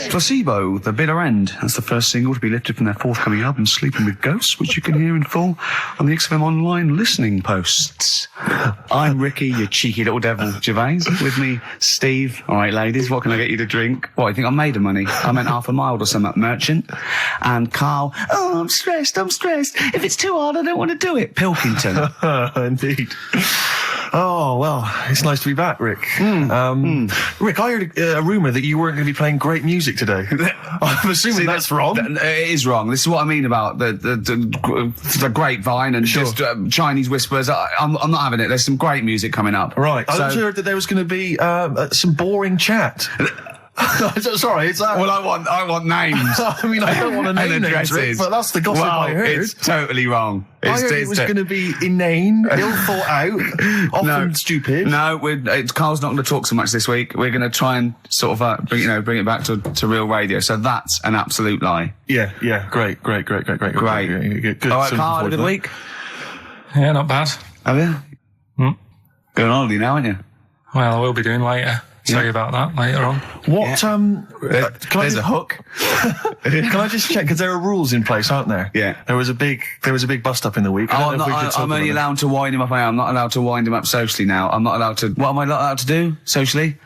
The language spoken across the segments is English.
Placebo, The Bitter End. That's the first single to be lifted from their forthcoming album, Sleeping with Ghosts, which you can hear in full on the XFM online listening posts. I'm Ricky, you cheeky little devil, Gervais. With me, Steve. All right, ladies, what can I get you to drink? What, you think I'm made of money? I meant half a mile or something, merchant. And Karl, oh, I'm stressed. If it's too hard, I don't want to do it. Pilkington. Indeed. Oh, well, it's nice to be back, Rick. Rick, I heard a rumour that you weren't going to be playing great music today. I'm assuming that's wrong. It is wrong. This is what I mean about the grapevine and just Chinese whispers. I'm not having it. There's some great music coming up. Right. I heard that there was going to be some boring chat. Sorry, it's that. Well, I want names. I mean, I don't want to name names, Rick, but that's the gossip I heard. It's totally wrong. I heard it was going to be inane, ill thought out, often stupid. No, Karl's not going to talk so much this week. We're going to try and sort of bring it back to real radio. So that's an absolute lie. Yeah. Great. Good. All right, Karl, had a good week? Yeah, not bad. Have you? Going on holiday now, aren't you? Well, I will be doing later. Tell you about that later on. What? There's a hook. Can I just check? Because there are rules in place, aren't there? Yeah. There was a big bust up in the week. I'm only allowed to wind him up. I'm not allowed to wind him up socially now. I'm not allowed to. What am I not allowed to do socially?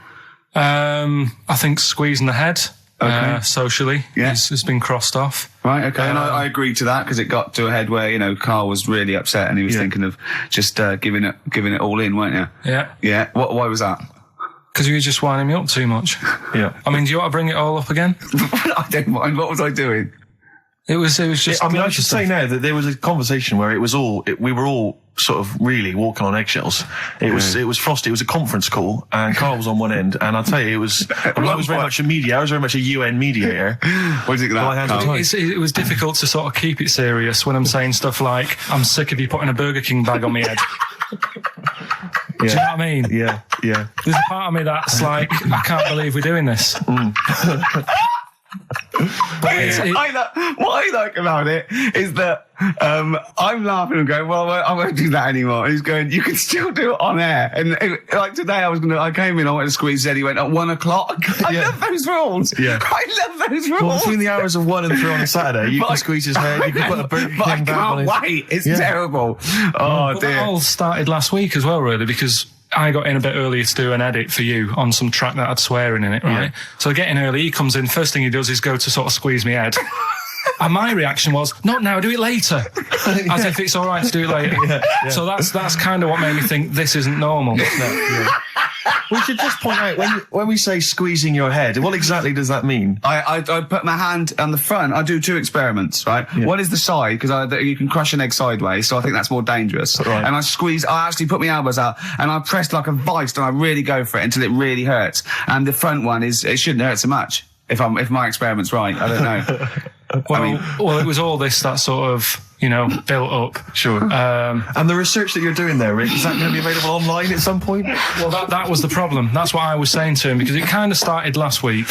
I think squeezing the head. Okay. Socially, has been crossed off. Right, okay, and I agreed to that because it got to a head where, Karl was really upset and he was thinking of just giving it all in, weren't you? Yeah. Yeah. Why was that? Because you were just winding me up too much. Yeah. I mean, do you want to bring it all up again? I don't mind. What was I doing? It was just... I should say now that there was a conversation where we were all sort of really walking on eggshells. It was frosty. It was a conference call, and Karl was on one end, and I'll tell you, I was very much a media. I was very much a UN mediator. What do you think of that? It was difficult to sort of keep it serious when I'm saying stuff like, I'm sick of you putting a Burger King bag on my head. Do you know what I mean? Yeah. There's a part of me that's like, I can't believe we're doing this. What I like about it is that I'm laughing and going, well, I won't do that anymore. And he's going, you can still do it on air. And like today, I came in, I went to squeeze it. He went at 1 o'clock. I love those rules. Yeah. I love those rules. Well, between the hours of 1 and 3 on a Saturday, you can squeeze his head. You can put a Burger King back on his... I can't wait. It's terrible. Oh, dear. That all started last week as well, really, because I got in a bit earlier to do an edit for you on some track that had swearing in it, right? Yeah. So I get in early, he comes in, first thing he does is go to sort of squeeze me head. And my reaction was, not now, do it later. As if it's all right to do it later. Yeah. So that's kind of what made me think this isn't normal. We should just point out, when we say squeezing your head, what exactly does that mean? I put my hand on the front. I do 2 experiments, right? Yeah. One is the side, because you can crush an egg sideways, so I think that's more dangerous. Right. And I actually put my elbows out, and I press like a vice, and I really go for it until it really hurts. And the front one it shouldn't hurt so much, if my experiment's right. I don't know. Well, it was all this that sort of, built up. Sure. And the research that you're doing there, Rick, is that going to be available online at some point? Well, that was the problem. That's what I was saying to him, because it kind of started last week.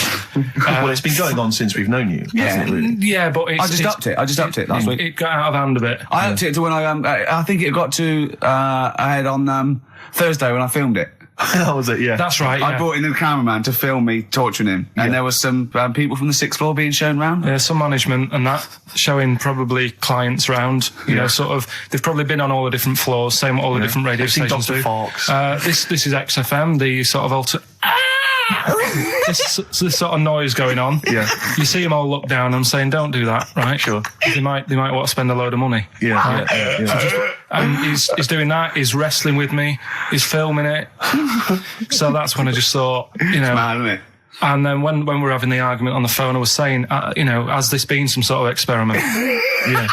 Well, it's been going on since we've known you. Yeah, really? Yeah, but I just upped it last week. It got out of hand a bit. I upped it to when I think it got to ahead on Thursday when I filmed it. That was it, yeah. That's right, yeah. I brought in a cameraman to film me torturing him. And there was some people from the 6th floor being shown round. Yeah, some management and that, showing probably clients round. Sort of, they've probably been on all the different floors, same what all the different radio stations do. This is XFM, the sort of this sort of noise going on. Yeah. You see them all look down and saying, don't do that, right? Sure. They might want to spend a load of money. Yeah. Right? Yeah. And he's doing that, he's wrestling with me, he's filming it. So that's when I just thought, It's mad, isn't it? And then when we were having the argument on the phone, I was saying, has this been some sort of experiment? Yeah.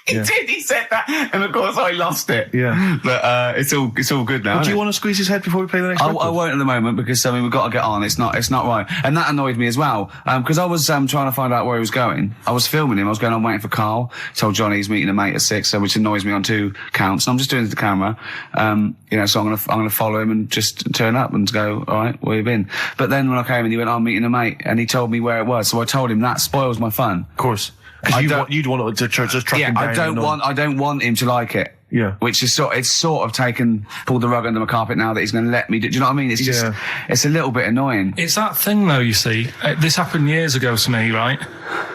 He said that, and of course I lost it. Yeah, but it's all good now. Well, do you want to squeeze his head before we play the next record? I won't at the moment because we've got to get on. It's not right, and that annoyed me as well because I was trying to find out where he was going. I was filming him. I was going on waiting for Karl. Told Johnny he's meeting a mate at 6, which annoys me on 2 counts. And I'm just doing it to the camera, So I'm gonna follow him and just turn up and go, all right, where you been? But then when I came in, he went, I'm meeting a mate, and he told me where it was. So I told him that spoils my fun. Of course. Because you'd want to just track him down. I don't want him to like it. Yeah. Which is it's sort of pulled the rug under my carpet now that he's going to let me do you know what I mean? It's just, it's a little bit annoying. It's that thing though, you see. This happened years ago to me, right?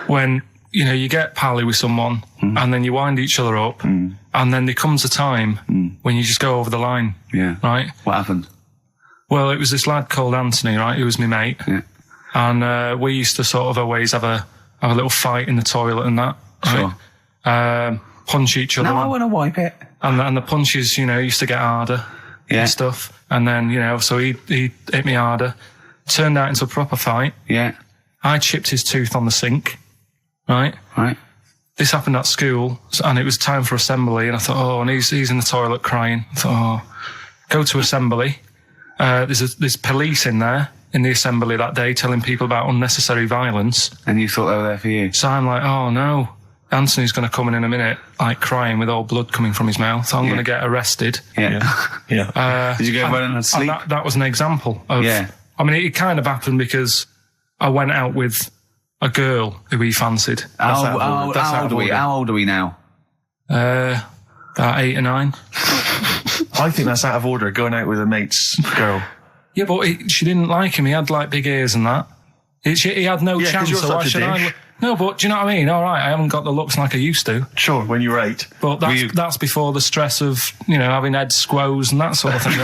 When, you know, you get pally with someone and then you wind each other up and then there comes a time when you just go over the line. Yeah. Right? What happened? Well, it was this lad called Anthony, right? Who was my mate. Yeah. And we used to sort of always have a little fight in the toilet and that. Right? Sure. Punch each other. No, I want to wipe it. And the punches, you know, used to get harder and stuff. And then, you know, so he hit me harder. Turned out into a proper fight. Yeah. I chipped his tooth on the sink. Right? Right. This happened at school, and it was time for assembly, and I thought, and he's in the toilet crying. I thought, go to assembly. There's police in there in the assembly that day telling people about unnecessary violence. And you thought they were there for you? So I'm like, oh no, Anthony's going to come in a minute, like crying with all blood coming from his mouth. So I'm going to get arrested. Yeah. Did you go running and sleep? And that was an example of. Yeah. I mean, it kind of happened because I went out with a girl who he fancied. How old are we now? About 8 or 9. I think that's out of order, going out with a mate's girl. Yeah, but she didn't like him. He had like big ears and that. He had no chance. You're so why should I? No, but do you know what I mean? All right, I haven't got the looks like I used to. Sure, when you were 8. But that's before the stress of, you know, having head squoze and that sort of thing.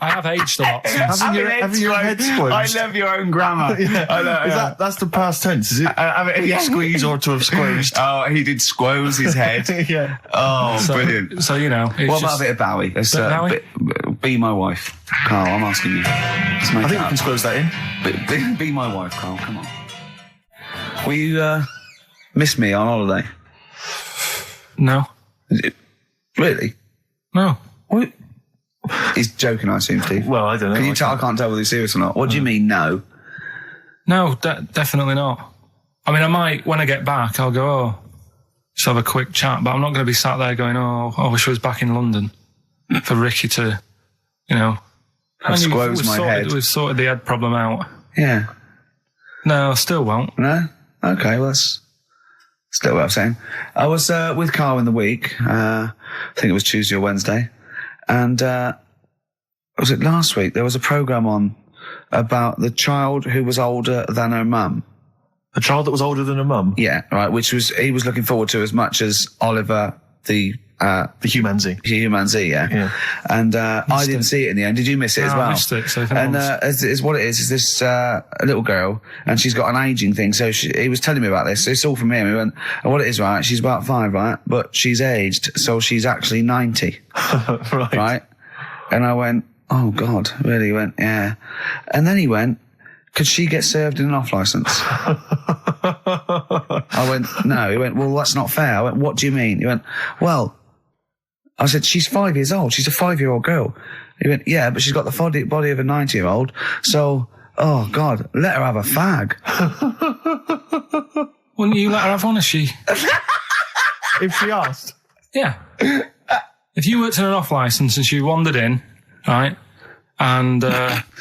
I have aged a lot since. Having your head squeezed. I love your own grammar. That's the past tense, is it? Squeeze or to have squeezed. Oh, he did squoze his head. Yeah. Oh, brilliant. So, you know. What about a bit of Bowie? Be my wife. Carl, I'm asking you. I think we can squeeze that in. Be my wife, Carl, come on. Will you miss me on holiday? No. Really? No. What? He's joking, I assume, Steve. Well, I don't know. Can you tell? I can't tell whether he's serious or not. What do you mean, no? No, definitely not. I mean, I might, when I get back, I'll go, just have a quick chat, but I'm not going to be sat there going, I wish I was back in London for Ricky to, you know. Squoze my head. We've sorted the head problem out. Yeah. No, I still won't. No? Okay, well, that's still what I'm saying. I was with Karl in the week. I think it was Tuesday or Wednesday. And was it last week? There was a programme on about the child who was older than her mum. A child that was older than her mum? Yeah, right, which he was looking forward to as much as Oliver, the humanzee. Humanzee, yeah. And I didn't see it in the end. Did you miss it as well? I missed it. So and is what it is this little girl, and she's got an ageing thing. So he was telling me about this. It's all from him. He went, and what it is, right? She's about 5, right? But she's aged, so she's actually 90. Right? And I went, oh God, really? He went, yeah. And then he went, could she get served in an off licence? I went, no. He went, well, that's not fair. I went, what do you mean? He went, well, I said, she's 5 years old. She's a 5-year-old girl. He went, yeah, but she's got the body of a 90-year-old. So, oh God, let her have a fag. Wouldn't you let her have one if she... If she asked? Yeah. If you worked in an off licence and she wandered in, right, and...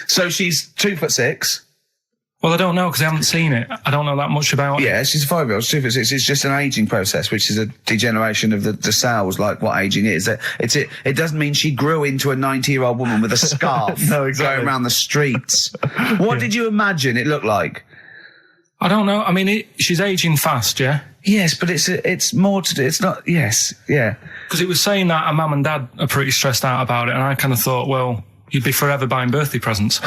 So she's 2'6". Well, I don't know because I haven't seen it. I don't know that much about it. Yeah, she's a 5-year-old. She's 2'6". It's just an ageing process, which is a degeneration of the cells, like what ageing is. It doesn't mean she grew into a 90-year-old woman with a scarf no, exactly. going around the streets. What did you imagine it looked like? I don't know. I mean, she's ageing fast, yeah? Yes, but it's more to do. It's not, yes, yeah. Because it was saying that her mum and dad are pretty stressed out about it, and I kind of thought, well, you'd be forever buying birthday presents.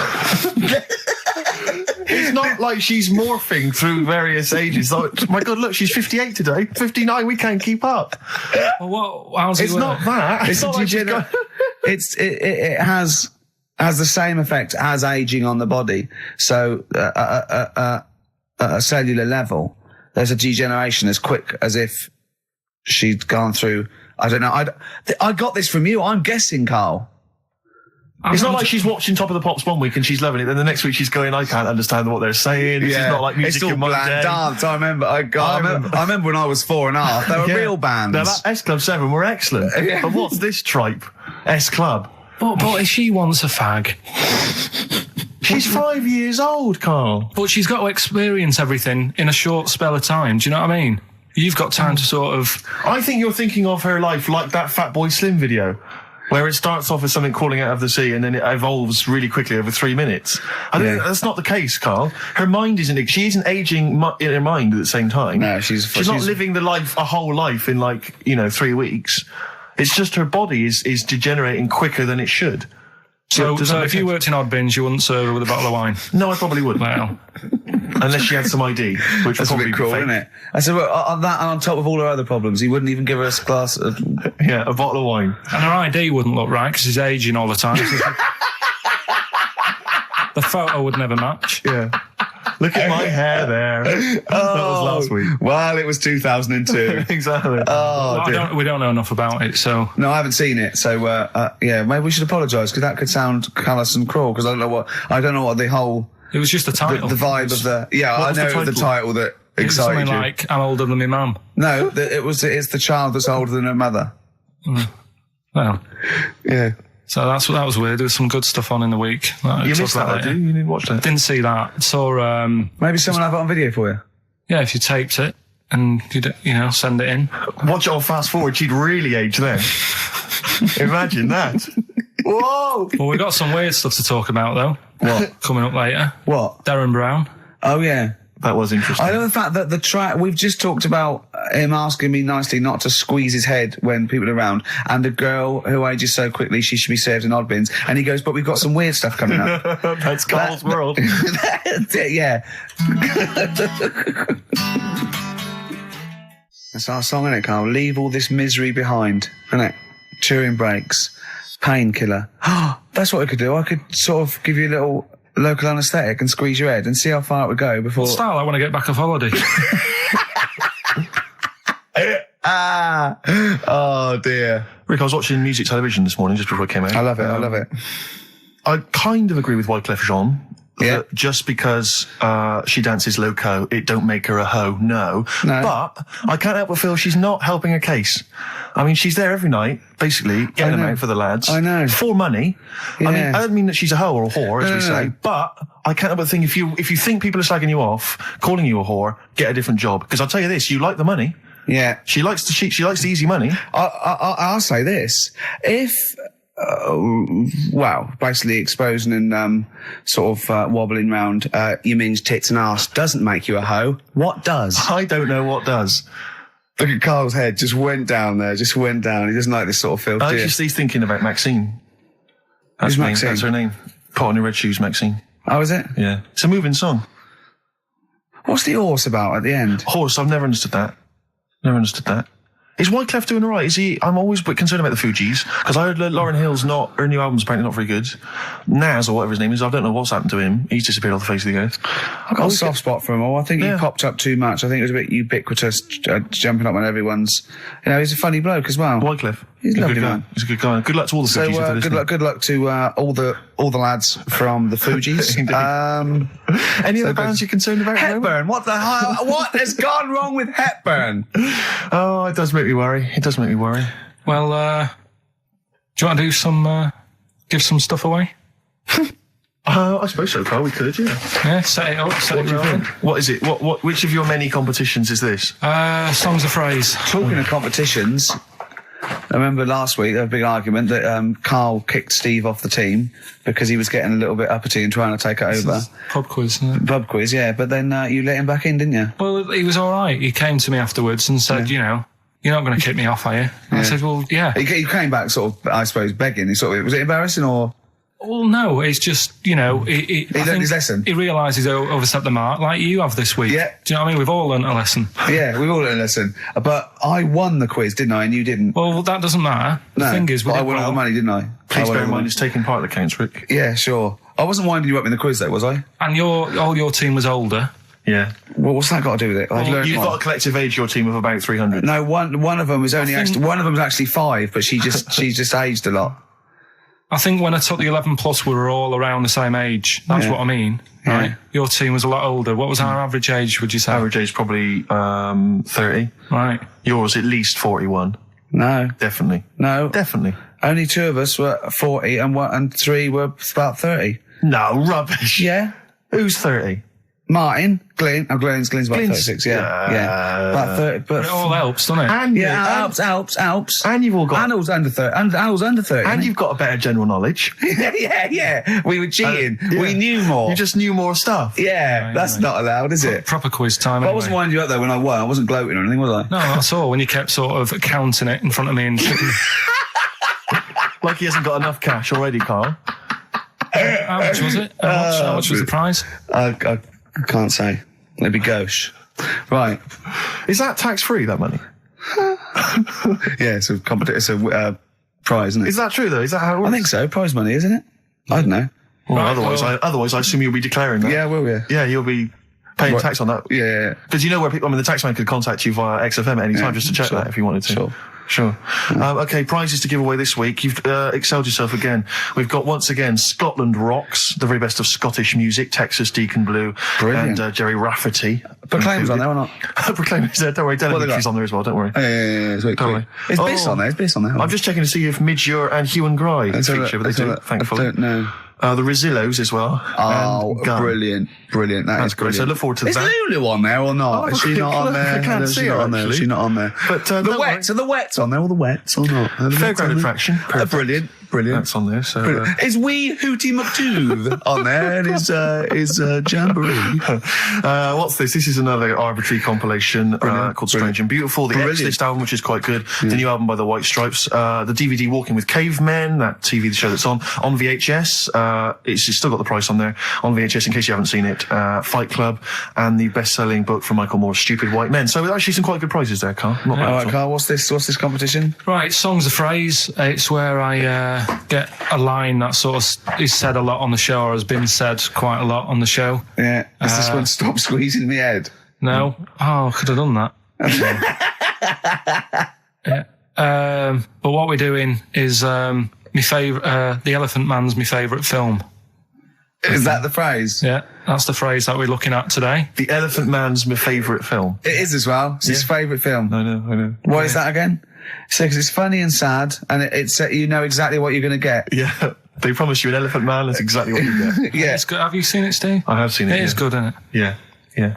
It's not like she's morphing through various ages. Like, my God, look, she's 58 today. 59, we can't keep up. Well, how's it's not that. It's not like it has the same effect as aging on the body. So at a cellular level, there's a degeneration as quick as if she'd gone through. I don't know. I got this from you. I'm guessing, Karl. It's not like she's watching Top of the Pops one week and she's loving it. Then the next week she's going, I can't understand what they're saying. It's not like music it's all in my bland day. dance. I remember. I remember when I was 4.5. They were real bands. Now, that S Club 7 were excellent. Yeah. But what's this tripe? S Club. But if she wants a fag... She's 5 years old, Karl. But she's got to experience everything in a short spell of time. Do you know what I mean? You've got time to sort of... I think you're thinking of her life like that Fatboy Slim video, where it starts off as something crawling out of the sea and then it evolves really quickly over 3 minutes. I think that's not the case, Carl. Her mind she isn't aging in her mind at the same time. No, she's not living a whole life in 3 weeks. It's just her body is degenerating quicker than it should. So if you worked in odd bins, you wouldn't serve her with a bottle of wine? No, I probably wouldn't. Well... Unless she had some ID, which That's would a probably bit cruel, be fake. isn't it? I said, well, on that, and on top of all her other problems, he wouldn't even give her a glass of... Yeah, a bottle of wine. And her ID wouldn't look right because he's aging all the time. The photo would never match. Yeah. Look at my hair there. That was last week. Well, it was 2002. Exactly. Oh, we don't know enough about it, so... No, I haven't seen it, so, yeah, maybe we should apologise, because that could sound callous and cruel, because I don't know what the whole... It was just the title. The vibe of the... Yeah, I know the title that it was excited something you. like, I'm older than my mum. No, it's the child that's older than her mother. Well... Yeah. So that was weird. There was some good stuff on in the week. You missed that, did you? You didn't watch that? Didn't see that. Saw... Maybe someone have it on video for you? Yeah, if you taped it and, send it in. Watch it on fast forward, she'd really age then. Imagine that. Whoa! Well, we've got some weird stuff to talk about, though. What? Coming up later. What? Darren Brown. Oh, yeah. That was interesting. I know the fact that we've just talked about him asking me nicely not to squeeze his head when people are around, and a girl who ages so quickly she should be served in odd bins, and he goes, but we've got some weird stuff coming up. That's Carl's world. Yeah. That's our song, isn't it, Carl? Leave all this misery behind, isn't it? Chewing breaks. Painkiller. That's what I could do. I could sort of give you a little local anaesthetic and squeeze your head and see how far it would go before... Style, I want to get back off holiday. Oh, dear. Rick, I was watching music television this morning just before I came out. I love it. I kind of agree with Wyclef Jean. Yeah. Just because she dances loco, it don't make her a hoe. No. But I can't help but feel she's not helping her case. I mean, she's there every night, basically, getting them out for the lads. I know. For money. Yeah. I mean, I don't mean that she's a hoe or a whore, as we say, but I can't help but think if you think people are slagging you off, calling you a whore, get a different job. Because I'll tell you this, you like the money. Yeah. She likes the easy money. I'll say this. If... basically exposing and sort of wobbling round your minge tits and arse doesn't make you a hoe. What does? I don't know what does. Look at Carl's head, just went down there, He doesn't like this sort of filth, do you? He's thinking about Maxine. That's Who's Maxine? That's her name. Put on your red shoes, Maxine. Oh, is it? Yeah. It's a moving song. What's the horse about at the end? Horse, I've never understood that. Is Wyclef doing all right? Is he? I'm always a bit concerned about the Fugees, because I heard Lauryn Hill's her new album's apparently not very good. Naz, or whatever his name is, I don't know what's happened to him. He's disappeared off the face of the earth. I've got a soft spot for him all. I think he popped up too much. I think it was a bit ubiquitous, jumping up on everyone's... he's a funny bloke as well. Wyclef. He's a lovely man. He's a good guy. Good luck to all the Fugees. if they're listening. Good luck to all the lads from the Fugees. Any other bands you're concerned about? Hepburn. What the hell? What has gone wrong with Hepburn? Oh, it does make me worry. Well, do you want to do give some stuff away? I suppose so, Carl. We could, yeah. Yeah, set it up. What do you think? What is it? Which of your many competitions is this? Songs of phrase. Talking of competitions, I remember last week there was a big argument that Karl kicked Steve off the team because he was getting a little bit uppity and trying to take it over. Pub quiz, isn't it? Pub quiz, yeah. But then you let him back in, didn't you? Well, he was all right. He came to me afterwards and said, you're not going to kick me off, are you? And I said, well, yeah. He came back sort of, I suppose, begging. Was it embarrassing or...? Well, no, it's just, he learned his lesson. He realises he overstepped the mark, like you have this week. Yeah. Do you know what I mean? We've all learnt a lesson. Yeah, we've all learned a lesson. But I won the quiz, didn't I? And you didn't. Well, that doesn't matter. The thing is, I won all the money, didn't I? Please bear in mind it's taking part that counts, Rick. Yeah, sure. I wasn't winding you up in the quiz, though, was I? And all your team was older. Yeah. Well, what's that got to do with it? You've got a collective age, your team, of about 300. No, one of them was one of them was actually 5, but she just aged a lot. I think when I took the 11 plus, we were all around the same age. That's what I mean, right? Your team was a lot older. What was our average age, would you say? Average age probably 30. Right. Yours at least 41. No. Definitely. No. Definitely. Only 2 of us were 40 and 3 were about 30. No, rubbish. Yeah. Who's 30? Martin, Glenn's about 36, yeah. About 30, but It all helps, doesn't it? And Alps. And you've all got. Arnold's under 30. Arnold's under 30. And you've got a better general knowledge. yeah. We were cheating. We knew more. You just knew more stuff. Yeah, that's not allowed, is it? Proper quiz time. But I Anyway. wasn't winding you up though when I won. I wasn't gloating or anything, was I? No, that's all. When you kept sort of counting it in front of me and Like he hasn't got enough cash already, Carl. how much was it? How much was the prize? I can't say. It'd be gauche. Right. Is that tax-free, that money? Yeah, it's a prize, isn't it? Is that true, though? Is that how it works? I think so. Prize money, isn't it? I don't know. Well, Right, otherwise, I assume you'll be declaring that. Yeah, will we? Yeah, you'll be paying tax on that. Yeah. Because you know where people, the taxman could contact you via XFM at any time just to check that if you wanted to. Sure. Okay, prizes to give away this week. You've excelled yourself again. We've got, once again, Scotland Rocks, the very best of Scottish music, Texas Deacon Blue, Brilliant. and Jerry Rafferty. Proclaim's on there or not? Proclaim's there, don't worry. Delegate's on there as well, don't worry. Yeah. It's very Don't cool. worry. It's Biss on there. It's Biss on there. I'm just checking to see if Midge and Hugh and Gry feature, but they do, thankfully. I don't know. The Rosillos as well. Oh, and Gun. brilliant. That's great. So I look forward to Is that. Lulu on there or not? Oh, Is she not on there? I can't Is see she her, not on there? actually. Is she not on there? But the Wets, are the Wets on there? All the Wets or not? Fairground attraction. Brilliant. That's on there. So Is Wee Hootie McTooth on there? And is Jamboree? what's this? This is another arbitrary compilation called Strange and Beautiful. The Brilliant. X-List album, which is quite good. The new album by the White Stripes. The DVD Walking with Cavemen, that TV show that's on VHS. It's still got the price on there. On VHS, in case you haven't seen it. Fight Club and the best-selling book from Michael Moore's Stupid White Men. So actually some quite good prizes there, Carl. Not bad All at right, all. Carl, what's this competition? Right, Song's a Phrase. It's where I get a line that sort of is said a lot on the show or has been said quite a lot on the show. Yeah. Is this one Stop Squeezing Me Head? No? Oh, I could have done that. Yeah. But what we're doing is my favourite, The Elephant Man's my favourite film. Is that the phrase? Yeah, that's the phrase that we're looking at today. The Elephant Man's my favourite film. It is as well. It's his favourite film. I know. What is that again? So, 'cause it's funny and sad, and it's you know exactly what you're going to get. Yeah. They promise you an Elephant Man, that's exactly what you get. Yeah. It's good. Have you seen it, Steve? I have seen it. It is good, isn't it? Yeah. Do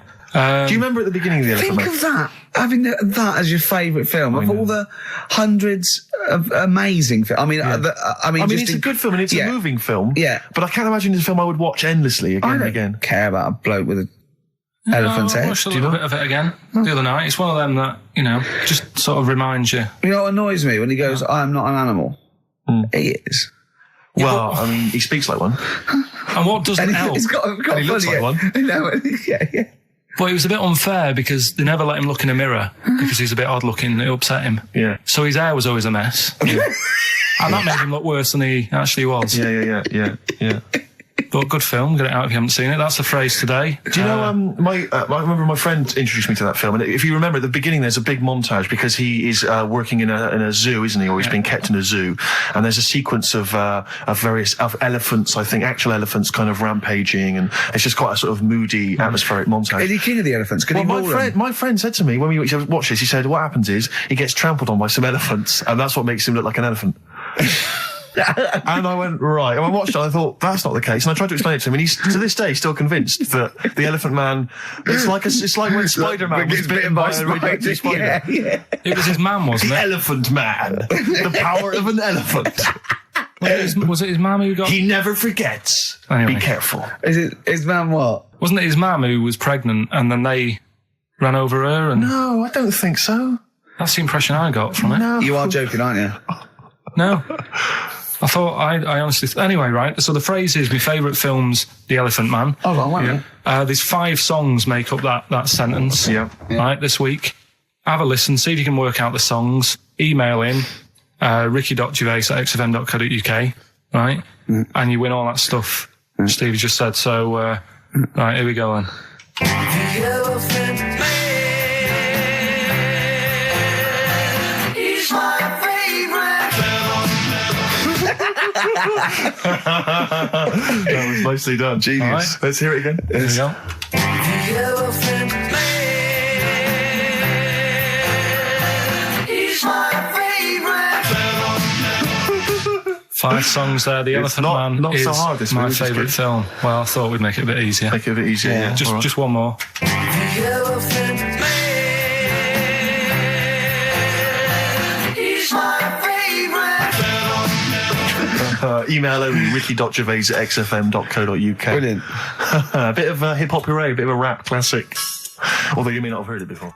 you remember at the beginning of the Elephant Think Man? of that. Having that as your favourite film of all the hundreds of amazing films. I mean, It's a good film and it's a moving film. Yeah. But I can't imagine it's a film I would watch endlessly again I and don't again. care about a bloke with an elephant's I head. watched a little bit of it again the other night. It's one of them that, just sort of reminds you. You know what annoys me when he goes, "I am not an animal." He is. Well, he speaks like one. And what doesn't And help? he's got And he looks funny, like one. I know. Yeah. But it was a bit unfair because they never let him look in a mirror because he's a bit odd looking. It upset him. Yeah. So his hair was always a mess. And that made him look worse than he actually was. Yeah. But good film. Get it out if you haven't seen it. That's the phrase today. Do you know, I remember my friend introduced me to that film, and if you remember at the beginning there's a big montage because he is working in a zoo, isn't he? Or he's being kept in a zoo, and there's a sequence of various elephants, I think, actual elephants kind of rampaging, and it's just quite a sort of moody, atmospheric montage. Is he king of the elephants? Could he maul them? My friend said to me when we watched this, he said, what happens is he gets trampled on by some elephants, and that's what makes him look like an elephant. And I went, right. And I watched it, and I thought, that's not the case. And I tried to explain it to him, and he's, to this day, still convinced that the Elephant Man, it's like when Spider-Man was bitten by a radioactive spider. Yeah. It was his man, wasn't The it? Elephant Man. The power of an elephant. Was it his mum who got... He never forgets. Anyway. Be careful. Is it his man what? Wasn't it his mum who was pregnant and then they ran over her? And No, I don't think so. that's the impression I got from it. No. You are joking, aren't you? No. I thought, I honestly... Anyway, right, so the phrase is, my favourite film's The Elephant Man. Oh, well, wait a minute. There's 5 songs make up that sentence. Yeah. Right, this week. Have a listen, see if you can work out the songs. Email in, ricky.gervais@xfm.co.uk, right? And you win all that stuff Steve just said. So, right, here we go then. That was nicely done. Genius. All right. Let's hear it again. Here we go. 5 songs there. The Elephant Man not is so hard this week, my which is favourite good. film. Well, I thought we'd make it a bit easier. Make it a bit easier, yeah. All right. Just one more. Email only, ricky.gervais@xfm.co.uk. Brilliant. A bit of hip-hop hooray, a bit of a rap classic. Although you may not have heard it before.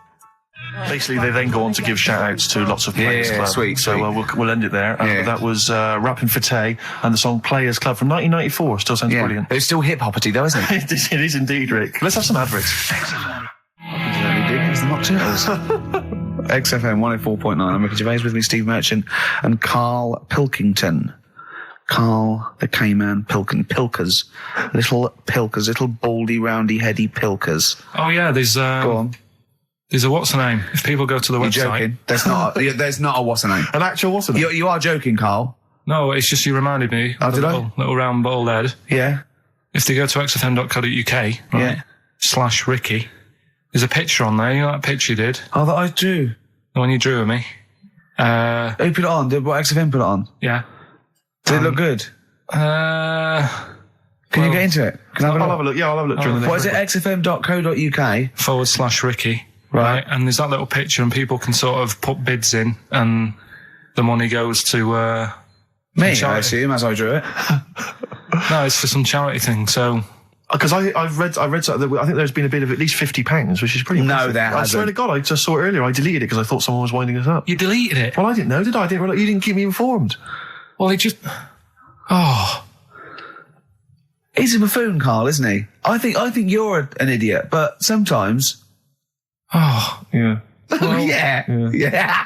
Basically, they then go on to give shout-outs to lots of Players Club. Sweet. So we'll end it there. That was Rapping for Tay and the song Players Club from 1994. Still sounds brilliant. It's still hip-hoppity though, isn't it? It is indeed, Rick. Let's have some adverts. It's the Nocturnals. XFM 104.9. I'm Ricky Gervais, with me Steve Merchant and Karl Pilkington. Karl the K-Man Pilkers. Little Pilkers, little baldy, roundy, heady Pilkers. Oh yeah, there's Go on. There's a what's the name? If people go to the You're website. joking. There's not a what's the name. An actual what's the name? You are joking, Karl. No, it's just you reminded me Oh, of the did I? little round bald head. Yeah. If they go to xfm.co.uk, right, Yeah. /Ricky, there's a picture on there. You know that picture you did? Oh, that I drew. The one you drew of me? Who put it on? Did what XFM put it on? Yeah. Did it look good? Can Can you get into it? Can I I'll have a look. Yeah, I'll have a look during the What next is it? xfm.co.uk. /Ricky. Right. And there's that little picture and people can sort of put bids in and the money goes to, Me, I charity. assume, as I drew it. No, it's for some charity thing, so... Because I've read something that I think there's been a bid of at least £50, which is pretty No, impressive. there I swear hasn't. to God, I just saw it earlier. I deleted it because I thought someone was winding us up. You deleted it? Well, I didn't know, did I? I didn't realize, you didn't keep me informed. Well, it just... Oh... He's a buffoon, Karl, isn't he? I think you're an idiot, but sometimes... Oh... Yeah. Yeah.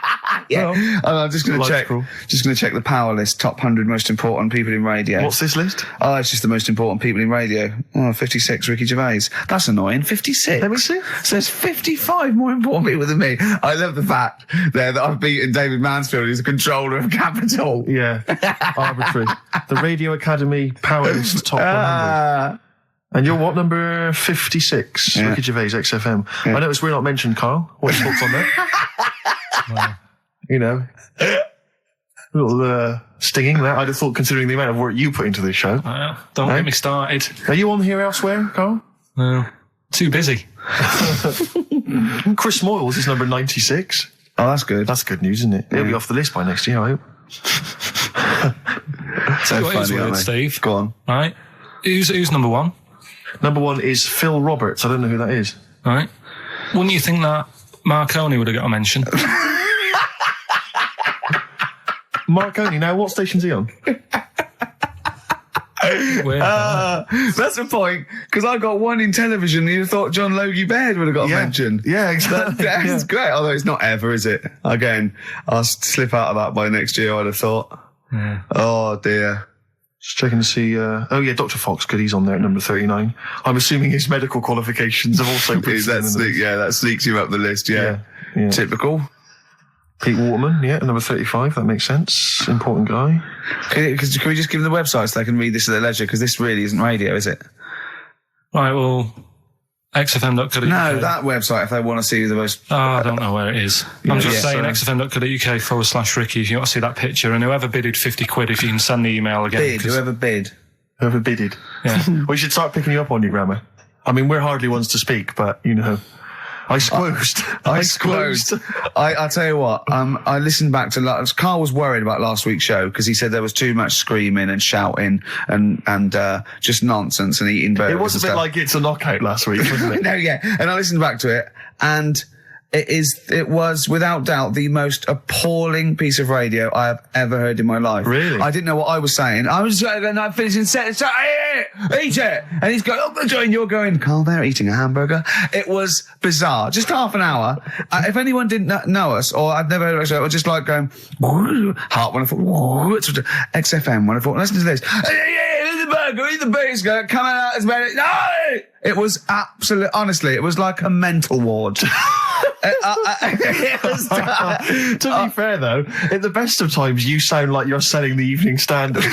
Well, And I'm just going to life's check. cruel. Just going to check the power list. Top 100 most important people in radio. What's this list? Oh, it's just the most important people in radio. Oh, 56, Ricky Gervais. That's annoying. 56. Let me see. So there's 55 more important people than me. I love the fact there that I've beaten David Mansfield, who's the controller of Capital. Yeah. Arbitrary. The Radio Academy Power List Top 100. And you're what, number 56? Yeah. Ricky Gervais, XFM. I noticed we're not mentioned, Karl. What's your thoughts on that? You know, a little stinging that. I'd have thought, considering the amount of work you put into this show. Don't get me started. Are you on here elsewhere, Karl? No. Too busy. Chris Moyles is number 96. Oh, that's good. That's good news, isn't it? He'll be off the list by next year, I hope. So what is funny, aren't weird, they? Steve? Go on. Right. Who's number one? Number 1 is Phil Roberts. I don't know who that is. Right. Wouldn't you think that Marconi would have got a mention? Marconi. Now, what station's he on? Weird. That's the point, because I got one in television and you thought John Logie Baird would have got a mention. Yeah, exactly. That's great, although it's not ever, is it? Again, I'll slip out of that by next year, I'd have thought. Yeah. Oh, dear. Just checking to see. Dr. Fox, good. He's on there at number 39. I'm assuming his medical qualifications have also been. That sneaks you up the list, yeah. Yeah. Typical. Pete Waterman, yeah, number 35. That makes sense. Important guy. Can we just give them the website so they can read this at their leisure? Because this really isn't radio, is it? Right, well, xfm.co.uk. No, that website, if they want to see the most... Oh, I don't know where it is. I'm just saying xfm.co.uk /Ricky if you want to see that picture. And whoever bidded 50 quid, if you can send the email again. Bid, whoever bid. Whoever bidded. Yeah. We should start picking you up on your grammar. I mean, we're hardly ones to speak, but, you know. I squoosed. I tell you what, I listened back to... Karl was worried about last week's show because he said there was too much screaming and shouting and just nonsense and eating burgers. It was a bit stuff. like It's a Knockout last week, wasn't it? No, yeah. And I listened back to it and it was without doubt the most appalling piece of radio I have ever heard in my life. Really? I didn't know what I was saying. I was not finishing set. Eat it! And he's going, oh, Joe, and you're going, Karl, they're eating a hamburger. It was bizarre. Just half an hour. If anyone didn't know us, or I'd never heard of us, I was just like going, Heart 104, XFM 104, listen to this. Eat the burger, eat the biscuit, come out as many. No! It was absolute, honestly, it was like a mental ward. It was, to be fair, though, at the best of times, you sound like you're selling the Evening Standard.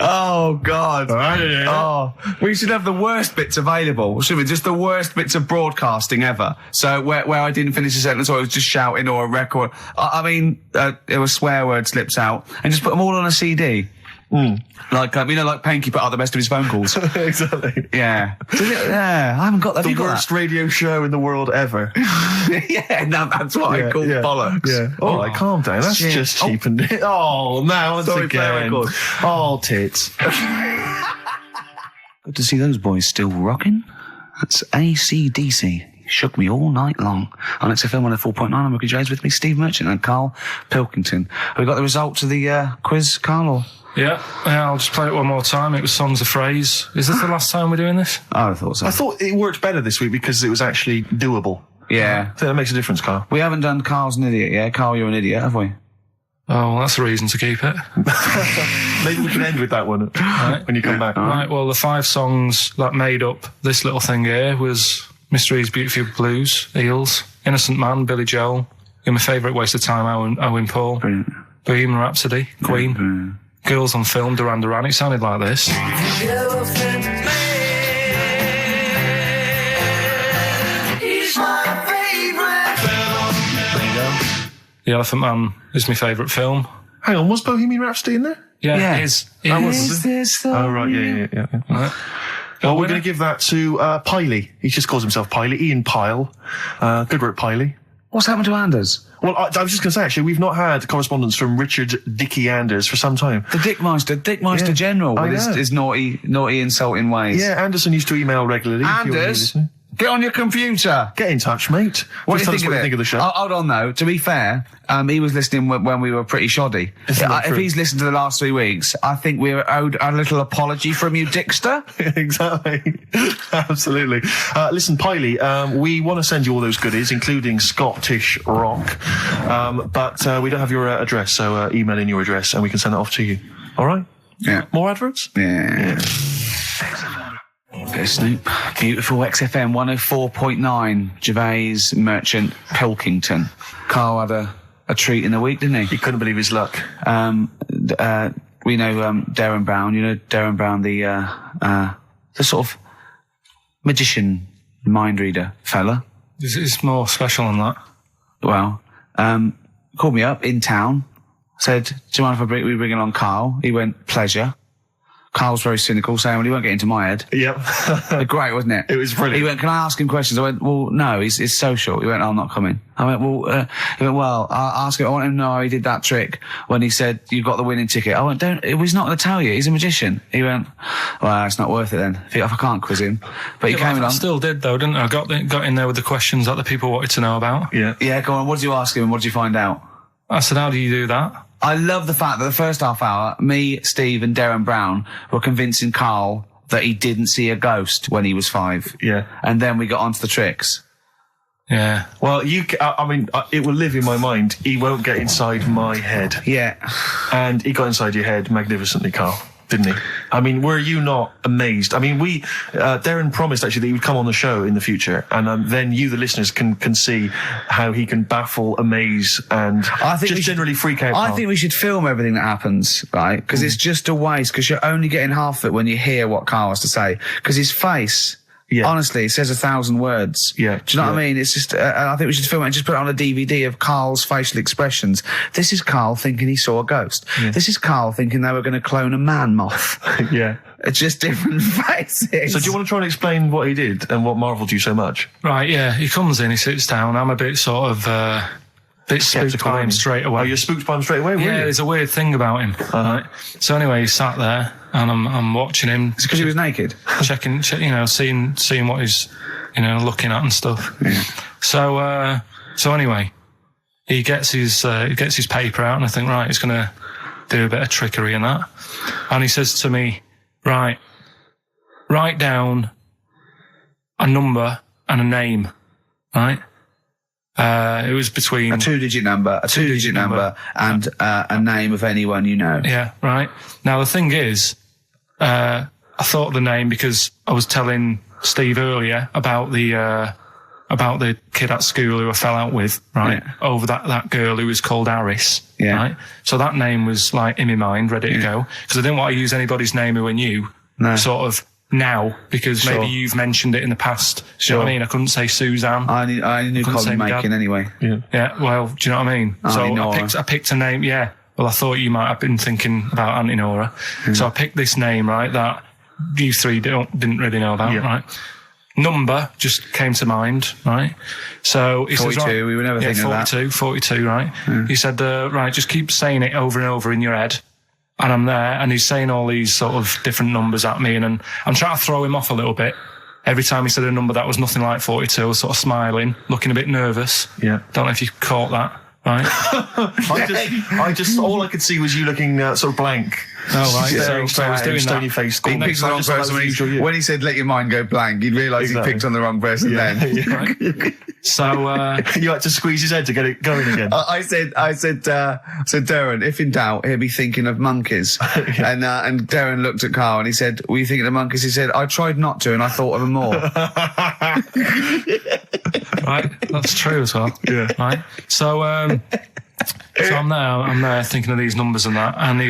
Oh, God. Right. Oh, we should have the worst bits available, shouldn't we? Just the worst bits of broadcasting ever. So where I didn't finish a sentence or I was just shouting or a record. I mean, there was swear word slips out and just put them all on a CD. Like, like Panky put out the best of his phone calls. Exactly. Yeah. Yeah, I haven't got that. The worst radio show in the world ever. Yeah, no, that's what I call bollocks. Yeah. All right, calm down. That's Shit. just cheapened it. Oh, now once Sorry, play again. record. Oh, tits. Good to see those boys still rocking. That's AC/DC. Shook me all night long. On XFM 104.9, I'm Ricky Gervais, with me, Steve Merchant and Karl Pilkington. Have we got the results of the quiz, Karl? Or? Yeah, I'll just play it one more time. It was Songs of Phrase. Is this the last time we're doing this? Oh, I thought so. I thought it worked better this week because it was actually doable. Yeah. I think that makes a difference, Karl. We haven't done Karl's an idiot, yeah? Karl, you're an idiot, have we? Oh, well, that's a reason to keep it. Maybe we can end with that one when you come back. Right, well, the 5 songs that made up this little thing here was Mr. E's Beautiful Blues, Eels, Innocent Man, Billy Joel, You're My Favourite Waste of Time, Owen Paul, Brilliant. Bohemian Rhapsody, Queen, Brilliant. Girls on Film, Duran Duran. It sounded like this. The Elephant Man is my favourite film. Hang on, was Bohemian Rhapsody in there? Yeah, it is. It is. Oh, right, yeah. Right. Well, we're going to give that to Piley. He just calls himself Piley. Ian Pyle. Good work, Piley. What's happened to Anders? Well, I was just going to say, actually, we've not had correspondence from Richard Dickie Anders for some time. The Dickmeister General I with know. his naughty, insulting ways. Yeah, Anderson used to email regularly. if you're Anders, listening. get on your computer. Get in touch, mate. What Just do you tell us think of it? of the show. Oh, hold on, though. To be fair, he was listening when we were pretty shoddy. Isn't that If true? he's listened to the last 3 weeks, I think we're owed a little apology from you, Dickster. Exactly. Absolutely. Listen, Piley, we want to send you all those goodies, including Scottish rock, but we don't have your address, so email in your address and we can send it off to you. All right? Yeah. More adverts? Yeah. Bit of Snoop. Beautiful XFM 104.9. Gervais, Merchant, Pilkington. Karl had a treat in the week, didn't he? He couldn't believe his luck. We know Darren Brown. You know Darren Brown, the sort of magician, mind reader fella. It's more special than that. Well, called me up in town. Said, "Do you mind if we bring along Karl?" He went, "Pleasure." Karl's very cynical, saying, "Well, he won't get into my head." Yep. Great, wasn't it? It was brilliant. He went, "Can I ask him questions?" I went, "Well, no, he's social." He went, "I'm not coming." I went, "Well," he went, "Well, I'll ask him. I want him to know how he did that trick when he said, 'You've got the winning ticket.'" I went, "He's not going to tell you. He's a magician." He went, "Well, it's not worth it then. If I can't quiz him." But he came I along. still did, though, didn't I? Got in there with the questions that the people wanted to know about. Yeah. Yeah, go on. What did you ask him and what did you find out? I said, how do you do that? I love the fact that the first half hour, me, Steve and Darren Brown were convincing Karl that he didn't see a ghost when he was 5. Yeah. And then we got onto the tricks. Yeah. Well, it will live in my mind. He won't get inside my head. Yeah. And he got inside your head magnificently, Karl, didn't he? I mean, were you not amazed? I mean, Darren promised actually that he would come on the show in the future, and then you, the listeners, can see how he can baffle, amaze, and generally freak out. I Karl. think we should film everything that happens, right? Because it's just a waste, because you're only getting half of it when you hear what Karl has to say. Because his face... Yeah. Honestly, it says 1,000 words. Yeah. Do you know what I mean? It's just, I think we should film it and just put it on a DVD of Karl's facial expressions. This is Karl thinking he saw a ghost. Yeah. This is Karl thinking they were going to clone a man moth. Yeah. It's just different faces. So do you want to try and explain what he did and what marvelled you so much? Right, yeah. He comes in, he sits down. I'm a bit sort of... bit spooked by him straight away. Oh, you're spooked by him straight away, were Yeah, you? there's a weird thing about him. Right? So anyway, he sat there, and I'm watching him. It's because he was naked. Checking, seeing what he's, looking at and stuff. Yeah. So anyway, he gets his paper out, and I think, right, he's going to do a bit of trickery and that. And he says to me, right, write down a number and a name, right? It was between A two-digit number, and a name of anyone you know. Yeah, right. Now the thing is, I thought of the name because I was telling Steve earlier about the about the kid at school who I fell out with, right? Yeah. Over that girl who was called Aris, Yeah. right? So that name was like in my mind, ready to go. Because I didn't want to use anybody's name who I knew, sort of now, because maybe you've mentioned it in the past. Do you know what I mean? I couldn't say Suzanne. I knew Colin Makin anyway. Yeah, well, do you know what I mean? So I picked a name, Well, I thought you might have been thinking about Auntie Nora. So I picked this name, right, that you three didn't really know about, right? Number just came to mind, right? So he 42, says, right, we were never thinking of that. 42, right? He said, right, just keep saying it over and over in your head. And I'm there, and he's saying all these sort of different numbers at me, and I'm trying to throw him off a little bit. Every time he said a number that was nothing like 42, I was sort of smiling, looking a bit nervous. Yeah. Don't know if you caught that, right? I just, all I could see was you looking sort of blank. Oh, right. So I was doing stony that. face. He picked the wrong person. When he said, let your mind go blank, you'd realise he picked on the wrong person then. Right. So, you had to squeeze his head to get it going again. I said, Darren, if in doubt, he'll be thinking of monkeys. And Darren looked at Karl and he said, were you thinking of monkeys? He said, I tried not to and I thought of them more. Right, that's true as well. Yeah. Right. So I'm there thinking of these numbers and that, and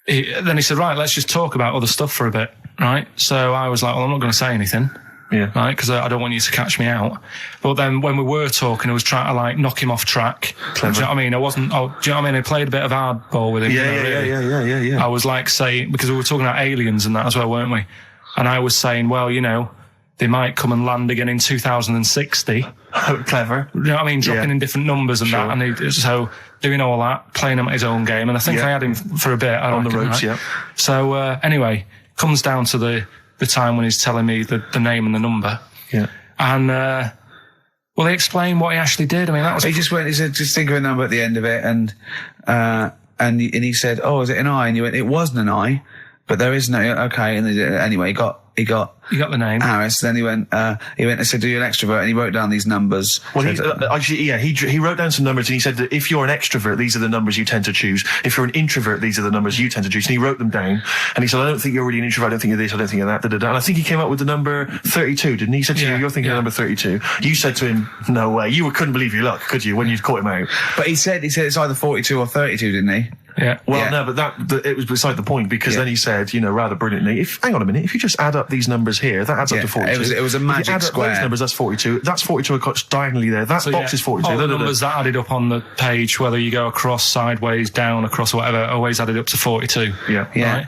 then he said, right, let's just talk about other stuff for a bit, right? So I was like, well, I'm not going to say anything. Yeah. Right, because I don't want you to catch me out. But then when we were talking, I was trying to like knock him off track. Clever. Do you know what I mean? Do you know what I mean? I played a bit of hardball with him. Yeah. I was like saying, because we were talking about aliens and that as well, weren't we? And I was saying, well, they might come and land again in 2060. Oh, clever. You know what I mean? Dropping in different numbers and that. And so doing all that, playing him at his own game. And I think I had him for a bit. On the ropes, right? So anyway, comes down to the time when he's telling me the name and the number. Yeah. And, well, he explained what he actually did. I mean, that was... He said, just think of a number at the end of it. And he said, oh, is it an I? And you went, it wasn't an I, but there is no, okay. And anyway, he got the name. Harris. Then he went and said, "Do you an extrovert?" And he wrote down these numbers. Well, he wrote down some numbers and he said that if you're an extrovert, these are the numbers you tend to choose. If you're an introvert, these are the numbers you tend to choose. And he wrote them down. And he said, I don't think you're really an introvert. I don't think you're this. I don't think you're that. Da, da, da. And I think he came up with the number 32, didn't he? He said to you, you're thinking of number 32. You said to him, no way. You couldn't believe your luck, could you, when you'd caught him out? But he said it's either 42 or 32, didn't he? Yeah. Well, no, but it was beside the point, because then he said, rather brilliantly, hang on a minute, if you just add up these numbers here, that adds up to 42. It was a magic if you add square. Up those numbers, that's 42. That's 42 across diagonally there. That box is 42. All the numbers that added up on the page, whether you go across, sideways, down, across, whatever, always added up to 42. Yeah.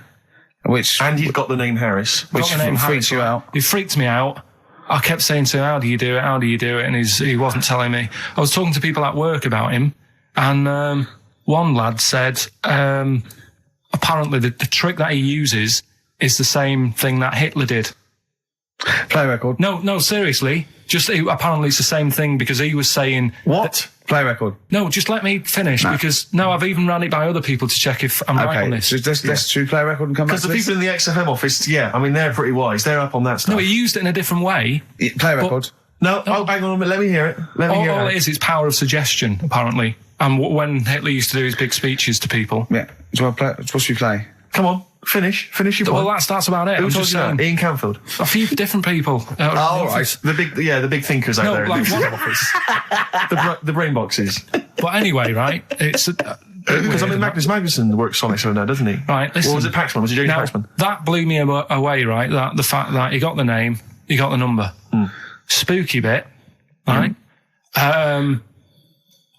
Right? And you've got the name Harris, which freaks you out. It freaked me out. I kept saying to him, how do you do it? How do you do it? And he wasn't telling me. I was talking to people at work about him, and one lad said, apparently the trick that he uses is the same thing that Hitler did. Play record. No, seriously. Apparently it's the same thing, because he was saying... What? Play record. No, just let me finish, because I've even ran it by other people to check if I'm right on this. So let's do play record and come back to this. Because the people in the XFM office, they're pretty wise. They're up on that stuff. No, he used it in a different way. Play record. No, hang on a minute. Let me hear it. All it is, it's power of suggestion, apparently. And when Hitler used to do his big speeches to people. Yeah. What should we play? Come on. Finish your point. Well, that's about it. Who told you that? Ian Canfield. A few different people. Right. The big thinkers out there. Like the brain boxes. But anyway, right? It's because Magnus Magnuson works on it now, doesn't he? Right. Listen, or was it Paxman? Was it James Paxman? That blew me away. Right. That the fact that he got the name, he got the number. Spooky bit. Right.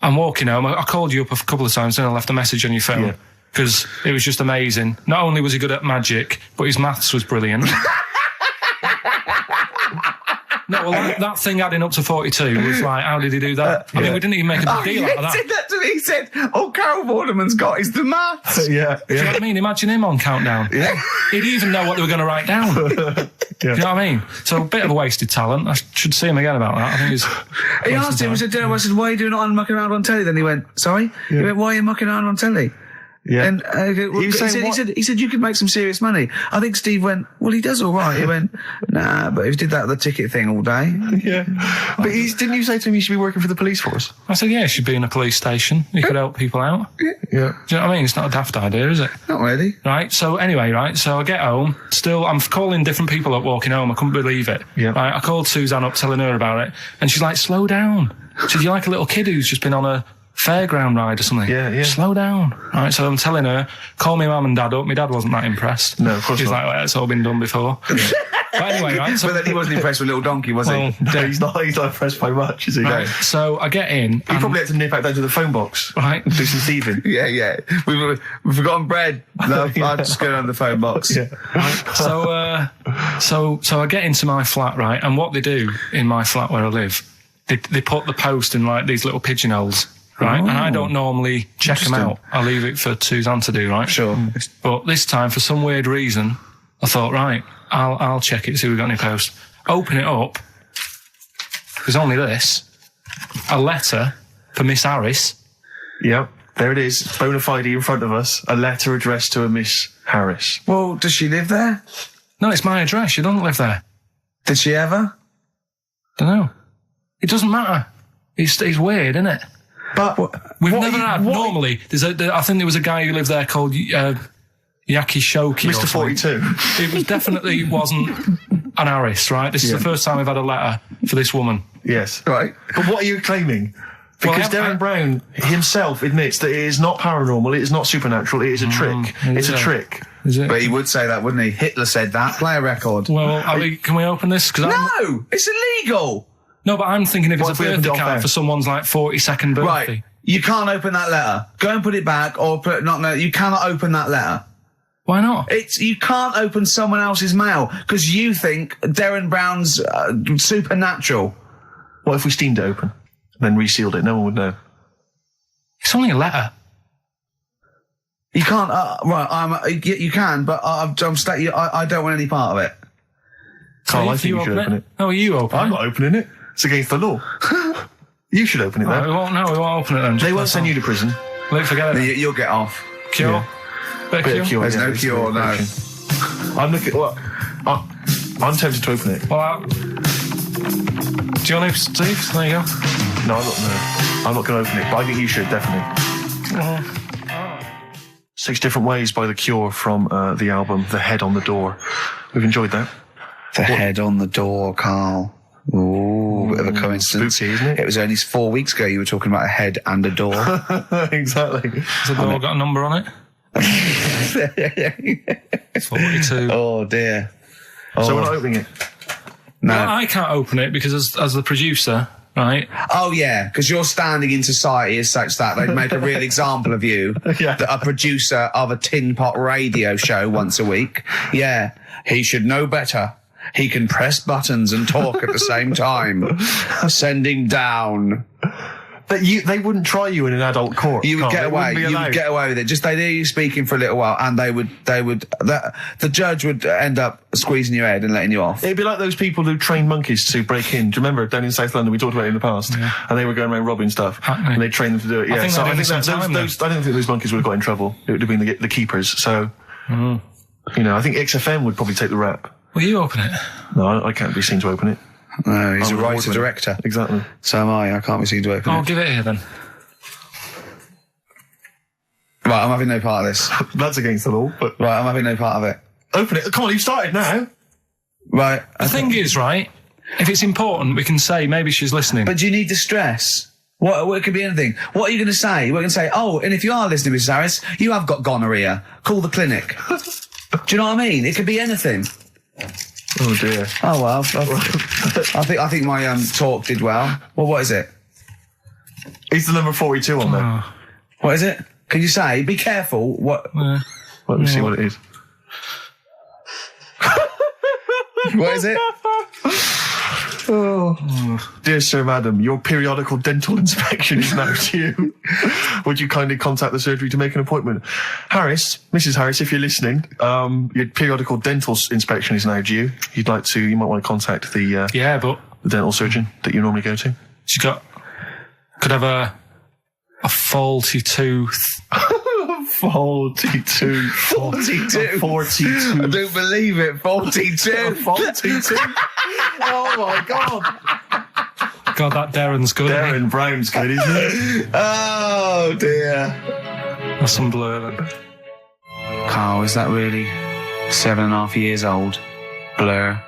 I'm walking home. I called you up a couple of times, and I left a message on your phone. Yeah. Because it was just amazing. Not only was he good at magic, but his maths was brilliant. No, well, that thing adding up to 42 was like, how did he do that? I mean, we didn't even make a big deal out of that. He said that to me. He said, Karl Vorderman's got is the maths. Do you know what I mean? Imagine him on Countdown. Yeah. He'd even know what they were going to write down. Do you know what I mean? So a bit of a wasted talent. I should see him again about that. I think he asked him, I said, why are you doing it on mucking around on telly? Then he went, sorry? He went, why are you mucking around on telly? Yeah. And he said you could make some serious money. I think Steve went, well, he does all right. He went, nah, but if he did that with the ticket thing all day. Yeah. But didn't you say to him you should be working for the police force? I said, yeah, you should be in a police station. You could help people out. Yeah. Do you know what I mean? It's not a daft idea, is it? Not really. Right. So anyway, right. So I get home. Still, I'm calling different people up walking home. I couldn't believe it. Yeah. Right. I called Suzanne up, telling her about it, and she's like, "Slow down." She said, "You're like a little kid who's just been on a fairground ride or something. Yeah. Slow down." Right. So I'm telling her, call me mum and dad up. My dad wasn't that impressed. No, of course He's not. like, well, it's all been done before. But anyway, right. So, But then he wasn't impressed with Little Donkey, was he? No, he's not impressed by much, is he? right. So I get in. He probably had to nip back down to the phone box. Right. Do some thieving. Yeah. We've forgotten bread. No, I'm just going on the phone box. Yeah. So I get into my flat, right, and what they do in my flat where I live, they put the post in like these little pigeonholes, right, and I don't normally check them out. I leave it for Suzanne to do, right? Sure. But this time, for some weird reason, I thought, right, I'll check it, see if we've got any post. Open it up. There's only this. A letter for Miss Harris. Yep. There it is. Bona fide in front of us. A letter addressed to a Miss Harris. Well, does she live there? No, it's my address. She doesn't live there. Did she ever? Don't know. It doesn't matter. It's weird, isn't it? But We've never had. Normally, I think there was a guy who lived there called Yaki Shoki. Mr. 42. It was definitely wasn't an Harris, right? This is the first time we've had a letter for this woman. Yes. Right. But what are you claiming? Because Well, Darren Brown himself admits that it is not paranormal, it is not supernatural, it is a trick. It's a trick. Is it? But he would say that, wouldn't he? Hitler said that. Play a record. Well, can we open this? No! It's illegal! No, but I'm thinking if What it's if a we opened it birthday off card air? for someone's like 42nd birthday. Right. You can't open that letter. Go and put it back or put you cannot open that letter. Why not? You can't open someone else's mail because you think Darren Brown's supernatural. What if we steamed it open, then resealed it? No one would know. It's only a letter. You can't. You can, but I don't want any part of it. Carl, I If think you should open it. No, you open I'm it. not opening it. It's against the law. You should open it No, then. we won't open it then. They won't send you to prison. Forget it. You'll get off. Cure. Yeah. Bit of Bit of cure. cure, There's no it's cure, no. verification. I'm looking. Well, I'm tempted to open it. Well, do you want to, Steve? There you go. No, I'm not going to open it. But I think you should definitely. 6 Different Ways by The Cure from the album The Head on the Door. We've enjoyed that. The head on the door, Carl. Ooh, bit of a coincidence. Spooky, isn't it? It was only 4 weeks ago you were talking about a head and a door. Exactly. Has the door got a number on it? 42. Oh dear. So we're not opening it. No. Well, I can't open it because as the producer, right? Oh yeah, because your standing in society is such that they'd make a real example of you. Yeah. That a producer of a tin pot radio show once a week. Yeah, he should know better. He can press buttons and talk at the same time. Sending down. But they wouldn't try you in an adult court. You would Carl. get They away. wouldn't be You allowed. would get away with it. Just they'd hear you speaking for a little while, and the judge would end up squeezing your head and letting you off. It'd be like those people who train monkeys to break in. Do you remember down in South London? We talked about it in the past, and they were going around robbing stuff, and they trained them to do it. Yeah, think so they I did think some time, I don't think those monkeys would have got in trouble. It would have been the keepers. So, I think XFM would probably take the rap. Will you open it? No, I can't be seen to open it. No, he's I'm a an writer award winner. director. Exactly. So am I. I can't be seen to open I'll it. give it here then. Right, I'm having no part of this. That's against the law. But Right, I'm having no part of it. open it. Come on, you've started now. Right. The thing is, right, if it's important, we can say maybe she's listening. But do you need the stress? What it could be anything. What are you going to say? We're going to say, oh, and if you are listening, Mrs. Harris, you have got gonorrhea. Call the clinic. Do you know what I mean? It could be anything. Oh dear. Oh well, I think my talk did well. Well, what is it? Is the number 42 on there? What is it? Can you say? Be careful. What? Let me see what it is. What is it? Dear Sir, Madam, your periodical dental inspection is now due. Would you kindly contact the surgery to make an appointment? Harris, Mrs. Harris, if you're listening, your periodical dental inspection is now due. You might want to contact the but dental surgeon that you normally go to. she could have a faulty tooth. 42. 42. 42. I don't believe it. 42. 42. Oh my God. God, that Darren's good. isn't he? Darren Brown's good, isn't it? Oh, dear. That's some blur then. Carl, is that really 7.5 years old? Blur.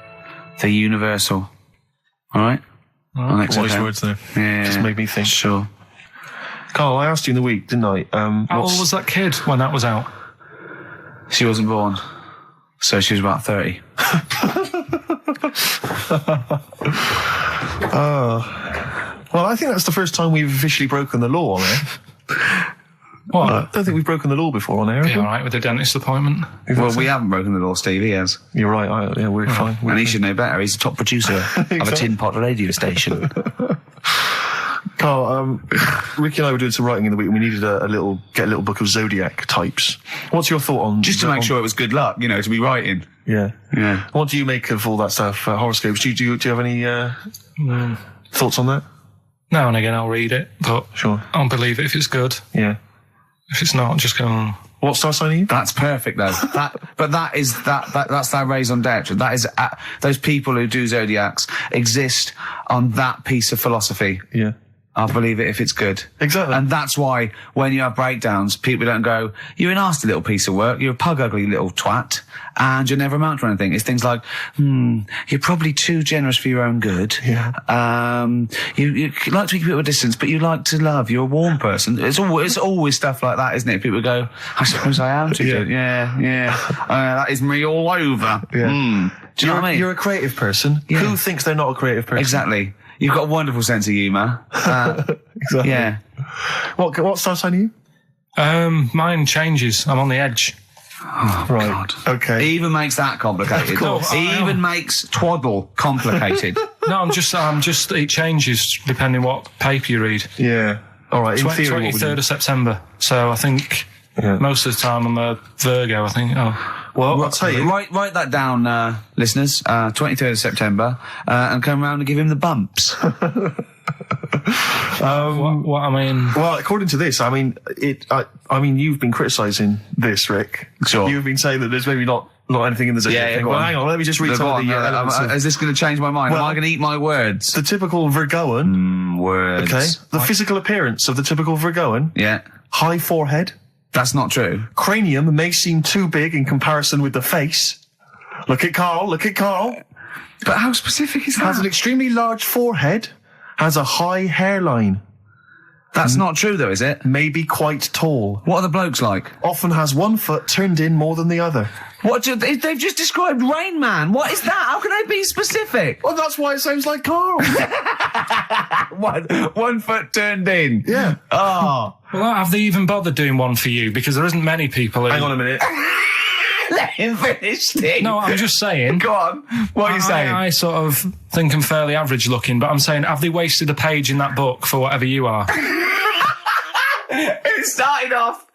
The Universal. All right? On Wise XFM. words there. Yeah. Just made me think. Sure. Carl, I asked you in the week, didn't I? How old was that kid when that was out? She wasn't born. So she was about 30. Well, I think that's the first time we've officially broken the law on air. What? I don't think we've broken the law before on air. Be all right with the dentist appointment. Well, we haven't broken the law, Steve. He has. You're right. Yeah, we're fine. And he should know better. He's the top producer of a tin pot radio station. Carl, Ricky and I were doing some writing in the week, and we needed get a little book of zodiac types. What's your thought on Just to make sure it was good luck, to be writing. Yeah. Yeah. What do you make of all that stuff? Horoscopes. Do you have any thoughts on that? Now and again I'll read it, but Sure. I'll believe it if it's good. Yeah. If it's not, just go on. What star sign are you? That's perfect, though. That's their raison d'etre. That is, those people who do zodiacs exist on that piece of philosophy. Yeah. I'll believe it if it's good. Exactly. And that's why when you have breakdowns, people don't go, you're a nasty little piece of work, you're a pug ugly little twat, and you'll never amount to anything. It's things like, you're probably too generous for your own good. Yeah. You like to keep people at a distance, but you like to love. You're a warm person. It's always stuff like that, isn't it? People go, I suppose I am too good. Yeah. That is me all over. Yeah. Do you know what I mean? You're a creative person. Yeah. Who thinks they're not a creative person? Exactly. You've got a wonderful sense of humour. Exactly. Yeah. What star sign are you? Mine changes. I'm on the edge. Oh, Right. God. Okay. He even makes that complicated. Of course. He even makes twaddle complicated. No, I'm just, it changes depending what paper you read. Yeah. All right. In theory, what would 23rd you? of September. So I think most of the time I'm a Virgo, I think. Oh. Well, I'll tell you. Write that down, listeners. 23rd of September, and come round and give him the bumps. What I mean... Well, according to this, I mean, you've been criticising this, Rick. Sure. You've been saying that there's maybe not anything in the zodiac thing. go Well, on. hang on. Let me just read some of the elements of- Is this going to change my mind? Well, Am I going to eat my words? the typical Virgoan. Words. Okay. The physical appearance of the typical Virgoan. Yeah. High forehead. That's not true. Cranium may seem too big in comparison with the face. Look at Karl. But how specific is Has an that? extremely large forehead. Has a high hairline. That's not true, though, is it? May be quite tall. What are the blokes like? Often has one foot turned in more than the other. They've just described Rain Man. What is that? How can I be specific? Well, that's why it sounds like Karl. One foot turned in. Yeah. Oh. Well, have they even bothered doing one for you? Because there isn't many people who... Hang on a minute. Let him finish, Steve. No, I'm just saying... Go on. What are you saying? I sort of think I'm fairly average looking, but I'm saying, have they wasted a page in that book for whatever you are? It started off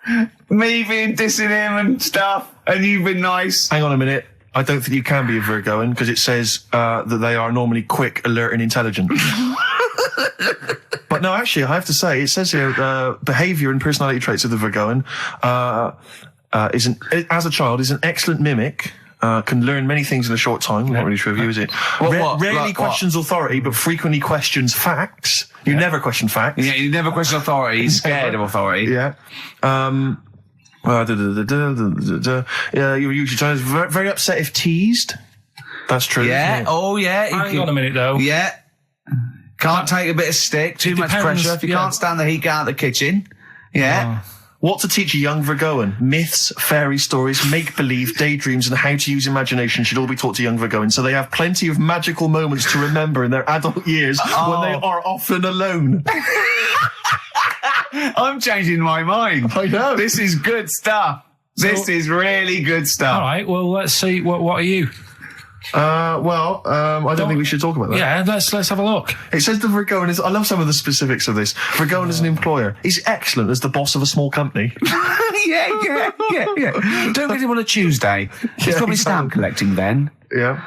me being dissing him and stuff, and you've been nice. Hang on a minute. I don't think you can be a Virgoan because it says that they are normally quick, alert, and intelligent. But no, actually, I have to say, it says here, behaviour and personality traits of the Virgoan as a child, is an excellent mimic. Can learn many things in a short time. Not really sure of you, is it? Rarely Like questions authority, but frequently questions facts. You never question facts. Yeah, you never question authority. He's scared of authority. Yeah. You're usually trying to very upset if teased. That's true. Yeah. isn't it? Oh, yeah. Hang on a minute, though. Yeah. Can't take a bit of stick. Too much depends, pressure. If you yeah. can't stand the heat, get out of the kitchen. Yeah. What to teach a young Virgoan? Myths, fairy stories, make-believe, daydreams, and how to use imagination should all be taught to young Virgoans, so they have plenty of magical moments to remember in their adult years when they are often alone. I'm changing my mind. I know. This is good stuff. This is really good stuff. All right, well, let's see. What are you? I don't think we should talk about that. Yeah, let's have a look. It says the Virgoan is, I love some of the specifics of this. Virgoan is an employer. He's excellent as the boss of a small company. yeah. Don't get him on a Tuesday. He's probably stamp collecting then. Yeah.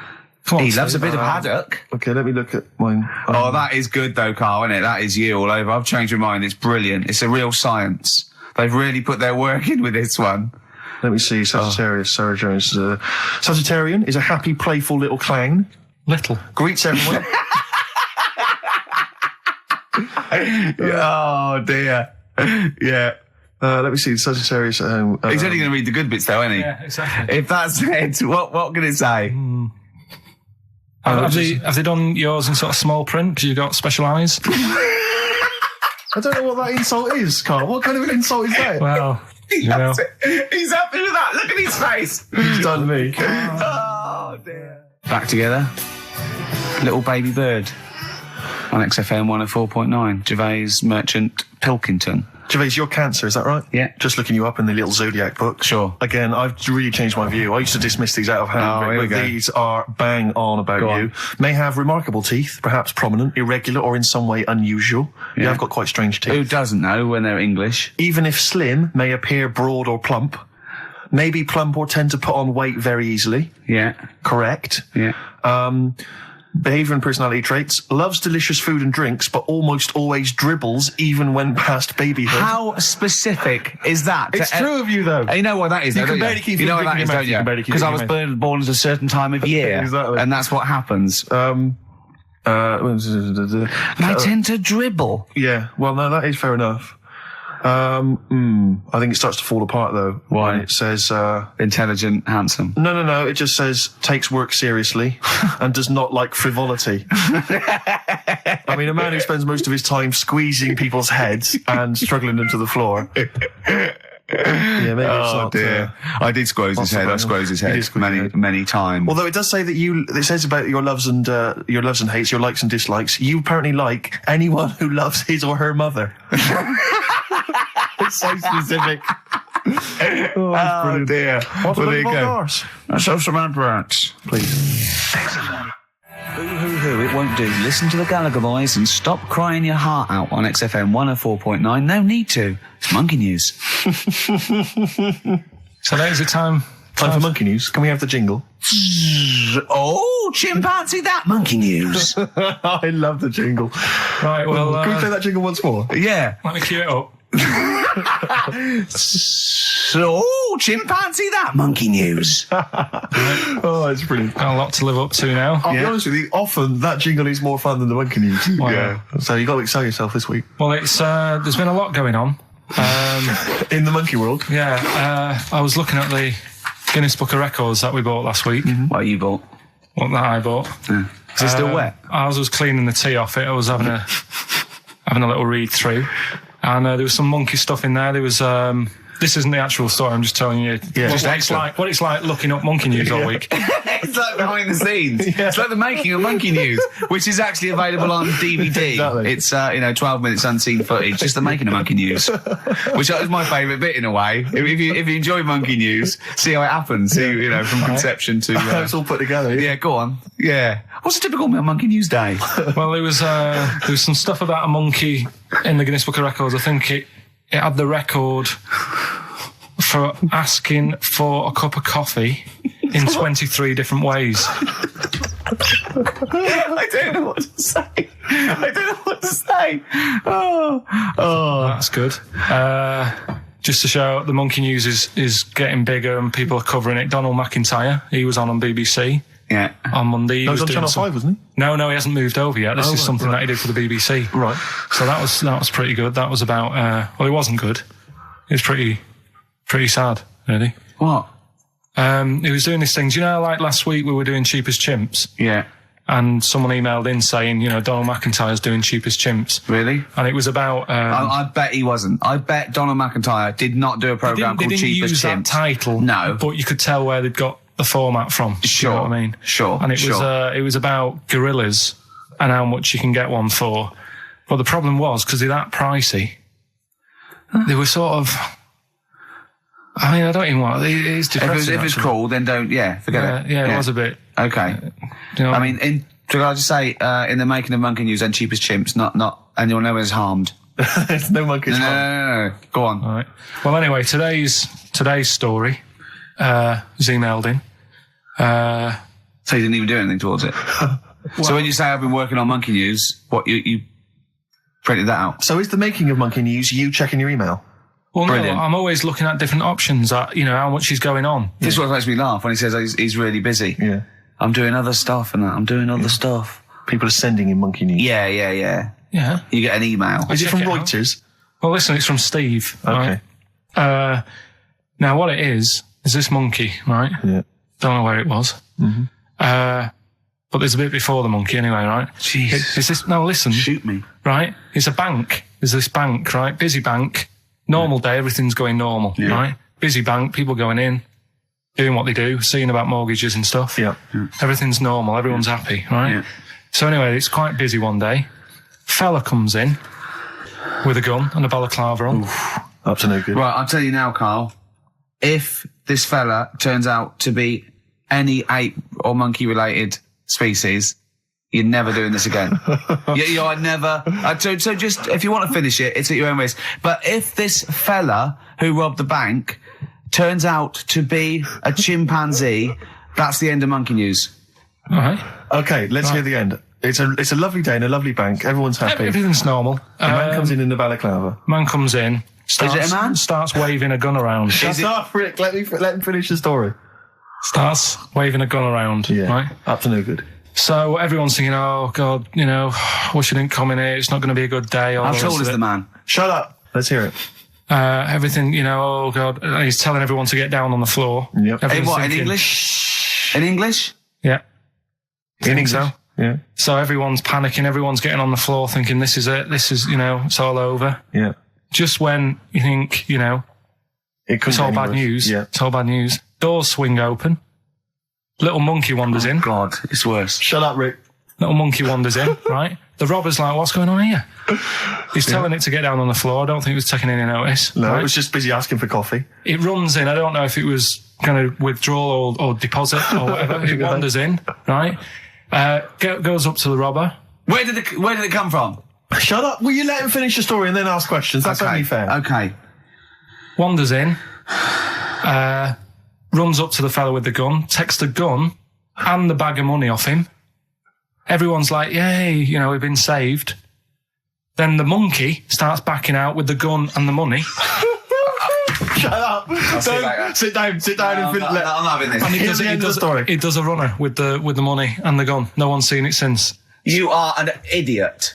Come on, He loves a Steve. bit of haddock. Okay, let me look at mine. Oh, that is good though, Carl, isn't it? That is you all over. I've changed my mind. It's brilliant. It's a real science. They've really put their work in with this one. Let me see. Sagittarius, Sarah Jones. Sagittarian is a happy, playful little clown. Little. Greets everyone. Oh, dear. Yeah. Let me see. Sagittarius. He's only going to read the good bits, though, isn't he? Yeah, exactly. If that's it, what can it say? Have they done yours in sort of small print because you've got special eyes? I don't know what that insult is, Carl. What kind of an insult is that? Well, He's happy with that. Look at his face. He's done me. Oh, dear. Back together. Little baby bird. On XFM 104.9. Gervais, Merchant, Pilkington. Gervais, you're Cancer, is that right? Yeah. Just looking you up in the little zodiac book. Sure. Again, I've really changed my view. I used to dismiss these out of hand, Oh, here we but go. these are bang on about Go you. on. May have remarkable teeth, perhaps prominent, irregular, or in some way unusual. You Yeah. have got quite strange teeth. Who doesn't know when they're English? Even if slim, may appear broad or plump. Maybe plump or tend to put on weight very easily. Yeah. Correct. Yeah. Behaviour and personality traits. Loves delicious food and drinks, but almost always dribbles even when past babyhood. How specific is that? It's true of you, though. You know what that is, You though, can don't barely keep you know it what that in is, your mouth. don't You you? can barely keep it Because in I your was mouth. born at a certain time of year. Exactly. And that's what happens. I I tend to dribble. Yeah, well, no, that is fair enough. I think it starts to fall apart, though. Why? When it says, Intelligent, handsome. no, it just says, takes work seriously and does not like frivolity. I mean, a man who spends most of his time squeezing people's heads and struggling them to the floor. Yeah, maybe it's not. I did squoze his head. I squoze his You head did squeeze his head. many times. Although it does say that it says about your loves and hates, your likes and dislikes. You apparently like anyone who loves his or her mother. It's so specific. Oh, dear. What Well, about there you go. vulgars? Let's have some adverts. Please. Hoo, it won't do. Listen to the Gallagher Boys and stop crying your heart out on XFM 104.9. No need to. It's monkey news. So that is the time. Time for monkey news. Can we have the jingle? Oh, chimpanzee that monkey news. I love the jingle. Right, well, Can we play that jingle once more? Yeah. let me cue it up. So, chimpanzee that monkey news. Oh, it's brilliant. Got a lot to live up to now. I'll be honest with you, often that jingle is more fun than the monkey news. Wow. So you got to excel yourself this week. Well, it's there's been a lot going on. In the monkey world. Yeah, I was looking at the Guinness Book of Records that we bought last week. What you bought? What that I bought. Is it still wet? I was cleaning the tea off it. I was having a little read through, and there was some monkey stuff in there. There was this isn't the actual story. I'm just telling you what it's like looking up monkey news all week. It's like behind the scenes. It's like the making of Monkey News, which is actually available on DVD. Exactly. It's 12 minutes unseen footage, just the making of Monkey News, which is my favourite bit in a way. If you enjoy Monkey News, see how it happens. See, from conception to It's all put together. yeah. Go on. Yeah. What's a typical Monkey News day? Well, there was some stuff about a monkey in the Guinness Book of Records. I think it had the record for asking for a cup of coffee in 23 different ways. I don't know what to say. Oh. That's good. Just to show the monkey news is getting bigger and people are covering it. Donald McIntyre, he was on BBC Yeah. on Monday. He was on Channel 5, wasn't he? No, he hasn't moved over yet. This is something that he did for the BBC. Right. So that was pretty good. That was about well, it wasn't good. It was pretty sad, really. What? He was doing these things. Like last week we were doing Cheap as Chimps, Yeah. and someone emailed in saying, Donald McIntyre's doing Cheap as Chimps. Really? And it was about... I bet he wasn't. I bet Donald McIntyre did not do a programme they called didn't Cheap as use that Chimps. title. No. But you could tell where they'd got the format from. Sure. You know what I mean? Sure. And it was about gorillas and how much you can get one for. But the problem was, because they're that pricey, they were sort of... I mean, I don't even want... It's depressing, If it's actually. cool, then don't... Yeah, forget it. Yeah, it was a bit... Okay. I mean, should I just say, in the making of Monkey News and Cheap as Chimps, not anyone no one's harmed. There's no monkeys. No. Go on. All right. Well, anyway, today's story was emailed in. So you didn't even do anything towards it. So when you say I've been working on Monkey News, what, you printed that out? So is the making of monkey news you checking your email? Well, no, Brilliant. I'm always looking at different options at, how much is going on. This is what makes me laugh when he says he's really busy. Yeah. I'm doing other stuff and that. I'm doing other stuff. People are sending in monkey news. Yeah. Yeah. You get an email. Is it check from it out. Reuters? Well, listen, it's from Steve. Okay. Right? Now, what it is this monkey, right? Yeah. Don't know where it was. Mm-hmm. But there's a bit before the monkey anyway, right? Jeez. No, listen. Shoot me. Right? It's a bank. There's this bank, right? Busy bank. Normal day, everything's going normal, right? Busy bank, people going in, doing what they do, seeing about mortgages and stuff. Yeah. Everything's normal. Everyone's happy, right? Yeah. So anyway, it's quite busy one day. Fella comes in with a gun and a balaclava on. Up to no good. Right, I'll tell you now, Carl. If this fella turns out to be any ape or monkey related species, you're never doing this again. You're never. So just, if you want to finish it, it's at your own risk. But if this fella who robbed the bank turns out to be a chimpanzee, that's the end of monkey news. All right. Okay, let's hear the end. It's a lovely day in a lovely bank. Everyone's happy. Everything's normal. The man comes in the balaclava. Man comes in. Is it a man? Starts waving a gun around. Shut up, Rick. Let him finish the story. Starts waving a gun around. Yeah. Right? Up to no good. So everyone's thinking, oh, God, wish you didn't come in here. It's not going to be a good day. How tall is the man? Shut up. Let's hear it. Everything, oh, God. He's telling everyone to get down on the floor. Yep. In Everyone's what, in thinking, English? In English? Yeah. In English? So. Yeah. So everyone's panicking. Everyone's getting on the floor thinking, this is it. This is, it's all over. Yeah. Just when you think, it's all bad news. Yeah. It's all bad news. Doors swing open. Little monkey wanders in. God, it's worse. Shut up, Rick. Little monkey wanders in, right? The robber's like, what's going on here? He's telling it to get down on the floor. I don't think it was taking any notice. No, right? it was just busy asking for coffee. It runs in. I don't know if it was going to withdraw or deposit or whatever. It wanders in, right? Goes up to the robber. Where did it come from? Shut up. Will you let him finish the story and then ask questions? That's only fair. Okay. Wanders in. Runs up to the fellow with the gun, takes the gun and the bag of money off him. Everyone's like, yay, we've been saved. Then the monkey starts backing out with the gun and the money. Shut up. Sit down and I'm not having this. And Here's the end of the story. It does a runner with the money and the gun. No one's seen it since. You are an idiot.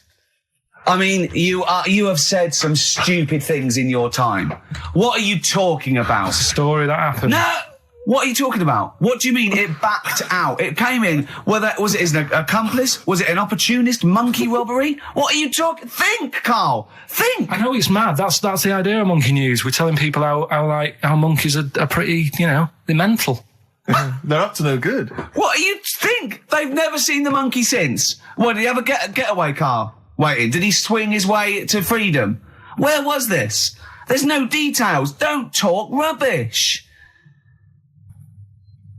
I mean, you have said some stupid things in your time. What are you talking about? It's a story that happened. No! What are you talking about? What do you mean it backed out? It came in, was it an accomplice? Was it an opportunist monkey robbery? What are you talking? Think, Carl. Think. I know it's mad. That's the idea of monkey news. We're telling people how monkeys are pretty, they're mental. They're up to no good. What do you think? They've never seen the monkey since. What, did he have a getaway car waiting? Did he swing his way to freedom? Where was this? There's no details. Don't talk rubbish.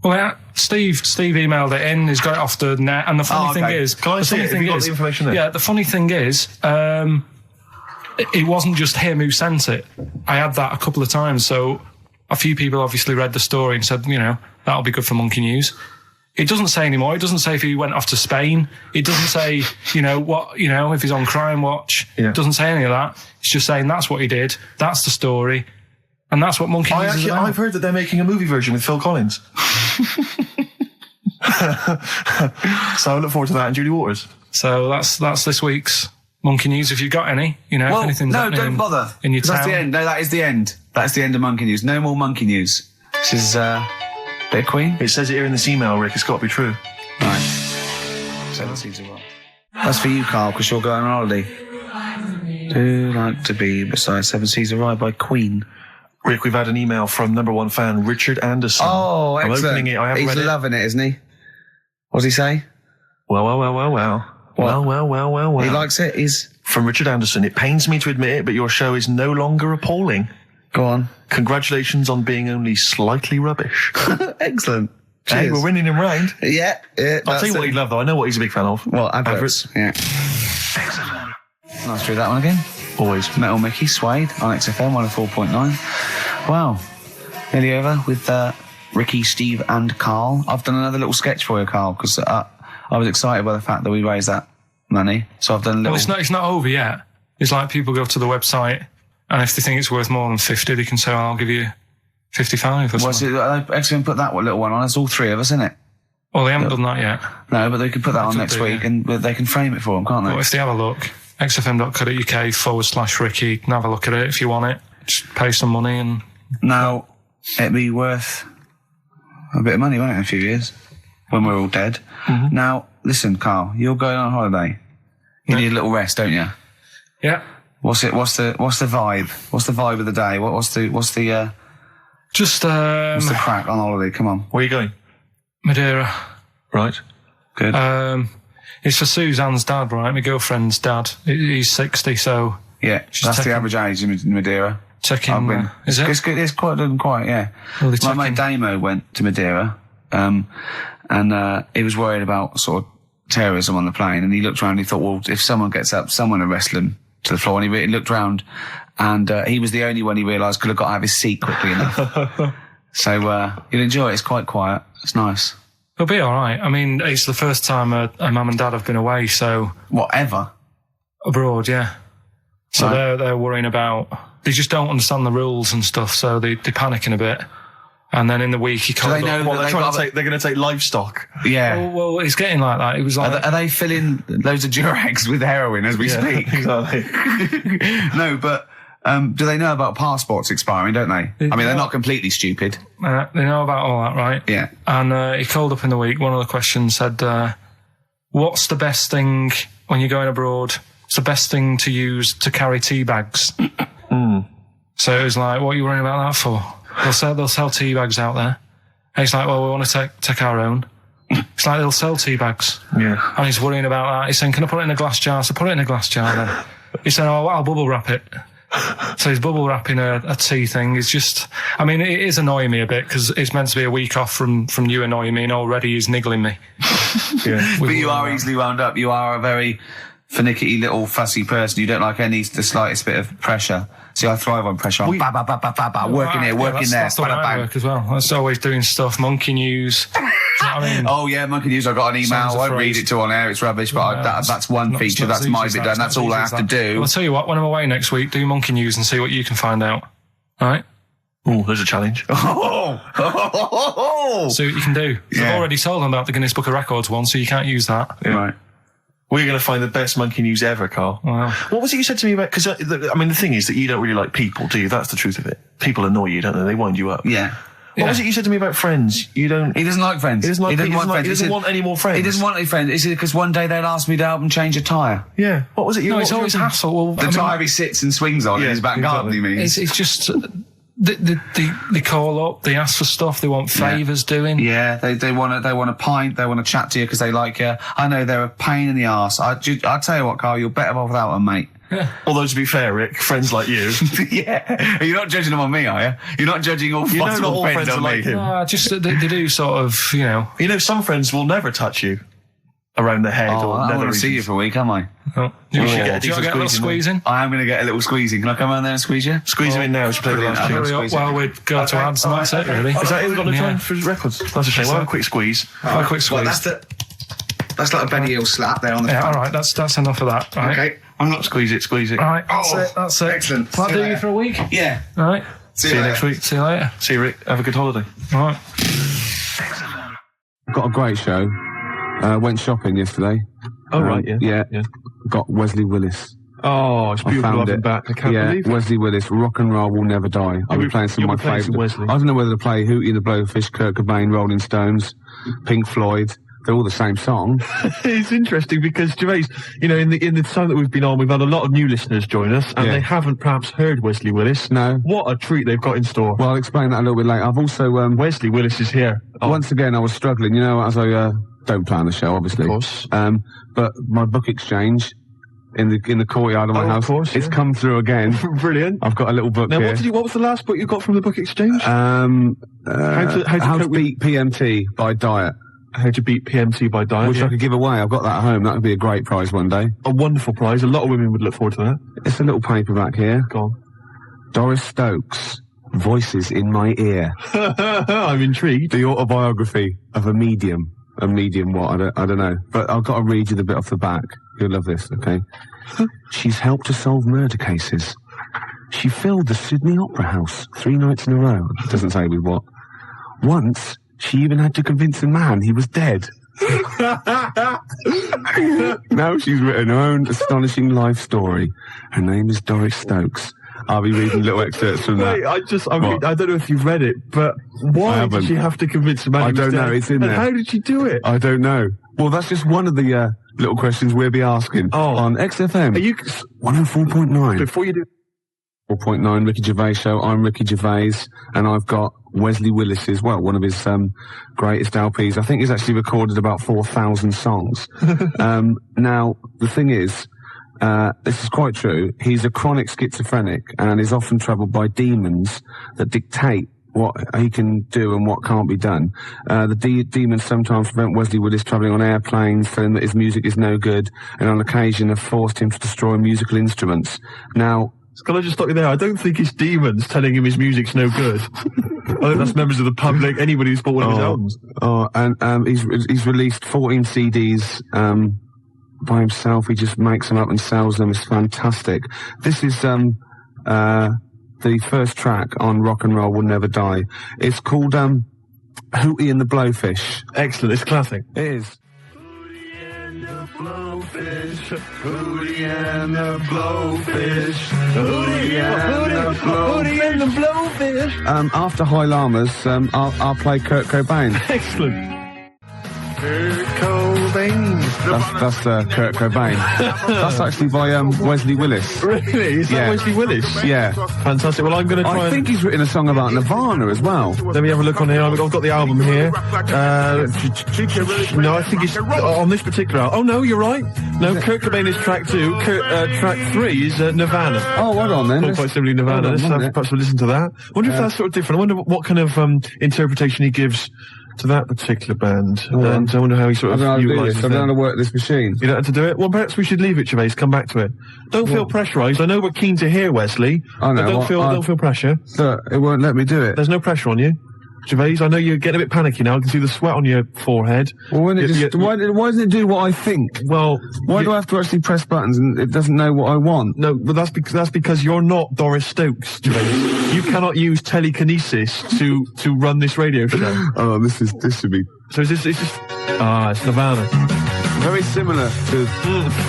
Well, Steve emailed it in. He's got it off the net. And the funny thing is, can I see it? Have you got the information there? Yeah, the funny thing is, it wasn't just him who sent it. I had that a couple of times. So a few people obviously read the story and said, that'll be good for monkey news. It doesn't say anymore. It doesn't say if he went off to Spain. It doesn't say, if he's on Crime Watch. Yeah. It doesn't say any of that. It's just saying that's what he did. That's the story. And that's what monkey news is about. I've heard that they're making a movie version with Phil Collins. So I look forward to that and Julie Waters. So that's this week's monkey news. If you've got any, if anything's happening don't bother. in your town. That's the end. No, that is the end. That's the end of monkey news. No more monkey news. This is bit of Queen. It says it here in this email, Rick. It's got to be true. Right. 7 seasons well. That's for you, Carl, because you're going on holiday. Do like to be beside 7 Seas a Ride by Queen. Rick, we've had an email from number one fan Richard Anderson. Oh, excellent. I'm opening it. I haven't read it. He's loving it, isn't he? What does he say? Well. What? Well. He likes it. He's From Richard Anderson. It pains me to admit it, but your show is no longer appalling. Go on. Congratulations on being only slightly rubbish. Excellent. Hey, Cheers. we're winning him round. Yeah. I'll tell you what he'd love, though. I know what he's a big fan of. Well, adverts. Yeah. Excellent. Nice to do that one again. Always. Metal Mickey, Suede on XFM 104.9. Wow. Nearly over with Ricky, Steve and Karl. I've done another little sketch for you, Karl, because I was excited by the fact that we raised that money. So I've done a little... Well, it's not over yet. It's like people go to the website And if they think it's worth more than 50, they can say, I'll give you 55 or something. XFM put that little one on. It's all three of us, isn't it? Well, they haven't done that yet. No, but they can put that on next week, and they can frame it for them, can't they? Well, if they have a look, xfm.co.uk/Ricky, you can have a look at it if you want it. Just pay some money and... Now, it'd be worth a bit of money, won't it, in a few years, when we're all dead. Mm-hmm. Now, listen, Carl, you're going on holiday. You need a little rest, don't you? Yeah. What's the vibe? What's the vibe of the day? What's the crack on holiday? Come on. Where are you going? Madeira. Right. Good. It's for Suzanne's dad, right? My girlfriend's dad. He's 60, so... Yeah, that's the average age in Madeira. Checking... is it? It's good. It's quite, yeah. Well, my mate Damo went to Madeira, and he was worried about sort of terrorism on the plane, and he looked around and he thought, well, if someone gets up, someone will wrestle him to the floor, and he looked around, and he was the only one he realised could have got out of his seat quickly enough. So you'll enjoy it. It's quite quiet. It's nice. It'll be all right. I mean, it's the first time a mum and dad have been away, so... Whatever. Abroad, yeah. So Right. they're worrying about... They just don't understand the rules and stuff, so they're panicking a bit. And then in the week, he called they know up... that They're going to take livestock. Yeah. Well, it's getting like that. It was like... Are they filling loads of Durags with heroin as we speak? Exactly. No, but do they know about passports expiring, don't they? I mean, they're not completely stupid. they know about all that, right? Yeah. And he called up in the week. One of the questions said, what's the best thing when you're going abroad? What's the best thing to use to carry tea bags? So it was like, what are you worrying about that for? They'll sell tea bags out there. And he's like, well, we want to take our own. It's like they'll sell tea bags. Yeah. And he's worrying about that. He's saying, can I put it in a glass jar? So put it in a glass jar then. He's saying, oh, I'll bubble wrap it. So he's bubble wrapping a tea thing. It's just, I mean, it is annoying me a bit because it's meant to be a week off from you annoying me, and already he's niggling me. Yeah. But you are easily wound up. You are a very finicky little fussy person. You don't like the slightest bit of pressure. See, I thrive on pressure. I'm working here, working there. That's the way I work as well. That's always doing stuff. Monkey news. Do you know what I mean? Oh yeah, Monkey News. I got an email. I won't read it to on air. It's rubbish, but that's one feature. That's my bit done. That's all I have to do. Well, I'll tell you what. When I'm away next week, do Monkey News and see what you can find out. All right? Oh, there's a challenge. Oh. See what you can do. Yeah. I've already told them about the Guinness Book of Records one, so you can't use that. Yeah. Right. We're going to find the best monkey news ever, Carl. Wow. What was it you said to me about... Because, I mean, the thing is that you don't really like people, do you? That's the truth of it. People annoy you, don't they? They wind you up. Yeah. What was it you said to me about friends? You don't... He doesn't like friends. He doesn't want any more friends. He doesn't want any friends. Is it because one day they'll ask me to help him change a tyre? Yeah. What was it? No, it's always hassle. Well, The tyre he sits and swings on in his back garden, he means. It's just... They call up, they ask for stuff, they want favours doing. Yeah, they want a pint, they want to chat to you because they like you. I know they're a pain in the arse. I'll tell you what, Carl, you're better off without them, mate. Yeah. Although, to be fair, Rick, friends like you... Yeah. You're not judging them on me, are you? You're not judging all not all friends on are like me. him. Just they do sort of, you know... You know, some friends will never touch you around the head or I nether want to see you regions. for a week, am I? Oh. You should get a get a decent little squeeze squeeze in. I am going to get a little squeezing. Can I come around there and squeeze you? Squeeze him in now. We should play the last tune. Hurry up while we go to ads, and that's it, really. Is that it? We've got no Yeah. time for records. That's a shame. We'll have a quick squeeze. A quick squeeze. Well, that's like a Benny Hill slap there on the Yeah, front. all right, that's enough of that. Right. Okay. I'm not squeeze it. All right, that's it. Excellent. Will that See do you you later. for a week? Yeah. All right. See you next week. See you later. See you, Rick. Have a good holiday. All right. Got a great show. Went shopping yesterday. Oh, right, yeah. Yeah. Got Wesley Willis. Oh, it's I beautiful found having it. back. I can't believe it. Wesley Willis, Rock and Roll Will Never Die. I'll be playing some of you'll my be playing some favourite. Wesley. I don't know whether to play Hootie and the Blowfish, Kurt Cobain, Rolling Stones, Pink Floyd. They're all the same song. It's interesting because Gervais, you know, in the time that we've been on, we've had a lot of new listeners join us, and they haven't perhaps heard Wesley Willis. No. What a treat they've got in store. Well, I'll explain that a little bit later. I've also, Wesley Willis is here. Oh, once again, I was struggling, you know, as I don't play on the show, obviously. Of course. But my book exchange in the courtyard of my house, of course, it's come through again. Brilliant. I've got a little book Now, here. what was the last book you got from the book exchange? How to cope with- Beat PMT by Diet, How to Beat PMT by Diet. which I could give away. I've got that at home. That would be a great prize one day. A wonderful prize. A lot of women would look forward to that. It's a little paperback here. Go on. Doris Stokes, Voices in My Ear. I'm intrigued. The autobiography of a medium. A medium what? I don't know. But I've got to read you the bit off the back. You'll love this, okay? She's helped to solve murder cases. she filled the Sydney Opera House 3 nights in a row. It doesn't say with what. Once, she even had to convince a man he was dead. Now she's written her own astonishing life story. Her name is Doris Stokes. I'll be reading little excerpts from that. Wait, I don't know if you've read it, but why did she have to convince a man? I don't know. It's in there. And how did she do it? I don't know. Well, that's just one of the little questions we'll be asking on XFM. Are you 104.9? Before you do 4.9 Ricky Gervais Show. I'm Ricky Gervais, and I've got Wesley Willis as well, one of his greatest LPs. I think he's actually recorded about 4,000 songs. Now, the thing is, this is quite true. He's a chronic schizophrenic and is often troubled by demons that dictate what he can do and what can't be done. The demons sometimes prevent Wesley Willis travelling on airplanes, telling him that his music is no good, and on occasion have forced him to destroy musical instruments. Now, can I just stop you there? I don't think it's demons telling him his music's no good. I think that's members of the public, anybody who's bought one of his albums. And he's released 14 CDs by himself. He just makes them up and sells them. It's fantastic. This is the first track on Rock and Roll Will Never Die. It's called Hootie and the Blowfish. Excellent. It's classic. It is. Hootie and the Blowfish. Hootie and the Blowfish. After High Llamas, I'll play Kurt Cobain. Excellent. Kurt Cobain. That's Kurt Cobain. That's actually by Wesley Willis. Really? Is that Wesley Willis? Yeah. Fantastic. Well, I'm going to try. I think he's written a song about Nirvana as well. Let me have a look on here. I've got the album here. No, I think it's on this particular album. Oh, no, you're right. No, Kurt Cobain is track 2. Track 3 is Nirvana. Oh, hold on then. Quite simply Nirvana. Perhaps we'll listen to that. I wonder if that's sort of different. I wonder what kind of interpretation he gives to that particular band. And I wonder how he sort of utilises it. I don't know how to work this machine. You don't have to do it? Well, perhaps we should leave it, Gervais. Come back to it. Don't feel pressurised. I know we're keen to hear Wesley. I know. But don't feel pressure. Look, it won't let me do it. There's no pressure on you. Gervais, I know you're getting a bit panicky now. I can see the sweat on your forehead. Well, why doesn't it do what I think? Well, why do I have to actually press buttons and it doesn't know what I want? No, but that's because you're not Doris Stokes, Gervais. You cannot use telekinesis to run this radio show. Oh, this should be. So is this? It's Nirvana. Very similar to.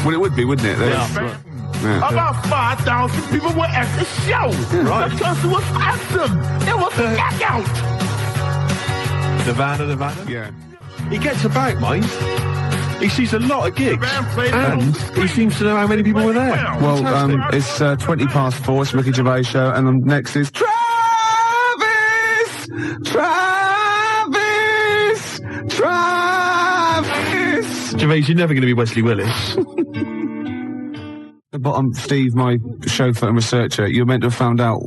Well, it would be, wouldn't it? Yeah. Yeah. About 5,000 people were at the show. Right. Because it was awesome. It was a knockout. Nirvana. Yeah. He gets about, mind. He sees a lot of gigs, and he sees to know how many people were there. Well, it's 20 past 4. It's Ricky Gervais Show, and next is Travis. Gervais, you're never going to be Wesley Willis. But I'm Steve, my chauffeur and researcher. You're meant to have found out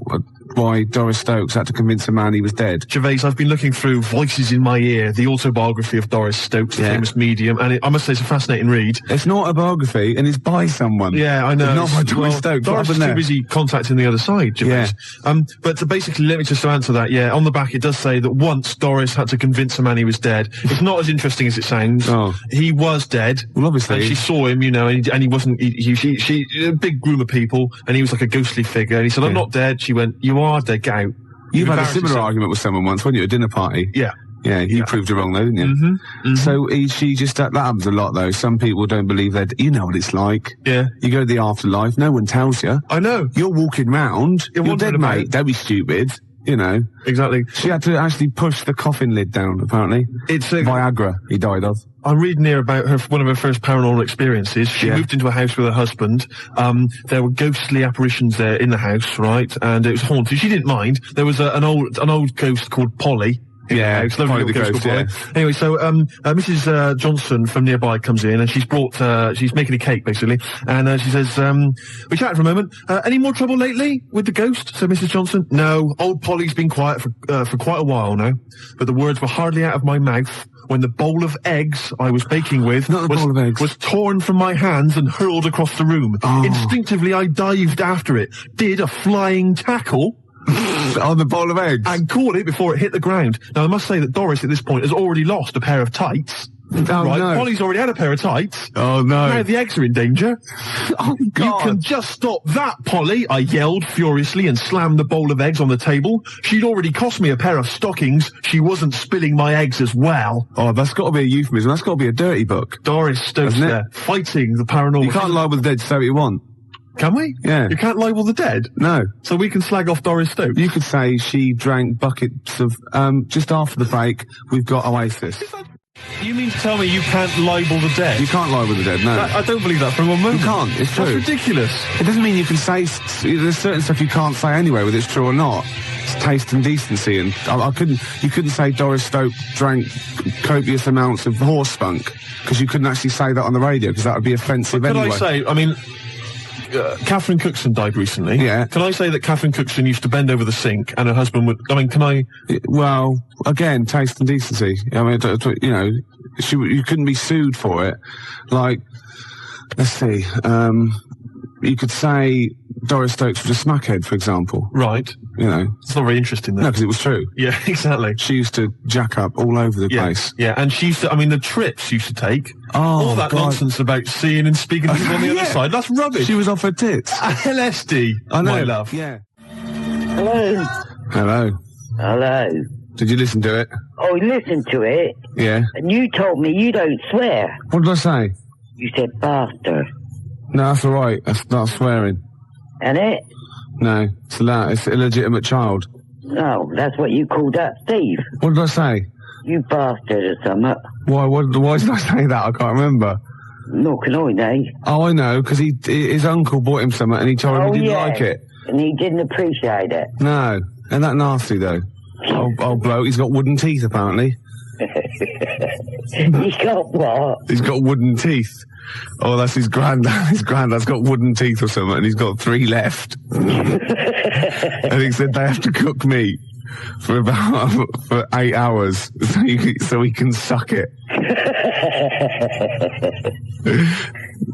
why Doris Stokes had to convince a man he was dead. Gervais, I've been looking through Voices in My Ear, the autobiography of Doris Stokes, the famous medium, and I must say it's a fascinating read. It's not a biography, and it's by someone. Yeah, I know. It's not by Doris Stokes. Doris is too busy contacting the other side, Gervais. Yeah. But basically, let me just answer that. Yeah, on the back it does say that once Doris had to convince a man he was dead. It's not as interesting as it sounds. Oh. He was dead. Well, obviously. And she saw him, and he wasn't, she a big group of people, and he was like a ghostly figure, and he said, I'm not dead. She went, you are dead, get out. You've had a similar argument with someone once, weren't you, at a dinner party? Yeah. Yeah, you proved her wrong though, didn't you? Mm-hmm. Mm-hmm. So she just, that happens a lot though. Some people don't believe that, you know what it's like. Yeah. You go to the afterlife, no one tells you. I know. You're walking round, you're dead, about mate. Don't be stupid. You know. Exactly. She had to actually push the coffin lid down, apparently. It's Viagra he died of. I'm reading here about one of her first paranormal experiences. She moved into a house with her husband. There were ghostly apparitions there in the house, right? And it was haunted. She didn't mind. There was an old ghost called Polly. Yeah, it's lovely the ghost, yeah. Anyway, so Mrs. Johnson from nearby comes in, and she's making a cake basically, and she says, we chatted for a moment. Any more trouble lately with the ghost? So Mrs. Johnson, no, old Polly's been quiet for quite a while now, but the words were hardly out of my mouth when the bowl of eggs I was baking with was torn from my hands and hurled across the room. Oh. Instinctively, I dived after it, did a flying tackle. On the bowl of eggs. And caught it before it hit the ground. Now, I must say that Doris at this point has already lost a pair of tights. Oh, right? no. Polly's already had a pair of tights. Oh, no. Now the eggs are in danger. Oh, God. You can just stop that, Polly, I yelled furiously and slammed the bowl of eggs on the table. She'd already cost me a pair of stockings. She wasn't spilling my eggs as well. Oh, that's got to be a euphemism. That's got to be a dirty book. Doris Stokes Isn't it? there, fighting the paranormal. You can't lie with the dead to say what you want. Can we? Yeah. You can't libel the dead? No. So we can slag off Doris Stokes? You could say she drank buckets of, just after the break, we've got Oasis. You mean to tell me you can't libel the dead? You can't lie with the dead, no. I don't believe that for one moment. You can't, it's true. That's ridiculous. It doesn't mean you can say, there's certain stuff you can't say anyway, whether it's true or not. It's taste and decency, and you couldn't say Doris Stokes drank copious amounts of horse spunk, because you couldn't actually say that on the radio, because that would be offensive anyway. Could I say, I mean, Catherine Cookson died recently. Yeah. Can I say that Catherine Cookson used to bend over the sink and her husband would, I mean, can I? Well, again, taste and decency. I mean, you know, you couldn't be sued for it. Like, let's see, you could say Doris Stokes was a smackhead, for example. Right. You know. It's not very interesting, though. No, because it was true. Yeah, exactly. She used to jack up all over the place. Yeah, and she used to, I mean, the trips she used to take. Oh, all that God. nonsense about seeing and speaking to people on the other side. That's rubbish. She was off her tits. LSD, I know. my love. Yeah. Hello. Hello. Hello. Did you listen to it? Oh, listen to it, Yeah. and you told me you don't swear. What did I say? You said bastard. No, that's all right. That's not swearing. And it? No, it's allowed. It's illegitimate child. No, that's what you called up Steve. What did I say? You bastard or something. Why did I say that? I can't remember. Nor can I, know. Oh, I know, because his uncle bought him something and he told him he didn't like it. And he didn't appreciate it. No. Ain't that nasty, though? Old bloke, he's got wooden teeth, apparently. He got what? He's got wooden teeth. Oh, that's his granddad. His granddad's got wooden teeth or something, and he's got 3 left. And he said they have to cook meat for 8 hours so he can suck it.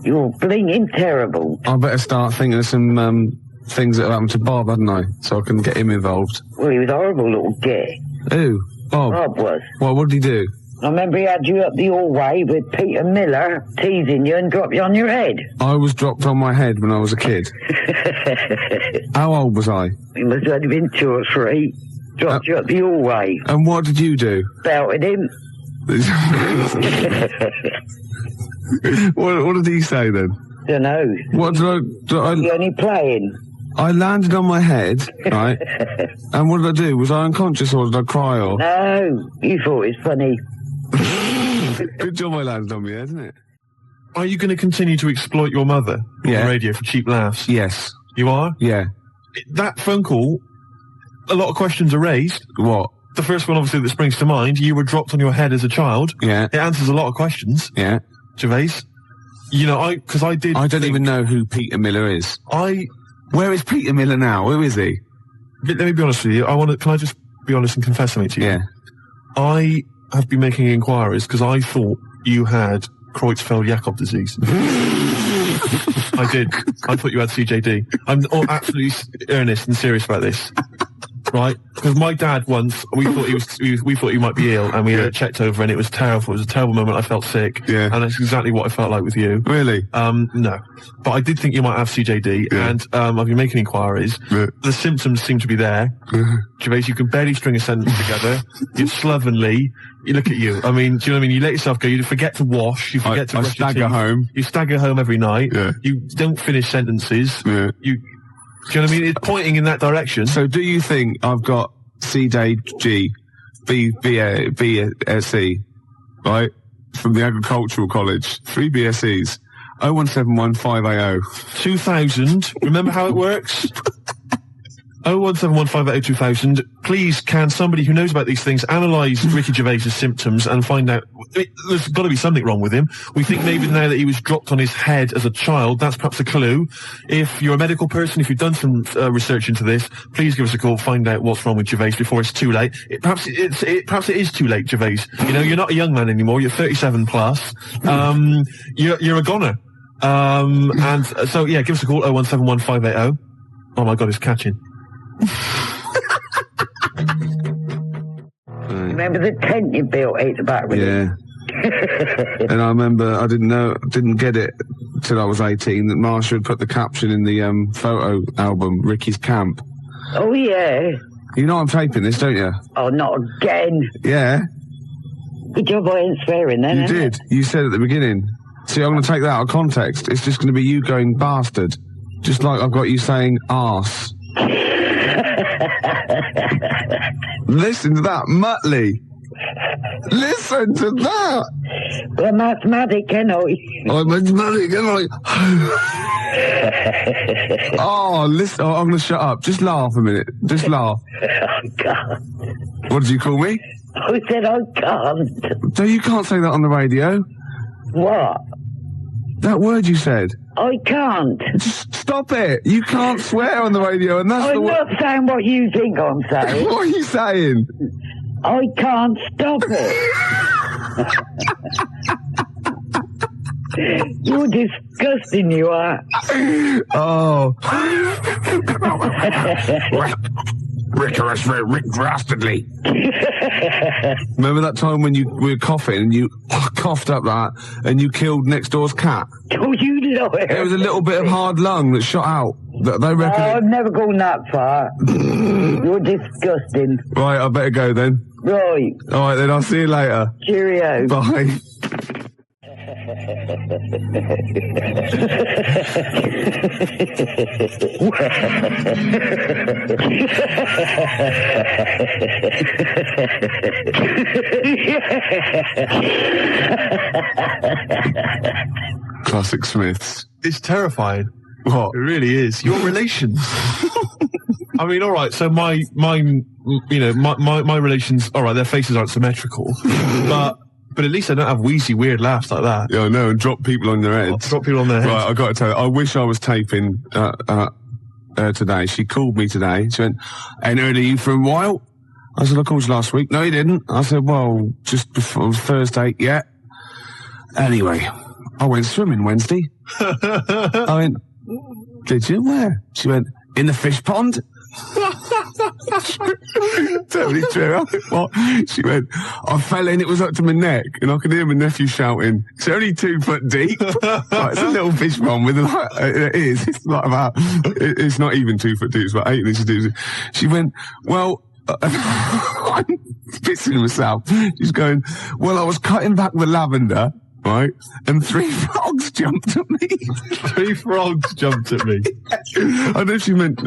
You're blinging terrible. I better start thinking of some things that happened to Bob, hadn't I? So I can get him involved. Well, he was a horrible little git. Who? Bob? Rob was. Well, what did he do? I remember he had you up the hallway with Peter Miller teasing you and dropped you on your head. I was dropped on my head when I was a kid. How old was I? He must have been 2 or 3. Dropped you up the hallway. And what did you do? Belted him. What did he say then? Dunno. What did I You only playing. I landed on my head, right? And what did I do? Was I unconscious or did I cry or? No, you thought it was funny. Good job I landed on my head, isn't it? Are you going to continue to exploit your mother on the radio for cheap laughs? Yes. You are? Yeah. That phone call, a lot of questions are raised. What? The first one, obviously, that springs to mind, you were dropped on your head as a child. Yeah. It answers a lot of questions. Yeah. Gervais. You know, I don't even know who Peter Miller is. Where is Peter Miller now? Who is he? Let me be honest with you. Can I just be honest and confess something to you? Yeah. I have been making inquiries because I thought you had Creutzfeldt-Jakob disease. I did. I thought you had CJD. I'm absolutely earnest and serious about this. Right? Because my dad once, we thought he might be ill, and we had it checked over, and it was terrible. It was a terrible moment. I felt sick. Yeah. And that's exactly what I felt like with you. Really? No. But I did think you might have CJD, and I've been making inquiries. Yeah. The symptoms seem to be there. Gervais, you can barely string a sentence together. You're slovenly. You look at you. I mean, do you know what I mean? You let yourself go. You forget to wash. You forget to brush your teeth. I stagger home. You stagger home every night. Yeah. You don't finish sentences. Yeah. Do you know what I mean? It's pointing in that direction. So do you think I've got CJG, BSc, right? From the Agricultural College, 3 BScs, 0171580. 2000. Remember how it works? 01715802000. Please, can somebody who knows about these things analyse Ricky Gervais's symptoms and find out? There's got to be something wrong with him. We think maybe now that he was dropped on his head as a child, that's perhaps a clue. If you're a medical person, if you've done some research into this, please give us a call. Find out what's wrong with Gervais before it's too late. Perhaps it is too late, Gervais. You know, you're not a young man anymore. You're 37 plus. You're a goner. And so yeah, give us a call. 0171580. Oh my God, it's catching. Remember the tent you built at the back with Yeah. And I remember I didn't get it till I was 18 that Marsha had put the caption in the photo album, Ricky's Camp. Oh, yeah. You know I'm taping this, don't you? Oh, not again. Yeah, Good job I ain't swearing then. you innit? did. You said at the beginning. See, I'm going to take that out of context. It's just going to be you going bastard. Just like I've got you saying arse. Listen to that, Muttley. Listen to that. Well, mathematic, can I? I'm mathematic, am I? Oh, listen. Oh, I'm going to shut up. Just laugh a minute. Just laugh. I can't. What did you call me? I said I can't. No, you can't say that on the radio. What? That word you said. I can't. Just stop it. You can't swear on the radio, and that's the I'm word. not saying what you think I'm saying. What are you saying? I can't stop it. You're disgusting, you are. Oh. Rick Dastardly. Remember that time when you were coughing and you coughed up that and you killed next door's cat? Oh, you liar. There was a little bit of hard lung that shot out. They reckon. Oh, I've never gone that far. You're disgusting. Right, I better go then. Right. All right, then I'll see you later. Cheerio. Bye. Classic Smiths. It's terrifying. What? It really is. Your relations. I mean, all right. So my relations. All right, their faces aren't symmetrical, but at least I don't have wheezy, weird laughs like that. Yeah, I know, and drop people on their heads. Drop people on their heads. Right, I got to tell you, I wish I was taping today. She called me today. She went, "Ain't heard of you for a while." I said, "I called you last week." "No, you didn't." I said, "Well, just before Thursday." "Yeah." Anyway, I went swimming Wednesday. I went, "Did you? Where?" She went, "In the fish pond." Totally true. I went, "What?" She went, "I fell in, it was up to my neck," and I could hear my nephew shouting, "It's only 2 foot deep." Like, it's a little fish pond with it is. It's like it's not even 2 foot deep, it's about 8 inches deep. She went, "Well," I'm pissing myself. She's going, "Well, I was cutting back the lavender, right, and 3 frogs jumped at me." 3 frogs jumped at me. I know she meant,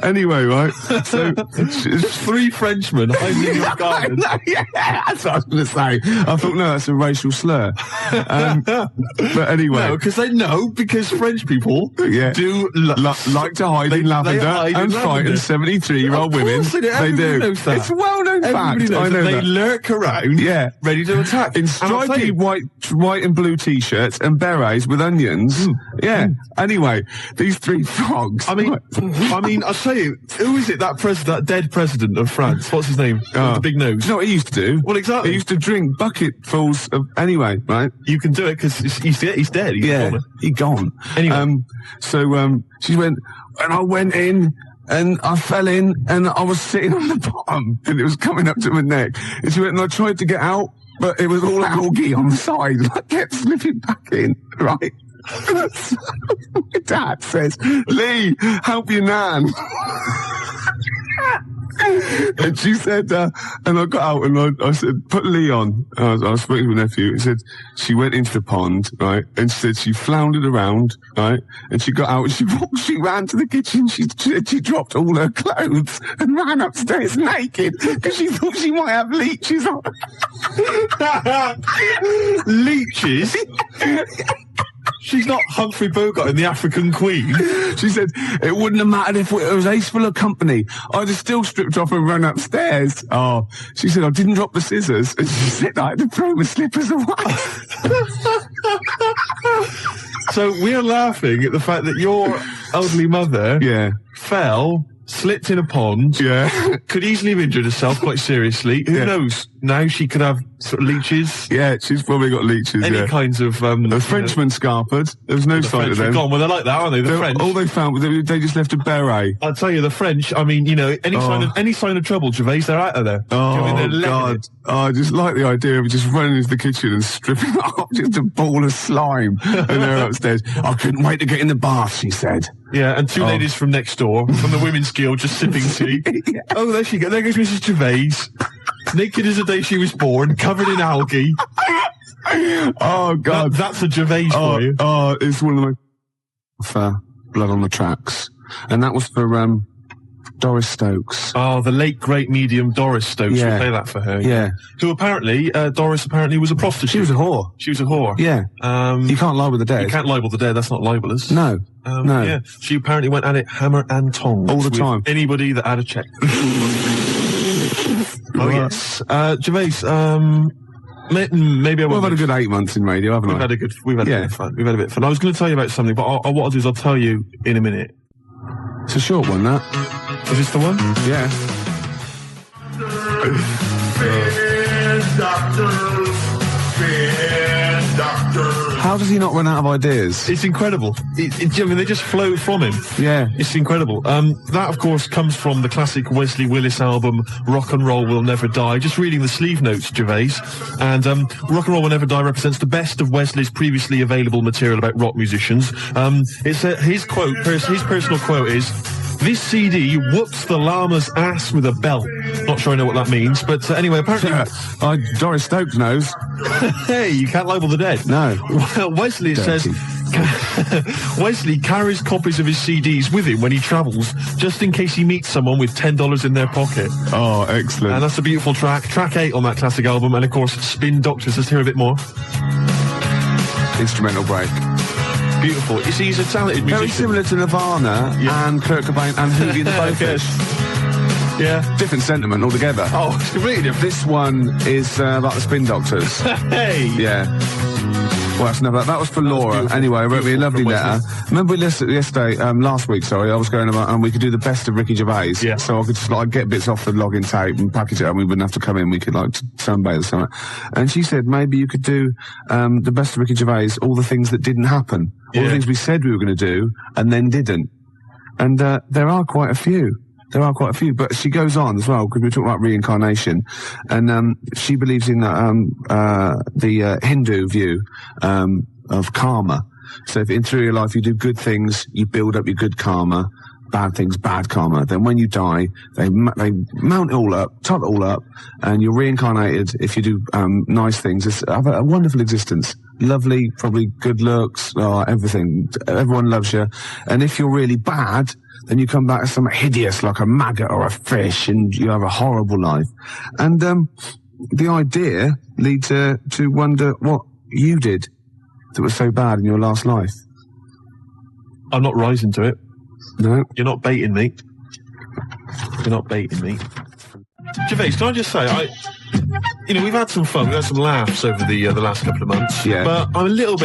anyway, right, so, 3 Frenchmen hiding in your garden. yeah, that's what I was going to say. I thought, no, that's a racial slur. But anyway. No, because French people Yeah. do like to hide in lavender hide in and lavender. frighten 73-year-old Of women. course they do. They Everybody do. knows that. It's a well-known fact. Everybody knows I know that. They that. lurk around, Yeah. ready to attack. In And I'll tell stripy you, white and blue t-shirts and berets with onions. Yeah. Anyway, these 3 frogs. I mean, I'll tell you, who is it, that dead president of France? What's his name? With the big nose. Do you know what he used to do? Well, exactly. He used to drink bucketfuls of... Anyway, right? You can do it because he's dead. He's Yeah, gone. he gone. Anyway. So she went, and I went in, and I fell in, and I was sitting on the bottom, and it was coming up to my neck. And she went, and I tried to get out, but it was all algae on the side, and I kept slipping back in, right? So my dad says, "Lee, help your nan." And she said, and I got out and I said, "Put Lee on." I was speaking to my nephew. He said, she went into the pond, right? And she said she floundered around, right? And she got out and she ran to the kitchen. She dropped all her clothes and ran upstairs naked because she thought she might have leeches on. Leeches? She's not Humphrey Bogart in The African Queen. She said, "It wouldn't have mattered if it was ace full of company. I'd have still stripped off and run upstairs." Oh, she said, "I didn't drop the scissors." And she said, "I had to throw my slippers away." So we're laughing at the fact that your elderly mother Yeah. fell, slipped in a pond, Yeah. could easily have injured herself quite seriously. Who knows? now she could have sort of leeches. Yeah, she's probably got leeches. Any kinds of The Frenchman scarpered. There was no the sign French of are them. gone. Well, they're like that, aren't they? The French. All they found was they just left a beret. I'll tell you, the French. I mean, any sign of trouble, Gervais, they're out of there. Oh, I mean, they're letting God. it. Oh, I just like the idea of just running into the kitchen and stripping off just a ball of slime. And they're upstairs. I couldn't wait to get in the bath, she said. Yeah, and two ladies from next door, from the women's guild, just sipping tea. Oh, there she goes. There goes Mrs. Gervais. Naked as the day she was born, covered in algae. Oh, God. That's a Gervais for you. Oh, it's one of the most... Blood on the Tracks. And that was for, Doris Stokes. Oh, the late great medium Doris Stokes. Yeah. We'll play that for her. Yeah. Who apparently, Doris apparently was a prostitute. She was a whore. She was a whore. Yeah. You can't lie with the dead. You can't libel the dead. That's not libelous. No. No. Yeah. She apparently went at it hammer and tongs. All the with time. Anybody that had a check. Oh, yes. Gervais, maybe I won't. We've had a good 8 months in radio, haven't We've I? had a bit of fun. We've had a bit of fun. I was going to tell you about something, but what I'll do is I'll tell you in a minute. It's a short one, that. Is this the one? Yeah. How does he not run out of ideas? It's incredible. I mean, they just flow from him. Yeah. It's incredible. That, of course, comes from the classic Wesley Willis album, Rock and Roll Will Never Die. Just reading the sleeve notes, Gervais. And Rock and Roll Will Never Die represents the best of Wesley's previously available material about rock musicians. His personal quote is, "This CD whoops the llama's ass with a belt." Not sure I know what that means, but anyway, apparently... Doris Stokes knows. Hey, you can't label the dead. No. Well, Wesley Dirty. says... Wesley carries copies of his CDs with him when he travels, just in case he meets someone with $10 in their pocket. Oh, excellent. And that's a beautiful track. Track 8 on that classic album, and of course, Spin Doctors. Let's hear a bit more. Instrumental break. Beautiful. You see, he's a talented musician. Very similar to Nirvana and Kurt Cobain and Hootie and the Blowfish. Yeah. Different sentiment altogether. Oh, it's completely different. This one is about the Spin Doctors. Hey! Yeah. Well, that's enough. That was for Laura. beautiful. Anyway, wrote me a lovely Beautiful from letter. Remember we listened yesterday, last week, sorry, I was going about, and we could do the best of Ricky Gervais. Yeah. So I could just, like, get bits off the login tape and package it, and we wouldn't have to come in. We could, like, sunbathe or something. And she said, maybe you could do, the best of Ricky Gervais, all the things that didn't happen. All the Yeah. things we said we were going to do, and then didn't. And, there are quite a few. There are quite a few, but she goes on as well, because we talk about reincarnation, and she believes in the Hindu view of karma. So if through your life you do good things, you build up your good karma, bad things, bad karma. Then when you die, they mount it all up, top it all up, and you're reincarnated if you do nice things. It's a wonderful existence. Lovely, probably good looks, everything. Everyone loves you. And if you're really bad, then you come back as something hideous like a maggot or a fish, and you have a horrible life. And the idea leads to wonder what you did that was so bad in your last life. I'm not rising to it. No? You're not baiting me. You're not baiting me. Gervais, can I just say, we've had some fun, we've had some laughs over the last couple of months. Yeah. But I'm a little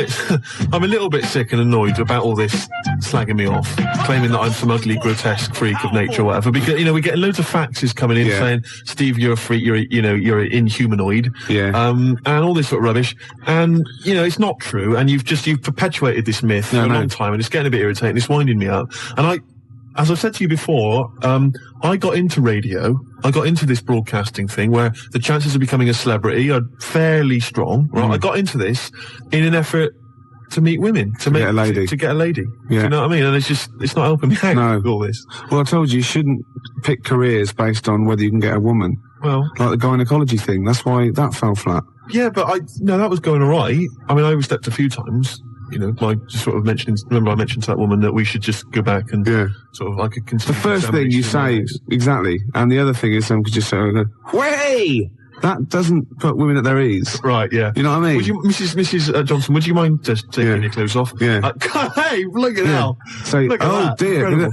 bit sick and annoyed about all this slagging me off, claiming that I'm some ugly, grotesque freak of nature or whatever. Because we're getting loads of faxes coming in saying, "Steve, you're a freak, you're an inhumanoid," and all this sort of rubbish. And it's not true. And you've perpetuated this myth for a long time, and it's getting a bit irritating. It's winding me up. And as I've said to you before, I got into radio. I got into this broadcasting thing where the chances of becoming a celebrity are fairly strong. Right? I got into this in an effort to meet women, to get a lady. To get a lady. Yeah. You know what I mean? And it's not helping me out with all this. Well, I told you shouldn't pick careers based on whether you can get a woman. Well, like the gynecology thing. That's why that fell flat. Yeah, but that was going all right. I mean, I overstepped a few times. By just sort of remember I mentioned to that woman that we should just go back and sort of like a the first thing you say, exactly. And the other thing is someone could just say, "Way!" That doesn't put women at their ease. Right, yeah. You know what I mean? Would you, Mrs. Johnson, would you mind just taking your clothes off? Yeah. Hey, look at that. Say, look at that. Dear,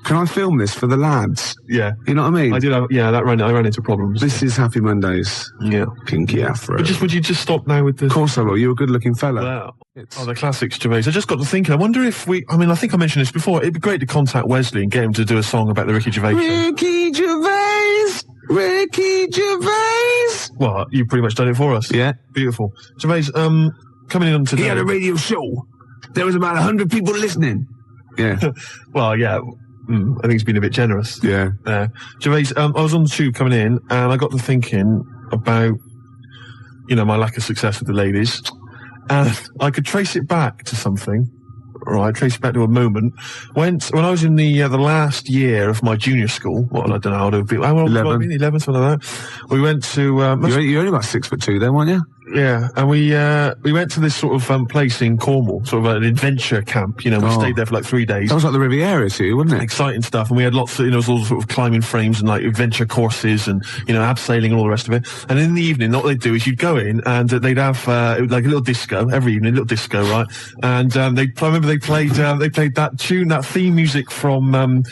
can I film this for the lads? Yeah. You know what I mean? I did have, I ran into problems. This is Happy Mondays. Yeah. Kinky afro. But would you just stop now with the... Of course I will. You're a good looking fella. Wow. Oh, the classics, Gervais. I just got to thinking, I wonder if I think I mentioned this before, it'd be great to contact Wesley and get him to do a song about the Ricky Gervais show. Ricky Gervais! Ricky Gervais. Well, you've pretty much done it for us. Yeah. Beautiful. Gervais, coming in on today. He had a radio show. There was about 100 people listening. Yeah. Well, yeah. I think he's been a bit generous. Yeah. Gervais, I was on the tube coming in, and I got to thinking about, my lack of success with the ladies. And I could trace it back to something. Right, trace it back to a moment when I was in the last year of my junior school. Well, I don't know how old it would be. How old 11, something like that. We went to. You're only about 6'2" then, weren't you? Yeah, and we went to this sort of place in Cornwall, sort of an adventure camp. We stayed there for like 3 days. That was like the Riviera to you, wasn't it? Exciting stuff, and we had lots of, all sort of climbing frames and like adventure courses and abseiling and all the rest of it. And in the evening, what they'd do is you'd go in and they'd have like a little disco every evening, a little disco, right? And I remember they played that tune, that theme music from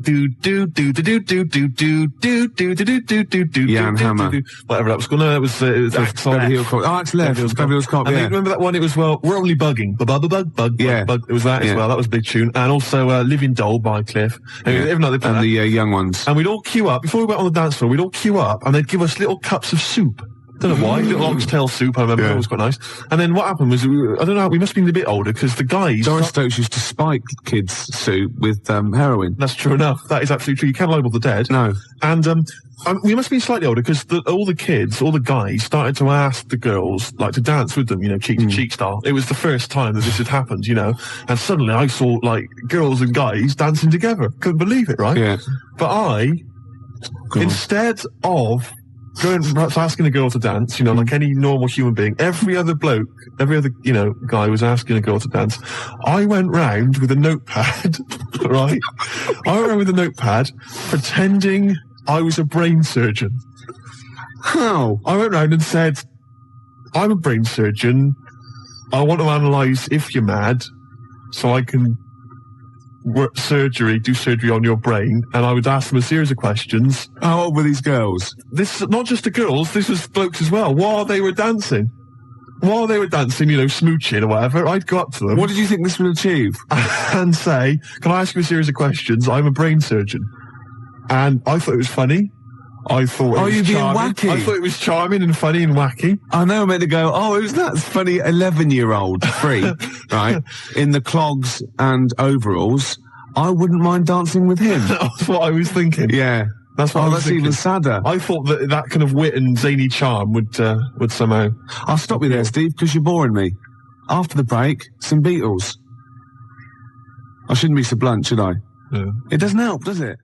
do do do do do do do do do do do do do Jan Hammer, whatever that was called. No, it was Axe Left. Beverly Cop, yeah. Remember that one? It was, we're only bugging. Bug. It was that as well. That was a big tune. And also, Living Doll by Cliff. And the young ones. And we'd all queue up. Before we went on the dance floor, we'd all queue up and they'd give us little cups of soup. Don't know why. Little oxtail soup, I remember. It was quite nice. And then what happened was, I don't know, we must have been a bit older because the guys... Doris Stokes used to spike kids' soup with heroin. That's true enough. That is absolutely true. You can't libel the dead. No. And we must have been slightly older because all the kids, all the guys started to ask the girls, like, to dance with them, cheek to cheek style. It was the first time that this had happened, and suddenly I saw, like, girls and guys dancing together. Couldn't believe it, right? Yeah. But instead of asking a girl to dance, like any normal human being, every other guy was asking a girl to dance. I went round with a notepad, right? I went round with a notepad pretending I was a brain surgeon. How? I went round and said, I'm a brain surgeon. I want to analyse if you're mad so I can do surgery on your brain. And I would ask them a series of questions. How old were these girls? This, not just the girls, this was blokes as well, while they were dancing. Smooching or whatever, I'd go up to them. What did you think this would achieve? And say, can I ask you a series of questions? I'm a brain surgeon. And I thought it was funny. I thought it was you being charming. wacky? I thought it was charming and funny and wacky. I know, I meant to go, who's that funny 11-year-old freak, right, in the clogs and overalls? I wouldn't mind dancing with him. That's what I was thinking. Yeah. That's what I was thinking. Even sadder. I thought that kind of wit and zany charm would somehow... I'll stop you there, Steve, because you're boring me. After the break, some Beatles. I shouldn't be so blunt, should I? Yeah. It doesn't help, does it?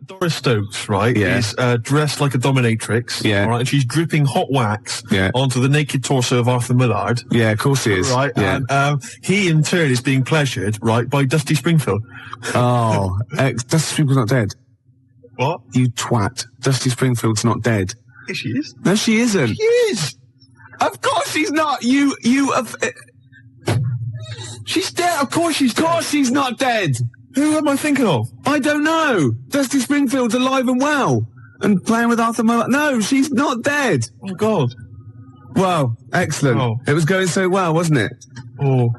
Doris Stokes, right, is dressed like a dominatrix, right, and she's dripping hot wax onto the naked torso of Arthur Millard. Yeah, of course he is. Right, and he in turn is being pleasured, right, by Dusty Springfield. Oh, Dusty Springfield's not dead. What? You twat. Dusty Springfield's not dead. Yes, she is. No, she isn't. She is. Of course she's not. She's dead. Of course she's dead. Of course she's not dead. Who am I thinking of? I don't know. Dusty Springfield's alive and well. And playing with Arthur Millard. No, she's not dead. Oh, God. Well, excellent. Oh. It was going so well, wasn't it? Oh.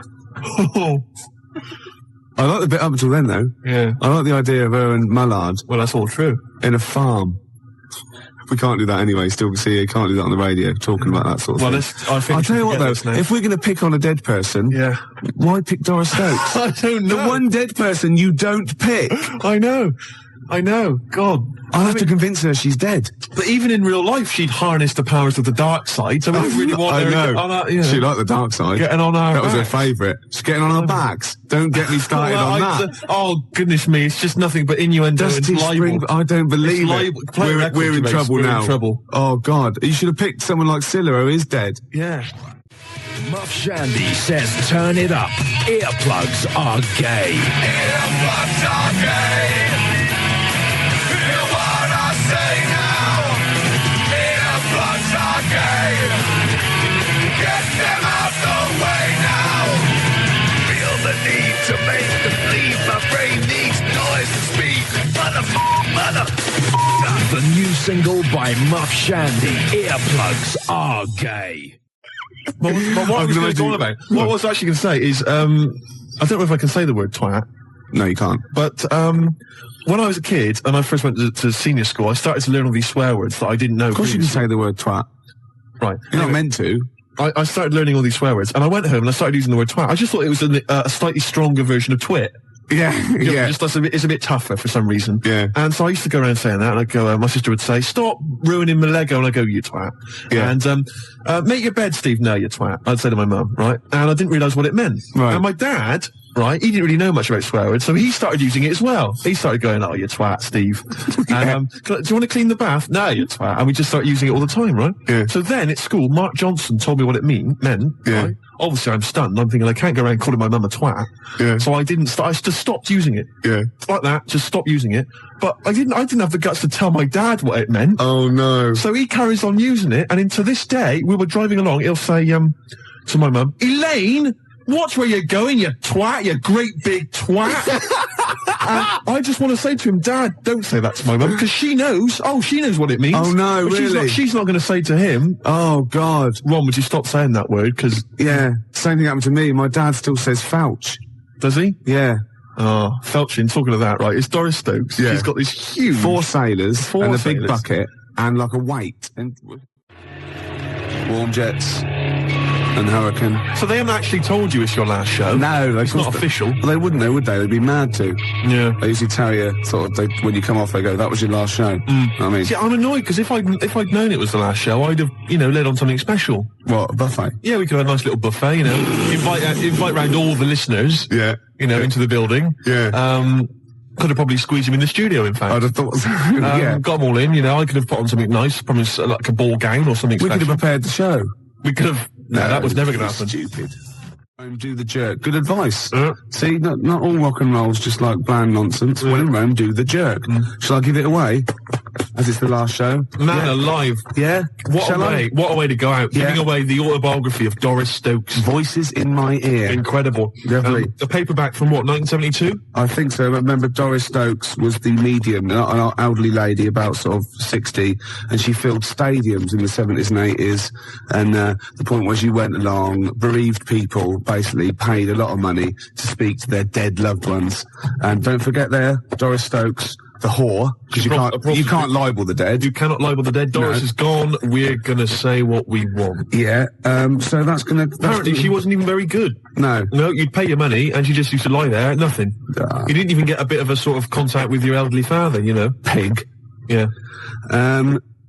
I like the bit up until then, though. Yeah. I like the idea of her and Mullard. Well, that's all true. In a farm. We can't do that anyway. Still, see, you can't do that on the radio, talking about that sort of thing. I'll tell you what, though, if we're going to pick on a dead person, why pick Doris Stokes? I don't know. The one dead person you don't pick. I know. God. I'll have to convince her she's dead. But even in real life, she'd harness the powers of the dark side, so we don't really want her on our, She liked the dark side. Getting on our That was her backs. favourite. She's getting on our backs. Don't get me started on that. Oh, goodness me, it's just nothing but innuendo and libel. I don't believe it. We're in trouble now. In trouble. Oh, God. You should have picked someone like Scylla, who is dead. Yeah. Muff Shandy says turn it up. Earplugs are gay. Earplugs are gay. Hear what I say now. Earplugs are gay. Get them out the way now. Feel the need to make them bleed. My brain needs noise to speak. Mother. The new single by Muff Shandy. Earplugs are gay. But what I was going to go on about, what I was actually going to say is, I don't know if I can say the word twat. No, you can't. But when I was a kid and I first went to senior school, I started to learn all these swear words that I didn't know. Of course you can say the word twat. Right. You're not meant to. I started learning all these swear words, and I went home and I started using the word twat. I just thought it was a slightly stronger version of twit. Yeah, yeah. Just it's a bit tougher for some reason. Yeah. And so I used to go around saying that, and I'd go, my sister would say, "Stop ruining my Lego," and I go, "You twat." Yeah. And make your bed, Steve. No, you twat. I'd say to my mum, right? And I didn't realise what it meant. Right. And my dad, right, he didn't really know much about swear words, so he started using it as well. He started going, "Oh, you twat, Steve." And, do you want to clean the bath? No, you twat. And we just started using it all the time, right? Yeah. So then at school, Mark Johnson told me what it meant. Yeah. Right? Obviously, I'm stunned. I'm thinking I can't go around calling my mum a twat. Yeah. So I didn't. I just stopped using it. Yeah. Like that. Just stopped using it. But I didn't have the guts to tell my dad what it meant. Oh no. So he carries on using it, and to this day, we were driving along. He'll say to my mum, "Elaine, watch where you're going, you twat, you great big twat." And I just want to say to him, "Dad, don't say that to my mum, because she knows. Oh, she knows what it means." Oh no, but really? She's not going to say to him, Oh God. "Ron, would you stop saying that word?" Because Yeah. Same thing happened to me. My dad still says fouch. does he? Yeah. Oh, Felchin, talking of that, right? It's Doris Stokes. Yeah. She's got this huge 4 sailors Four and a sailors. big bucket and like a weight and warm jets and hurricane. So they haven't actually told you it's your last show? No, It's not official. Well, they wouldn't, would they? They'd be mad to. Yeah. They usually tell you, when you come off, they go, "That was your last show." I mean, See, I'm annoyed because if I'd known it was the last show, I'd have, led on something special. what, a buffet? Yeah, we could have a nice little buffet, invite round all the listeners, Yeah. into the building. Yeah. Could have probably squeezed them in the studio, in fact. I'd have thought so. Yeah. Got them all in, I could have put on something nice, probably like a ball gown or something We could special. have prepared the show. We could have... No, that was never going to happen. Stupid. Rome, do the jerk. Good advice. Yeah. See, not all rock and roll's just like bland nonsense. When in Rome, do the jerk. Shall I give it away? As it's the last show? Man alive. Yeah? What Shall I? a way to go out. Yeah. Giving away the autobiography of Doris Stokes. Voices in my ear. Incredible. Lovely. A paperback from what, 1972? I think so. I remember Doris Stokes was the medium, an elderly lady, about sort of 60, and she filled stadiums in the 70s and 80s. And the point was you went along, bereaved people basically paid a lot of money to speak to their dead loved ones. And don't forget Doris Stokes, the whore, because you can't libel the dead. You cannot libel the dead. Doris is gone. We're going to say what we want. Yeah, so that's going to... Apparently, she wasn't even very good. No. No, you'd pay your money, and she just used to lie there, nothing. You didn't even get a bit of a sort of contact with your elderly father, Pig. Yeah.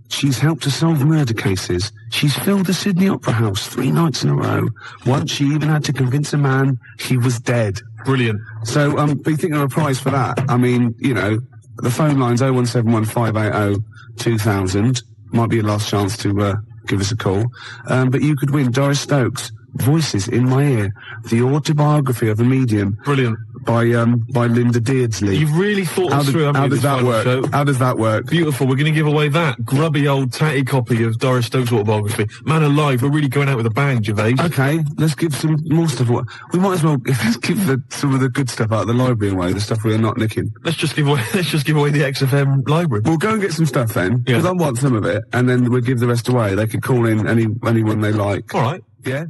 She's helped to solve murder cases. She's filled the Sydney Opera House 3 nights in a row. Once she even had to convince a man he was dead. Brilliant. So, be thinking of a prize for that. I mean, the phone line's 0171 580 2000. Might be your last chance to give us a call. But you could win Doris Stokes, Voices in My Ear, the autobiography of a medium. Brilliant. By Linda Beardsley. You've really thought this through, haven't How you, does this that final work? show? How does that work? Beautiful. We're going to give away that grubby old tatty copy of Doris Stokes' autobiography. Man alive, we're really going out with a bang, Gervais. Okay, let's give some more stuff. We might as well let's give some of the good stuff out of the library away, the stuff we are not nicking. Let's just give away the XFM library. We'll go and get some stuff then, because I want some of it, and then we'll give the rest away. They could call in anyone they like. All right. Yeah?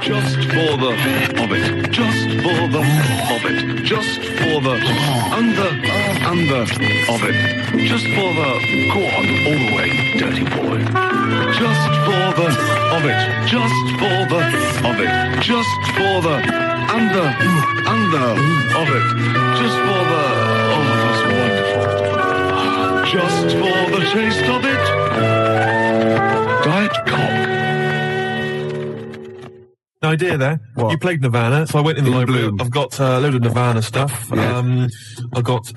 Just for the Hobbit, just for the Hobbit, just for the under Hobbit, just for the go on all the way, dirty boy. Just for the Hobbit, just for the Hobbit, just for the under Hobbit, just for the that's wonderful. Just for the taste of it. Diet Coke. An idea there. What? You played Nirvana, so I went in the library. Bloom. I've got a load of Nirvana stuff. Yeah. I've got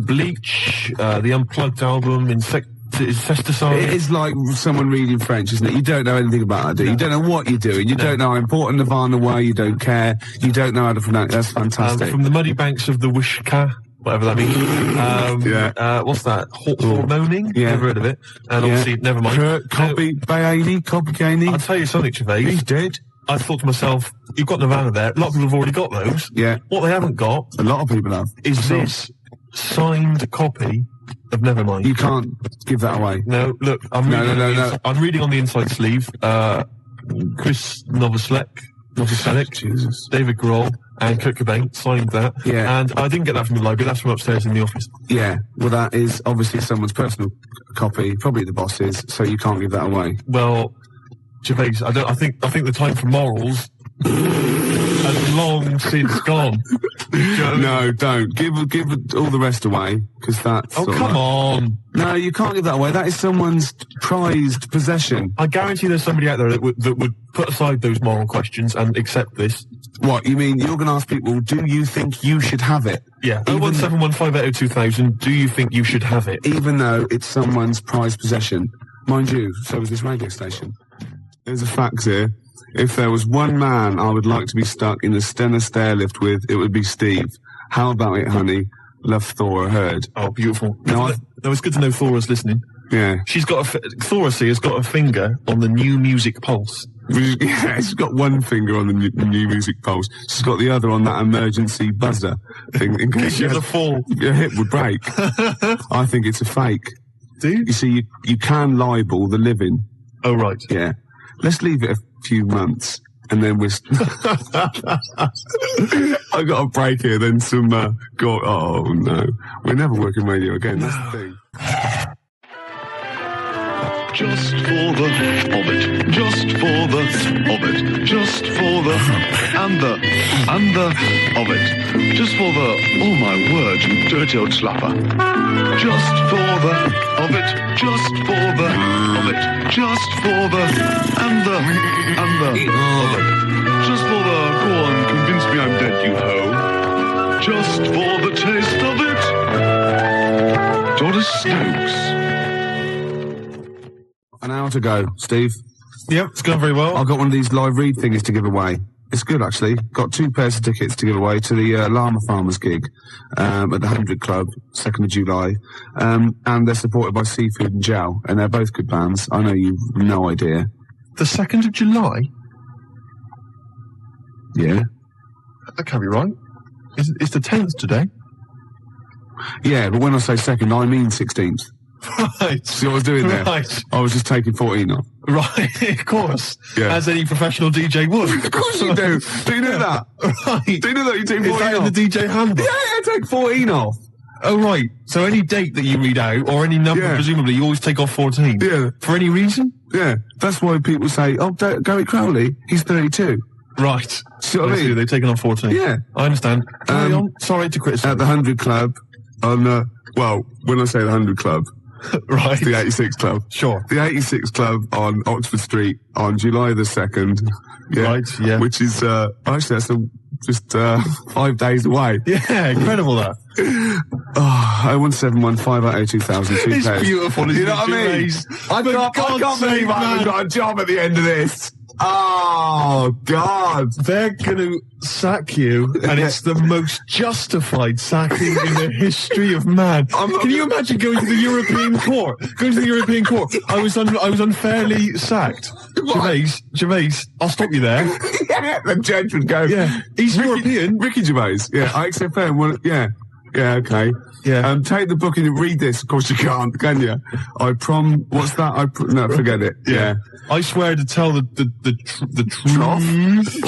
Bleach, the Unplugged album, Insecticide. It is like someone reading French, isn't it? You don't know anything about it, do you? You don't know what you're doing. You don't know how important Nirvana were. You don't care. You don't know how to pronounce it. That's fantastic. From the muddy banks of the Wishka, whatever that means. What's that? Hormoning? Yeah. Never heard of it. And obviously, never mind. Cobain. I'll tell you something, Gervais. He's dead. I thought to myself, you've got Nirvana there. A lot of people have already got those. Yeah. What they haven't got A lot of people have. is this signed copy of Nevermind. You can't give that away. No, look, I'm reading on the inside sleeve, Chris Novoselic, Jesus. David Grohl, and Kurt Cobain signed that. Yeah. And I didn't get that from the library. That's from upstairs in the office. Yeah, well, that is obviously someone's personal copy, probably the boss's, so you can't give that away. Well, Gervais, I think the time for morals has long since gone. No, don't. Give all the rest away, because that's... Oh, come on. No, you can't give that away. That is someone's prized possession. I guarantee there's somebody out there that would put aside those moral questions and accept this. What, you mean you're going to ask people, do you think you should have it? Yeah, 01715802000, do you think you should have it? Even though it's someone's prized possession. Mind you, so is this radio station. There's a fact here. If there was one man I would like to be stuck in the Stena stairlift with, it would be Steve. How about it, honey? Love, Thora Heard. Oh, beautiful. No, it's good to know Thora's listening. Yeah. Thora has got a finger on the new music pulse. Yeah, she's got one finger on the new music pulse. She's got the other on that emergency buzzer thing in case she has a fall. Your hip would break. I think it's a fake. Do you? You see, you can libel the living. Oh, right. Yeah. Let's leave it a few months, and then we're... I got a break here, then some... oh, no. We're never working radio again, that's the thing. Just for the of it, just for the of it, just for the and the of it, just for the, oh my word, you dirty old slapper. Just for the of it, just for the of it, just for the and the of it, just for the, go on, convince me I'm dead, you hoe. Just for the taste of it. Doris Stokes. An hour to go, Steve. Yep, it's going very well. I've got one of these live read things to give away. It's good, actually. Got 2 pairs of tickets to give away to the Llama Farmers gig at the 100 Club, 2nd of July. And they're supported by Seafood and Gel, and they're both good bands. I know you've no idea. The 2nd of July? Yeah. That can't be right. It's the 10th today. Yeah, but when I say 2nd, I mean 16th. Right. See what I was doing there? Right. I was just taking 14 off. Right, of course. Yeah. As any professional DJ would. Of course you do. Do you know that? Right. Do you know that you take 14 Is that off? in the DJ handbook? Yeah, I take 14 off. Oh, right. So any date that you read out, or any number, Yeah. presumably, you always take off 14? Yeah. For any reason? Yeah. That's why people say, oh, Gary Crowley, he's 32. Right. See what I mean? They've taken off 14. Yeah. I understand. Carry on. Sorry to criticise. At the 100 Club, on, well, when I say the 100 Club, right. the 86 Club. Sure. The 86 Club on Oxford Street on July the 2nd. Yeah. Right, yeah. Which is, actually, that's just 5 days away. Yeah, incredible that. Oh, 01715802000. It's beautiful, isn't You know it, what I mean? Gervais? I can't believe I haven't got a job at the end of this. Oh, God. They're going to sack you, and it's the most justified sacking in the history of man. Can you imagine going to the European Court? Going to the European Court. I was unfairly sacked. Gervais, I'll stop you there. Yeah, the judge would go. Yeah, he's European. Ricky Gervais. Yeah, XFM. Well, yeah. Yeah, okay. Yeah. Take the book and you read this. Of course you can't, can you? What's that? No, forget it. Yeah. I swear to tell the truth.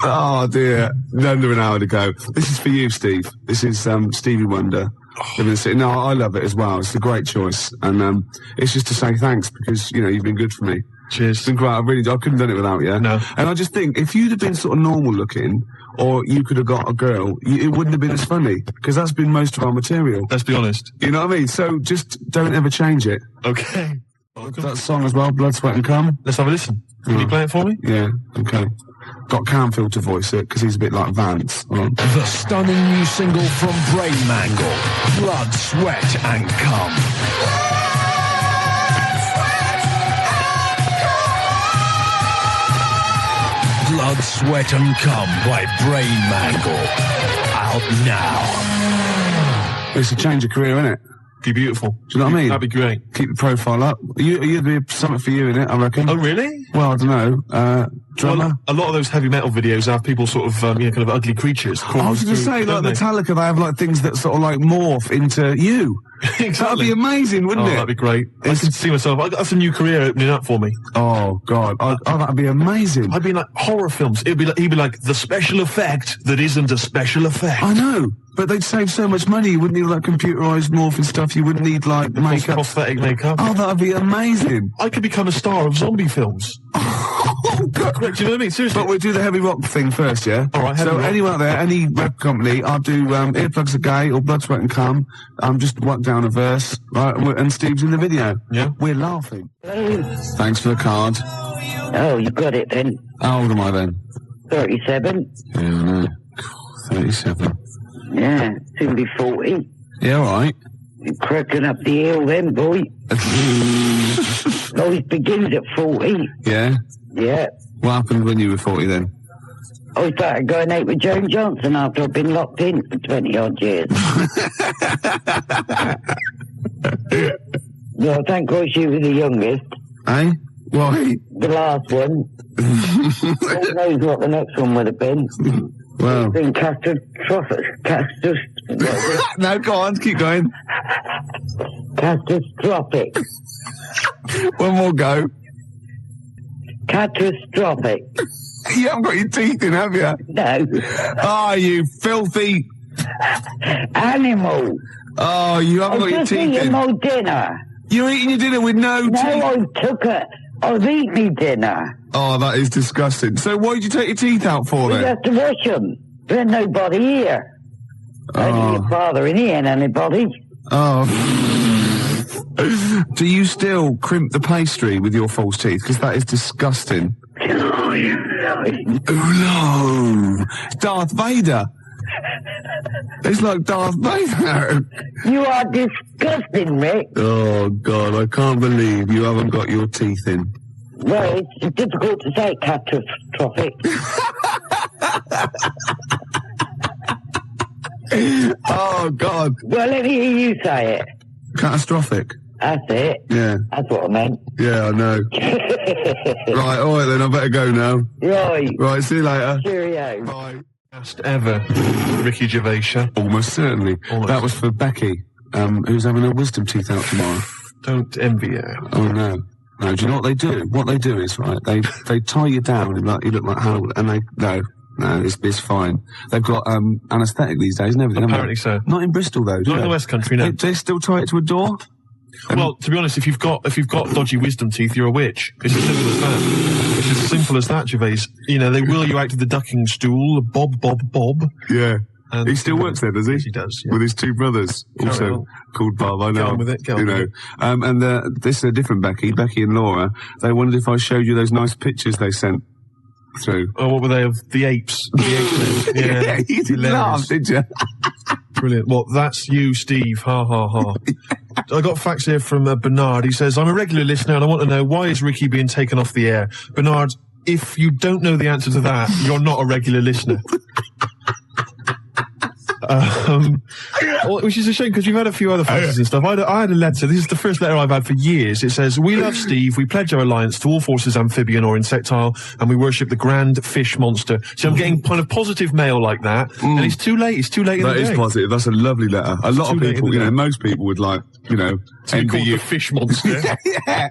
Oh dear. Under an hour to go. This is for you, Steve. This is, Stevie Wonder. No, I love it as well. It's a great choice. And, it's just to say thanks because, you've been good for me. Cheers. It's been great. I couldn't have done it without you. No. And I just think, if you'd have been sort of normal looking, or you could have got a girl, it wouldn't have been as funny, because that's been most of our material. Let's be honest. You know what I mean? So just don't ever change it. Okay. That song as well, Blood, Sweat and Cum. Let's have a listen. Can you play it for me? Yeah, okay. Got Canfield to voice it, because he's a bit like Vance. Hold on. The stunning new single from Brain Mangle, Blood, Sweat and Cum. Blood, Sweat and Cum by Brain Mangle. Out now. It's a change of career, isn't it? Be beautiful. Do you know what I mean? That'd be great. Keep the profile up. You'd be something for you in it, I reckon. Oh, really? Well, I don't know. drummer? Well, a lot of those heavy metal videos have people sort of, kind of ugly creatures. I was going to say, like Metallica, they have like things that sort of like morph into you. Exactly. That'd be amazing, wouldn't it? That'd be great. I can see myself. That's a new career opening up for me. Oh God! That'd be amazing. I'd be in, like, horror films. He'd be like the special effect that isn't a special effect. I know, but they'd save so much money. You wouldn't need like computerized morphing stuff. You wouldn't need like makeup, prosthetic makeup. Oh, that'd be amazing. I could become a star of zombie films. Oh God! Do you know what I mean? Seriously. But we'll do the heavy rock thing first, yeah? All right. So anyone out there, any rap company, I'll do Earplugs Are Gay or Blood, Sweat and Cum. Just whack down a verse, right? And Steve's in the video. Yeah. We're laughing. Thanks for the card. Oh, you got it then. How old am I then? 37. Yeah, I know. 37. Yeah, soon be 40. Yeah, all right. You're cracking up the hill then, boy. Always begins at 40. Yeah? Yeah. What happened when you were 40 then? I started going out with Joan Johnson after I've been locked in for 20-odd years. Well, thank God she was the youngest. Eh? Why? The last one. Who knows what the next one would have been. Well. Been catastrophic. No, go on, keep going. Catastrophic. One more go. Catastrophic. You haven't got your teeth in, have you? No. Oh, you filthy animal. Oh, you haven't got your teeth in. I'm just eating my dinner. You're eating your dinner with no teeth? No, I took it. I've eaten my dinner. Oh, that is disgusting. So why did you take your teeth out for then? We have to wash them. There's nobody here. Only your father and he ain't anybody. Oh. Do you still crimp the pastry with your false teeth? Because that is disgusting. Oh, no. Darth Vader. It's like Darth Vader. You are disgusting, Rick. Oh, God, I can't believe you haven't got your teeth in. Well, it's difficult to say catastrophic. Oh, God. Well, let me hear you say it. Catastrophic. That's it. Yeah. That's what I meant. Yeah, I know. Right, all right then, I better go now. Right. Right, see you later. Cheerio. Bye. Best ever, Ricky Gervais show. Almost certainly. Almost. That was for Becky, who's having her wisdom teeth out tomorrow. Don't envy her. Oh, no. No, do you know what they do? What they do is, right, they tie you down and like, you look like Harold, and no, it's fine. They've got anaesthetic these days and everything. Apparently so. Not in Bristol though, do Not they? in the West Country, no. They still tie it to a door? Well, to be honest, if you've got dodgy wisdom teeth, you're a witch. It's as simple as that. It's as simple as that, Gervais. You know, they wheel you out to the ducking stool, Bob. Yeah. And he still works there, does he? Yes, he does. Yeah. With his two brothers, also Karl. called Bob. I know. Get on with it. Get on with it. And this is a different Becky and Laura. They wondered if I showed you those nice pictures they sent through. Oh, what were they of the apes? The apes. Yeah, you didn't laugh, did you? Brilliant. Well, that's you, Steve. Ha, ha, ha. I got facts here from Bernard. He says, I'm a regular listener and I want to know, why is Ricky being taken off the air? Bernard, if you don't know the answer to that, you're not a regular listener. Which is a shame because we've had a few other faxes and stuff. I had a letter. This is the first letter I've had for years. It says, we love Steve. We pledge our alliance to all forces amphibian or insectile, and we worship the grand fish monster. So I'm getting kind of positive mail like that, and it's too late. It's too late in the day. That is positive. That's a lovely letter. A lot of people, most people would like, to be called the fish monster. Yeah.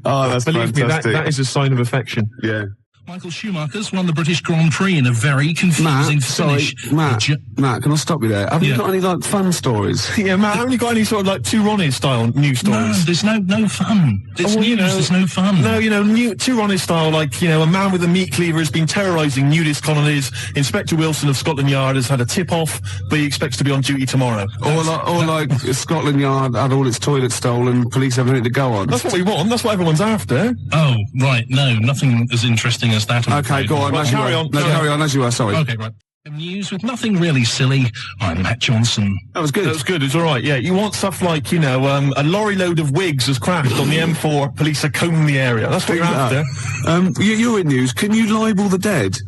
Oh, that's Believe fantastic. me, that is a sign of affection. Yeah. Michael Schumacher's won the British Grand Prix in a very confusing finish. Matt, can I stop you there? Have you got any, like, fun stories? Yeah, Matt, haven't you got any sort of, like, Two Ronnies style news stories? No, there's no fun. It's news, there's no fun. No, Two Ronnies style, like, a man with a meat cleaver has been terrorising nudist colonies. Inspector Wilson of Scotland Yard has had a tip-off, but he expects to be on duty tomorrow. Or like Scotland Yard had all its toilets stolen, police have anything to go on. That's what we want. That's what everyone's after. Oh, right. No, nothing as interesting as that. Okay, go on. Well, carry on. Carry on as you are, sorry. Okay, right. News with nothing really silly. I'm Matt Johnson. That was good. That was good. It's all right. Yeah, you want stuff like a lorry load of wigs has crashed on the M4. Police are combing the area. That's what you're after. You're in news. Can you libel the dead?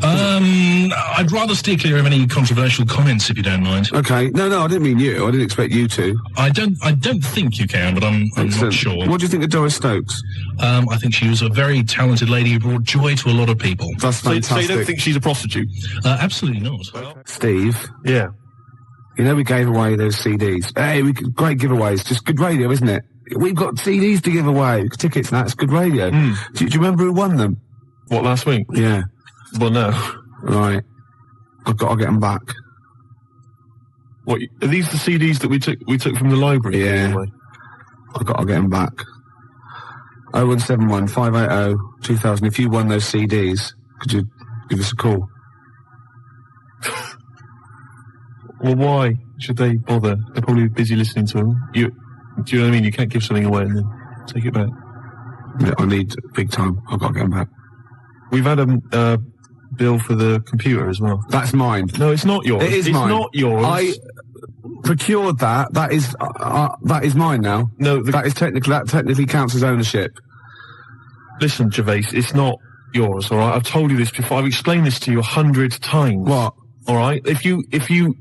I'd rather steer clear of any controversial comments, if you don't mind. Okay. No, I didn't mean you. I didn't expect you to. I don't think you can, but I'm not sure. What do you think of Doris Stokes? I think she was a very talented lady who brought joy to a lot of people. That's fantastic. So you don't think she's a prostitute? Absolutely not. Steve? Yeah. You know we gave away those CDs. Hey, great giveaways. Just good radio, isn't it? We've got CDs to give away. Tickets and that's good radio. Do you remember who won them? What, last week? Yeah. Well, no. Right. I've got to get them back. What, are these the CDs that we took from the library? Yeah. I've got to get them back. 0171 580 2000. If you won those CDs, could you give us a call? Well, why should they bother? They're probably busy listening to them. Do you know what I mean? You can't give something away and then take it back. Yeah, I need big time. I've got to get them back. We've had a bill for the computer as well. That's mine. No, it's not yours. It is mine. It's not yours. I procured that. That is mine now. No, that technically counts as ownership. Listen, Gervais, it's not yours, all right? I've told you this before. I've explained this to you 100 times. What? All right? If you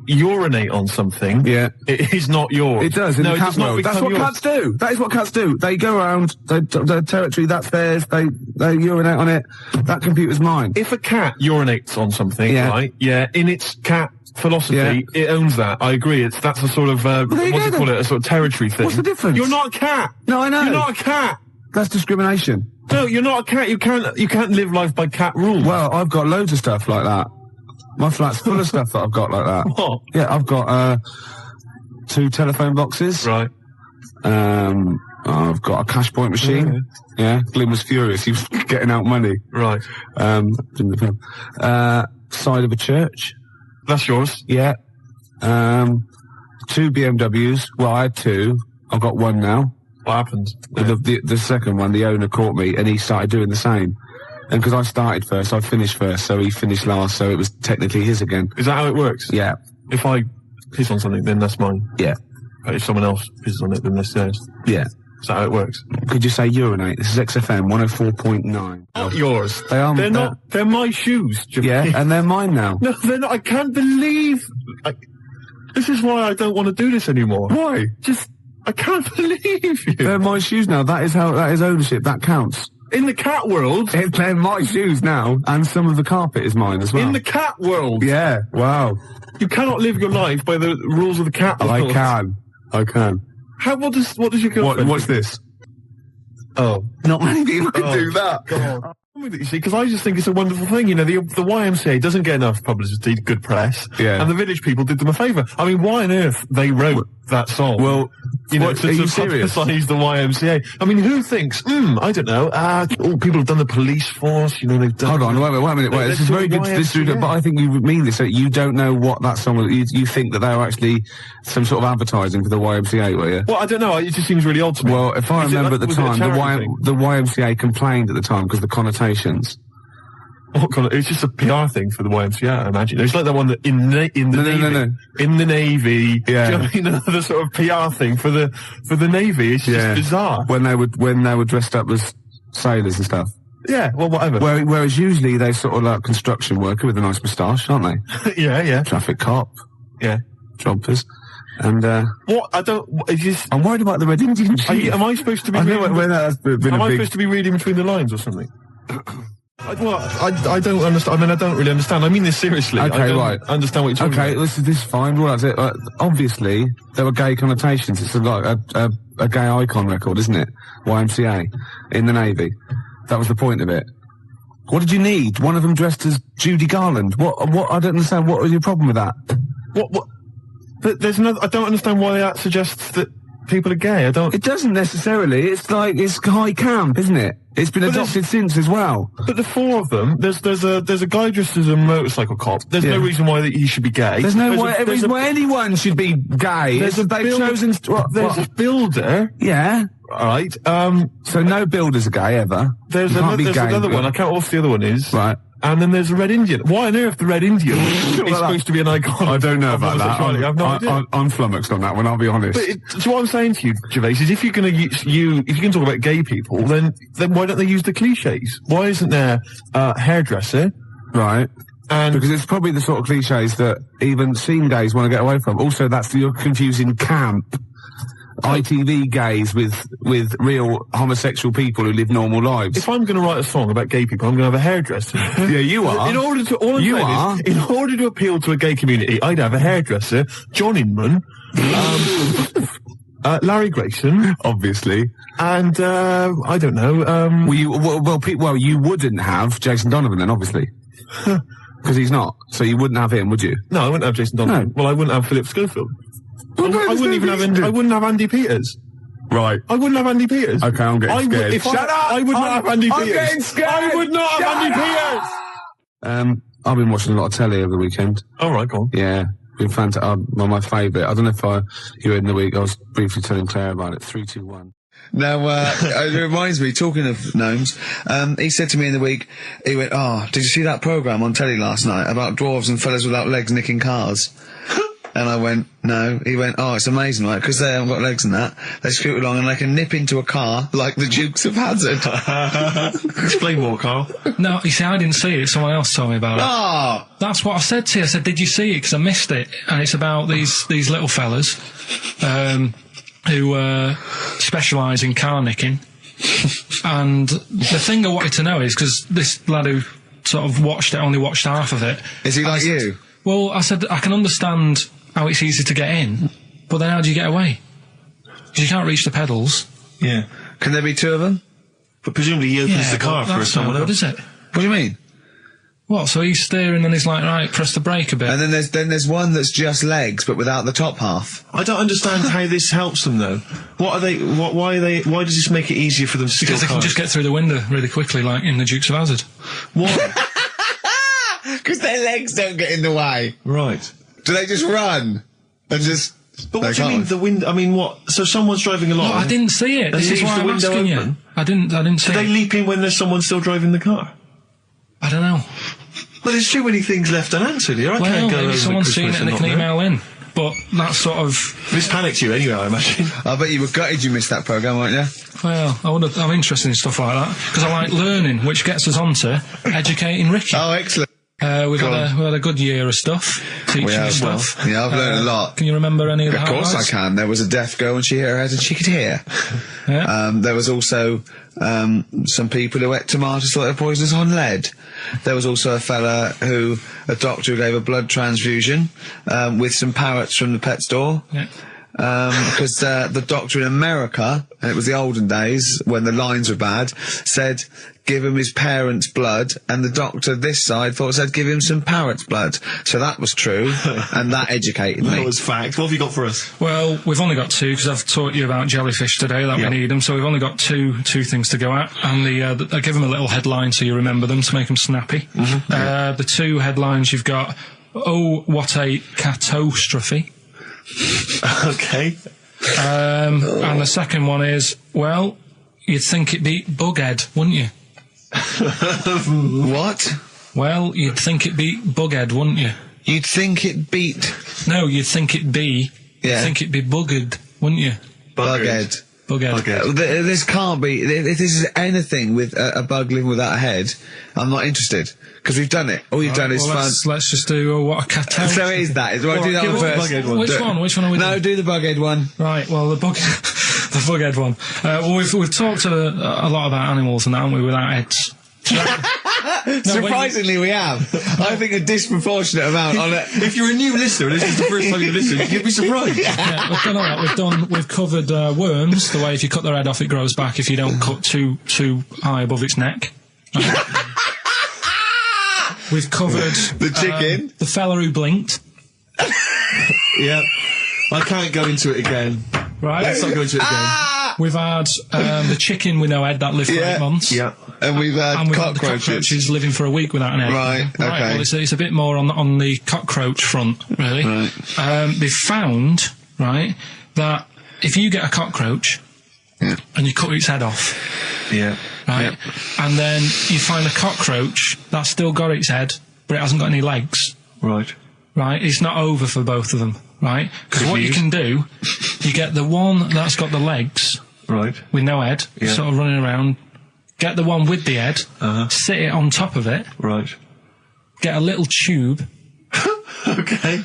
urinate on something, yeah, it is not yours. It does in the cat world. That's what cats do. That is what cats do. They go around their territory. That's theirs. They urinate on it. That computer's mine. If a cat urinates on something, right? Yeah, in its cat philosophy, it owns that. I agree. That's a sort of what do you call it? A sort of territory thing. What's the difference? You're not a cat. No, I know. You're not a cat. That's discrimination. No, you're not a cat. You can't live life by cat rules. Well, I've got loads of stuff like that. My flat's full of stuff that I've got like that. What? Yeah, I've got 2 telephone boxes. Right. I've got a cash point machine. Yeah. Glyn was furious. He was getting out money. Right. Side of a church. That's yours. Yeah. 2 BMWs. Well, I had 2. I've got 1 now. What happened? The second one, the owner caught me and he started doing the same. And because I started first, I finished first, so he finished last, so it was technically his again. Is that how it works? Yeah. If I piss on something, then that's mine. Yeah. But if someone else pisses on it, then that's theirs. Yeah. Is that how it works? Could you say urinate? This is XFM 104.9. Not yours. They are. They're not. They're my shoes. Yeah, and they're mine now. No, they're not. I can't believe. This is why I don't want to do this anymore. Why? I can't believe you. They're my shoes now. That is ownership. That counts. In the cat world. They're my shoes now, and some of the carpet is mine as well. In the cat world. Yeah. Wow. You cannot live your life by the rules of the cat world. I can. What does your girlfriend? What's this? Oh. Not many people can do that. Go on. You see, because I just think it's a wonderful thing. You know, the YMCA doesn't get enough publicity, good press. Yeah. And the village people did them a favour. I mean, why on earth they wrote that song? Well, to publicise the YMCA. I mean, who thinks, I don't know, people have done the police force, you know, they've done... Hold on, wait a minute, this is very good, but I think you mean this, that you don't know what that song was, you think that they were actually some sort of advertising for the YMCA, were you? Well, I don't know, it just seems really odd to me. Well, if I remember at the time, the YMCA complained at the time because of the connotations. It's just a PR thing for the YMCA, I imagine. It's like that one that in the Navy. Yeah. You know, the sort of PR thing for the Navy. It's just bizarre. When they were dressed up as sailors and stuff. Yeah, well, whatever. Whereas usually they sort of like construction worker with a nice moustache, aren't they? Yeah. Traffic cop. Yeah. Jumpers. And, what? I'm worried about the Red Indian chief. Am I supposed to be supposed to be reading between the lines or something? Well, I don't understand. I mean, I don't really understand. I mean this seriously. Okay, I don't right. understand what you're talking about. Okay, this is fine. Well, that's it. Obviously, there were gay connotations. It's like a gay icon record, isn't it? YMCA in the Navy. That was the point of it. What did you need? One of them dressed as Judy Garland. What? I don't understand. What was your problem with that? What? But I don't understand why that suggests that people are gay. It doesn't necessarily. It's like, it's high camp, isn't it? It's been adopted since as well. But the 4 of them, there's a guy dressed as a motorcycle cop. There's no reason why he should be gay. There's no reason why anyone should be gay. There's a builder. Yeah. Alright, so no builders are gay ever. There's another one, I can't remember what the other one is. Right. And then there's a Red Indian. Why on earth the Red Indian is supposed to be an icon? I don't know about that. I have no idea. I'm flummoxed on that one, I'll be honest. So what I'm saying to you, Gervais, is if you're going to if you can talk about gay people, then why don't they use the cliches? Why isn't there a hairdresser, Right. And because it's probably the sort of cliches that even scene gays want to get away from. Also, you're confusing camp, ITV gays with real homosexual people who live normal lives. if I'm going to write a song about gay people, I'm going to have a hairdresser. Yeah, you are. In order to, all I'm You saying are. is, in order to appeal to a gay community, I'd have a hairdresser, John Inman, Larry Grayson, Obviously. and I don't know. Well, you wouldn't have Jason Donovan then, obviously. Because he's not. So you wouldn't have him, would you? No, I wouldn't have Jason Donovan. No. Well, I wouldn't have Philip Schofield. Well, no, I there's wouldn't no even have. reason to. I wouldn't have Andy Peters. Right. I wouldn't have Andy Peters. Okay, I'm getting scared. Shut up! I would not have Andy I'm Peters. getting scared. I would not have Andy Peters. I've been watching a lot of telly over the weekend. All right, go on. Yeah. Been fantastic. Well, my favourite. I don't know if you were in the week. I was briefly telling Claire about it. 3, 2, 1. Now, it reminds me, talking of gnomes, he said to me in the week, he went, did you see that programme on telly last night about dwarves and fellas without legs nicking cars? And I went, no. He went, it's amazing, right? Because they haven't got legs and that. They scoot along and they can nip into a car like the Dukes of Hazzard. Explain more, Carl. No, you see, I didn't see it. Someone else told me about it. Oh! That's what I said to you. I said, did you see it? Because I missed it. And it's about these little fellas, who, specialise in car nicking. And the thing I wanted to know is, because this lad who sort of only watched half of it. Is he like you? Well, I said, I can understand how it's easy to get in, but then how do you get away? Because you can't reach the pedals. Yeah. Can there be two of them? But presumably he opens the car for someone else. What is it? What do you mean? What? So he's steering and he's like, right, press the brake a bit. And then there's one that's just legs, but without the top half. I don't understand how this helps them though. Why does this make it easier for them to steal Because they can cars? just get through the window really quickly, like in the Dukes of Hazzard. What? Because their legs don't get in the way. Right. Do they just run? And just... But what do you mean the window? I mean, what? So someone's driving along. No, I didn't see it. And This is leaves why the I'm window asking open? you. I didn't see Do it. they leap in when there's someone still driving the car? I don't know. Well, there's too many things left unanswered here. I can't go Maybe over someone's seen Christmas it and they and can not know. email in. But that's sort of... This panicked you anyway, I imagine. I bet you were gutted you missed that programme, weren't you? Well, I'm interested in stuff like that. Because I like learning, which gets us on to educating Ricky. Oh, excellent. We've had a good year of stuff, teaching We have, stuff. well, yeah, I've learned a lot. Can you remember any of the Of course I highlights? can. There was a deaf girl and she hit her head and she could hear. Yeah. There was also some people who ate tomatoes thought they were poisonous on lead. There was also a doctor who gave a blood transfusion with some parrots from the pet store. Yeah. Because the doctor in America, and it was the olden days when the lines were bad, said give him his parents' blood, and the doctor this side thought said give him some parrot's blood. So that was true, and that educated me. That was fact. What have you got for us? Well, we've only got two, because I've taught you about jellyfish today, that we need them, so we've only got two things to go at, and I give them a little headline so you remember them to make them snappy. The two headlines you've got, what a catastrophe. Okay. And the second one is, well, you'd think it'd be Bughead, wouldn't you? What? Well, you'd think it'd be Bughead, wouldn't you? You'd think it beat No, you'd think it'd be... Yeah. You'd think it'd be Buggered, wouldn't you? Bughead. Bughead. This can't be. If this is anything with a bug living without a head, I'm not interested because we've done it. All you've done is fun. Let's just do what a catastrophe. So it is that. Do I do that one first? Which one are we No, doing? do the bughead one. Right, well, the Bughead one. Well, we've talked a lot about animals and that, haven't we, without heads. Surprisingly, we have. I think a disproportionate amount on it. If you're a new listener and this is the first time you listen, you'd be surprised. Yeah, we've done all that. We've covered worms, the way if you cut their head off, it grows back if you don't cut too high above its neck. We've covered The chicken. the fella who blinked. Yeah. I can't go into it again. Right. Let's not go into it again. We've had the chicken with no head that lived for 8 months. Yeah. And we've had And we've had the cockroaches. cockroaches living for a week without an egg. Right, okay. Well, it's a bit more on the cockroach front, really. Right. They've found, right, that if you get a cockroach and you cut its head off, right, and then you find a cockroach that's still got its head, but it hasn't got any legs, Right. right, it's not over for both of them, right? Because what you can do, you get the one that's got the legs, Right. with no head, sort of running around, get the one with the head, sit it on top of it, Right. get a little tube. Okay.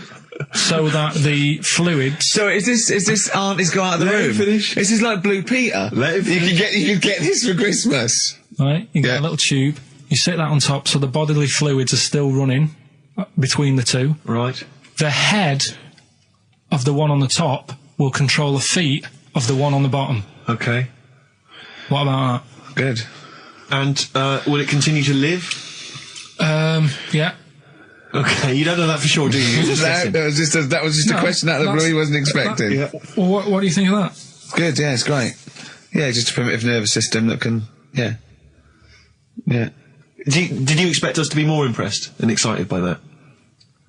So that the fluids. So is this auntie's go out of the room? Finish. This is like Blue Peter. You can get this for Christmas. Right, you get a little tube. You sit that on top, so the bodily fluids are still running between the two. Right. The head of the one on the top will control the feet of the one on the bottom. Okay. What about that? Good. And will it continue to live? Yeah. Okay, you don't know that for sure, do you? That was just a question out of the blue he wasn't expecting. Well, what do you think of that? Good, yeah, it's great. Yeah, just a primitive nervous system that can, yeah. Did you expect us to be more impressed and excited by that?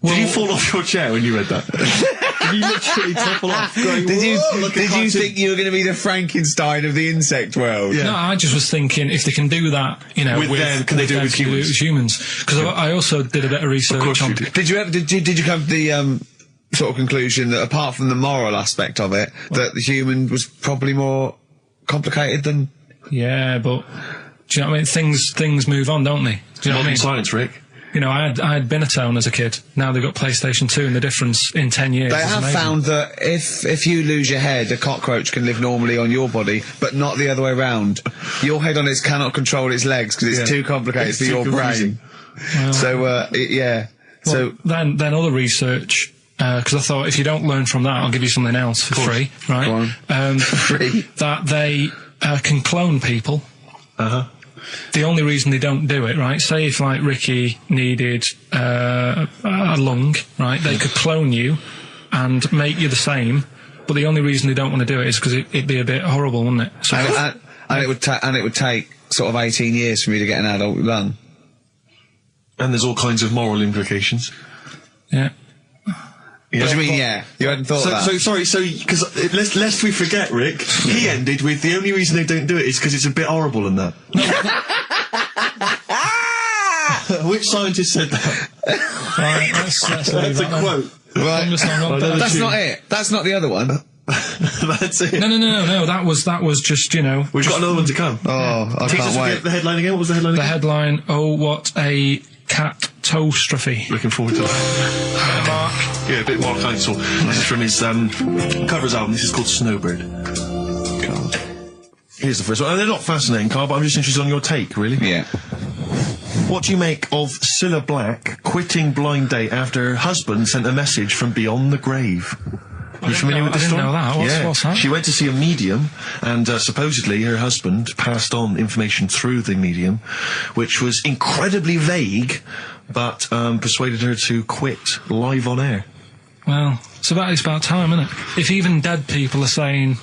Did you fall off your chair when you read that? Did you literally topple off? Going, did you think you were going to be the Frankenstein of the insect world? Yeah. No, I just was thinking if they can do that, you know, with them, can they do it with humans? Because I also did a bit of research. Of course on. you did. Did you come to the sort of conclusion that apart from the moral aspect of it, that the human was probably more complicated than? Yeah, but do you know what I mean? Things move on, don't they? Do you know what I mean? Science, Rick. You know, I had Binatone as a kid. Now they've got PlayStation 2, and the difference in 10 years They is have amazing. found that if you lose your head, a cockroach can live normally on your body, but not the other way around. Your head on its cannot control its legs because it's too complicated for your brain. Well, so, yeah. Well, so then other research, because I thought if you don't learn from that, I'll give you something else for free, right? Go on. Free. That they can clone people. The only reason they don't do it, right? Say if like Ricky needed a lung, right? They could clone you and make you the same, but the only reason they don't want to do it is because it'd be a bit horrible, wouldn't it? So and it would take sort of 18 years for me to get an adult lung. And there's all kinds of moral implications. Yeah. What do you mean, yeah? You hadn't thought that? Because lest we forget, Rick, he ended with the only reason they don't do it is because it's a bit horrible and that. Which scientist said that? Right, let's leave That's a quote. Right. That's not it. That's not the other one. That's it. No. That was just, you know. We've got another one to come. Oh, I can't wait. The headline again. What was the headline? The headline. Oh, what a catastrophe. Looking forward to that. Mark. Yeah, a bit more counsel. This is from his covers album. This is called Snowbird. God. Here's the first one. And they're not fascinating, Karl, but I'm just interested on your take, really. Yeah. What do you make of Cilla Black quitting Blind Date after her husband sent a message from beyond the grave? Are you familiar with the story? I didn't know that. What's that? She went to see a medium, and supposedly her husband passed on information through the medium, which was incredibly vague, but persuaded her to quit live on air. Well, it's about time, isn't it? If even dead people are saying,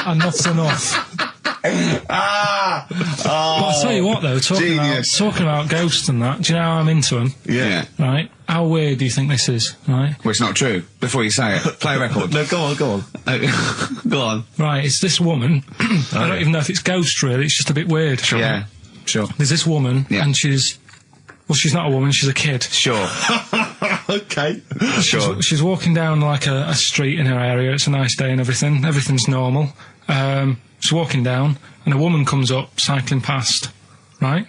enough's enough. But I'll tell you what, though, talking about ghosts and that, do you know how I'm into them? Yeah. Right? How weird do you think this is, right? Well, it's not true. Before you say it, play a record. No, go on. Go on. Right, it's this woman. I don't even know if it's ghost, really. It's just a bit weird. Sure. Yeah, sure. There's this woman, and she's not a woman, she's a kid. Sure. Okay. Sure. She's walking down, like, a street in her area. It's a nice day and everything. Everything's normal. She's walking down, and a woman comes up, cycling past, right?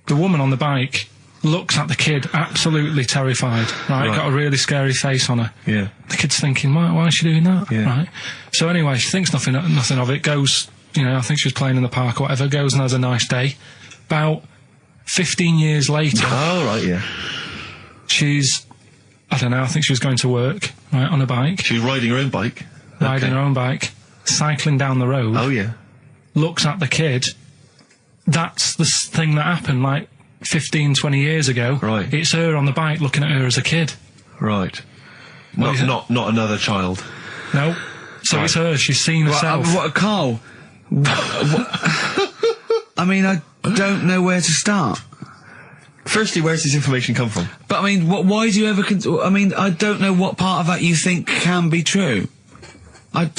The woman on the bike looks at the kid, absolutely terrified, right? Got a really scary face on her. Yeah. The kid's thinking, why is she doing that? Yeah. Right? So anyway, she thinks nothing of it, goes, you know, I think she was playing in the park or whatever, goes and has a nice day. About 15 years later... Oh, right, yeah. She's, I don't know, I think she was going to work, right, on a bike. She was riding her own bike. Riding her own bike. Cycling down the road. Oh, yeah. Looks at the kid. That's the thing that happened, like, 15, 20 years ago. Right. It's her on the bike looking at her as a kid. Right. Not another child. No. So it's her. She's seen herself. Karl? I mean, I don't know where to start. Firstly, where's this information come from? But, I mean, why do you ever... I mean, I don't know what part of that you think can be true. I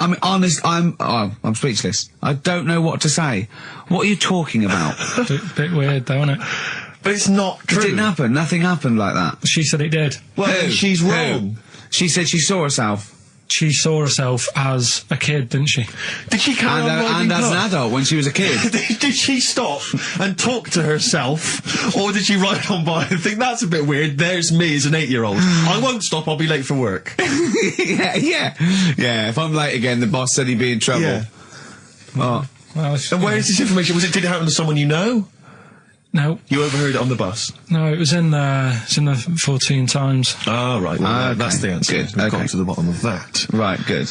mean, honest, I'm speechless. I don't know what to say. What are you talking about? Bit weird, though, isn't it? But it's not true. It didn't happen. Nothing happened like that. She said it did. Well, she's wrong. She said she saw herself. she saw herself as a kid, didn't she? Did she carry on riding and as an Puff? adult when she was a kid. Did she stop and talk to herself, or did she ride on by and think, that's a bit weird, there's me as an 8-year-old. I won't stop, I'll be late for work. Yeah, if I'm late again, the boss said he'd be in trouble. Yeah. Oh. Well, And where is this information? Did it happen to someone you know? No. You overheard it on the bus? No, it was in the 14 Times. Oh, right. Well, Okay. that's the answer. Good. We've Okay. got to the bottom of that. Right, good.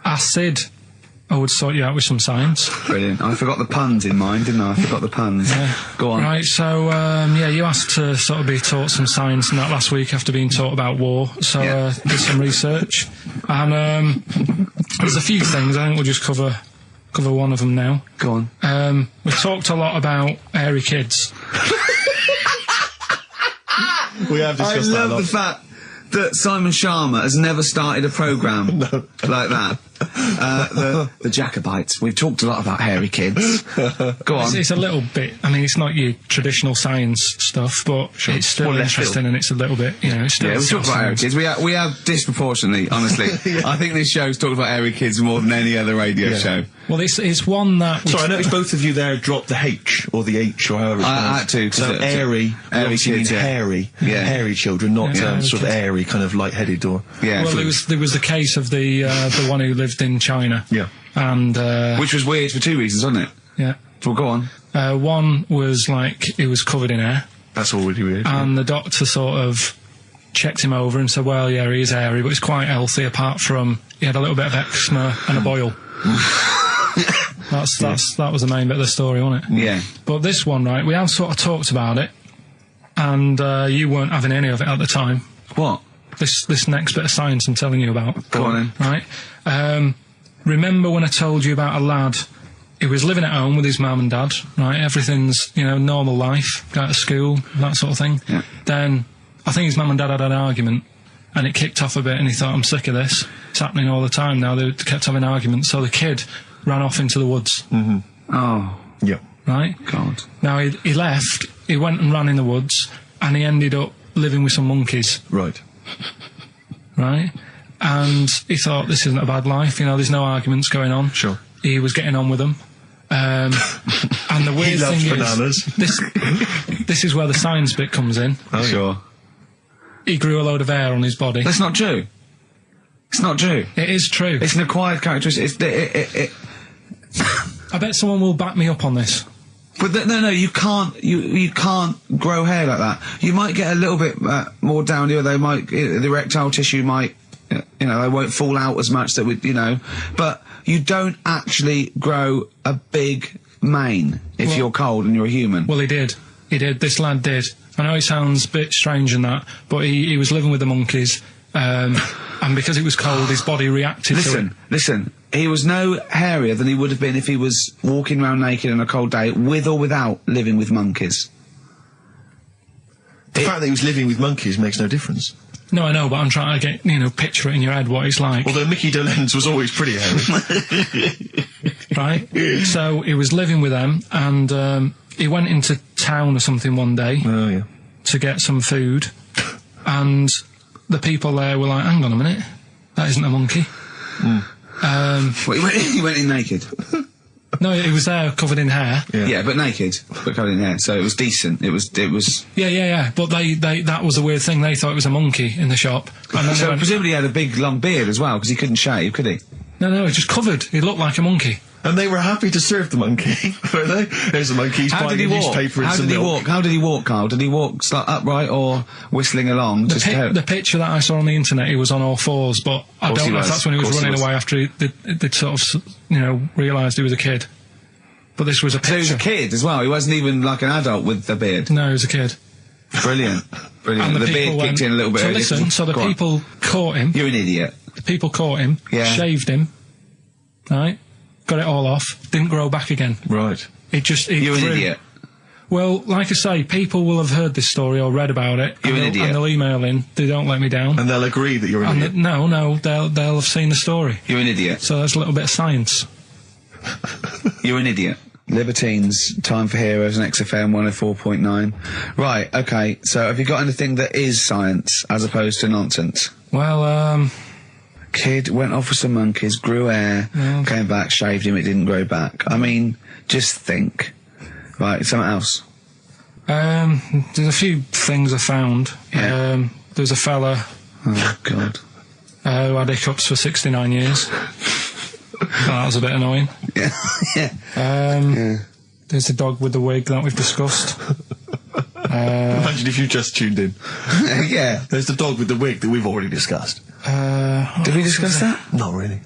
Acid. I would sort you out with some science. Brilliant. I forgot the puns in mine, didn't I? I forgot the puns. Go on. Right, so, you asked to sort of be taught some science and that last week after being taught about war, so, did some research. And, there's a few things, I think we'll just cover one of them now. Go on. We talked a lot about hairy kids. We have I discussed that a love lot. the fact that Simon Sharma has never started a programme like that. The Jacobites. We've talked a lot about hairy kids. Go on. It's a little bit, I mean, it's not your traditional science stuff, but it's still interesting and it's a little bit, it's still... Yeah, we talk about hairy kids. We have disproportionately, honestly. I think this show's talked about hairy kids more than any other radio show. Well, it's one that... Sorry, I noticed both of you there dropped the H, or the H, or however it's I pronounced. had to, 'cause So it's airy kids, means yeah. hairy. Yeah. Hairy children, not Yeah, sort of airy, kind of light-headed or... Yeah. Well, there was the case of the one who lived in China. Yeah. And, Which was weird for 2 reasons, wasn't it? yeah. Well, go on. One was like, he was covered in hair. That's already weird. And the doctor sort of checked him over and said, well, yeah, he is hairy, but he's quite healthy apart from he had a little bit of eczema and a boil. That was the main bit of the story, wasn't it? Yeah. But this one, right, we have sort of talked about it, and you weren't having any of it at the time. What? This next bit of science I'm telling you about. Go on then. Right? Remember when I told you about a lad who was living at home with his mum and dad, right? Everything's, normal life, go to school, that sort of thing. Yeah. Then, I think his mum and dad had an argument, and it kicked off a bit, and he thought, I'm sick of this. It's happening all the time now. They kept having arguments, so the kid ran off into the woods. Mm-hmm. Oh. Yeah. Right? God. Now, he left, he went and ran in the woods, and he ended up living with some monkeys. Right. Right? And he thought, this isn't a bad life, there's no arguments going on. Sure. He was getting on with them. And the weird He loves thing bananas. is, this is where the science bit comes in. Oh, Sure. He grew a load of hair on his body. That's not true. It's not true. It is true. It's an acquired characteristic. I bet someone will back me up on this. But no, you can't. You can't grow hair like that. You might get a little bit more down here. They might the erectile tissue might, they won't fall out as much. That would, but you don't actually grow a big mane if you're cold and you're a human. Well, he did. This lad did. I know it sounds a bit strange and that, but he was living with the monkeys, and because it was cold, his body reacted to it. Listen. He was no hairier than he would have been if he was walking around naked on a cold day, with or without living with monkeys. The fact that he was living with monkeys makes no difference. No, I know, but I'm trying to get, picture it in your head what it's like. Although Mickey Dolenz was always pretty hairy. Right? So he was living with them, and he went into town or something one day Oh, yeah. to get some food, and the people there were like, hang on a minute, that isn't a monkey. He went in naked. No, he was there covered in hair. Yeah, but naked, but covered in hair. So it was decent. It was. Yeah. But they that was a weird thing. They thought it was a monkey in the shop. And then So presumably he had a big long beard as well, because he couldn't shave, could he? No, he just covered. He looked like a monkey. And they were happy to serve the monkey, were they? There's a monkey, he's How did buying he a walk? newspaper and How some did he milk. walk? How did he walk, Carl? Did he walk upright or whistling along? The picture that I saw on the internet, he was on all fours, but I don't know if that's when he was running away after they'd sort of, realised he was a kid. But this was a picture. So he was a kid as well. He wasn't even like an adult with a beard. No, he was a kid. Brilliant. And The beard kicked in a little bit. So earlier. listen, so the Go on. people caught him. You're an idiot. The people caught him, shaved him, right? Got it all off, didn't grow back again. Right. It You're grew. an idiot. Well, like I say, people will have heard this story or read about it. You're an idiot. And they'll email in. They don't let me down. And they'll agree that you're an idiot. No, they'll have seen the story. You're an idiot. So that's a little bit of science. You're an idiot. Libertines, Time for Heroes and XFM 104.9. Right, okay, so have you got anything that is science as opposed to nonsense? Well, Kid went off with some monkeys, grew hair, came back, shaved him, it didn't grow back. I mean, just think. Right, something else. there's a few things I found. Yeah. There's a fella Oh, God. who had hiccups for 69 years. That was a bit annoying. Yeah. Yeah. There's a dog with the wig that we've discussed. Imagine if you just tuned in. Yeah. There's the dog with the wig that we've already discussed. Did we discuss that? Not really.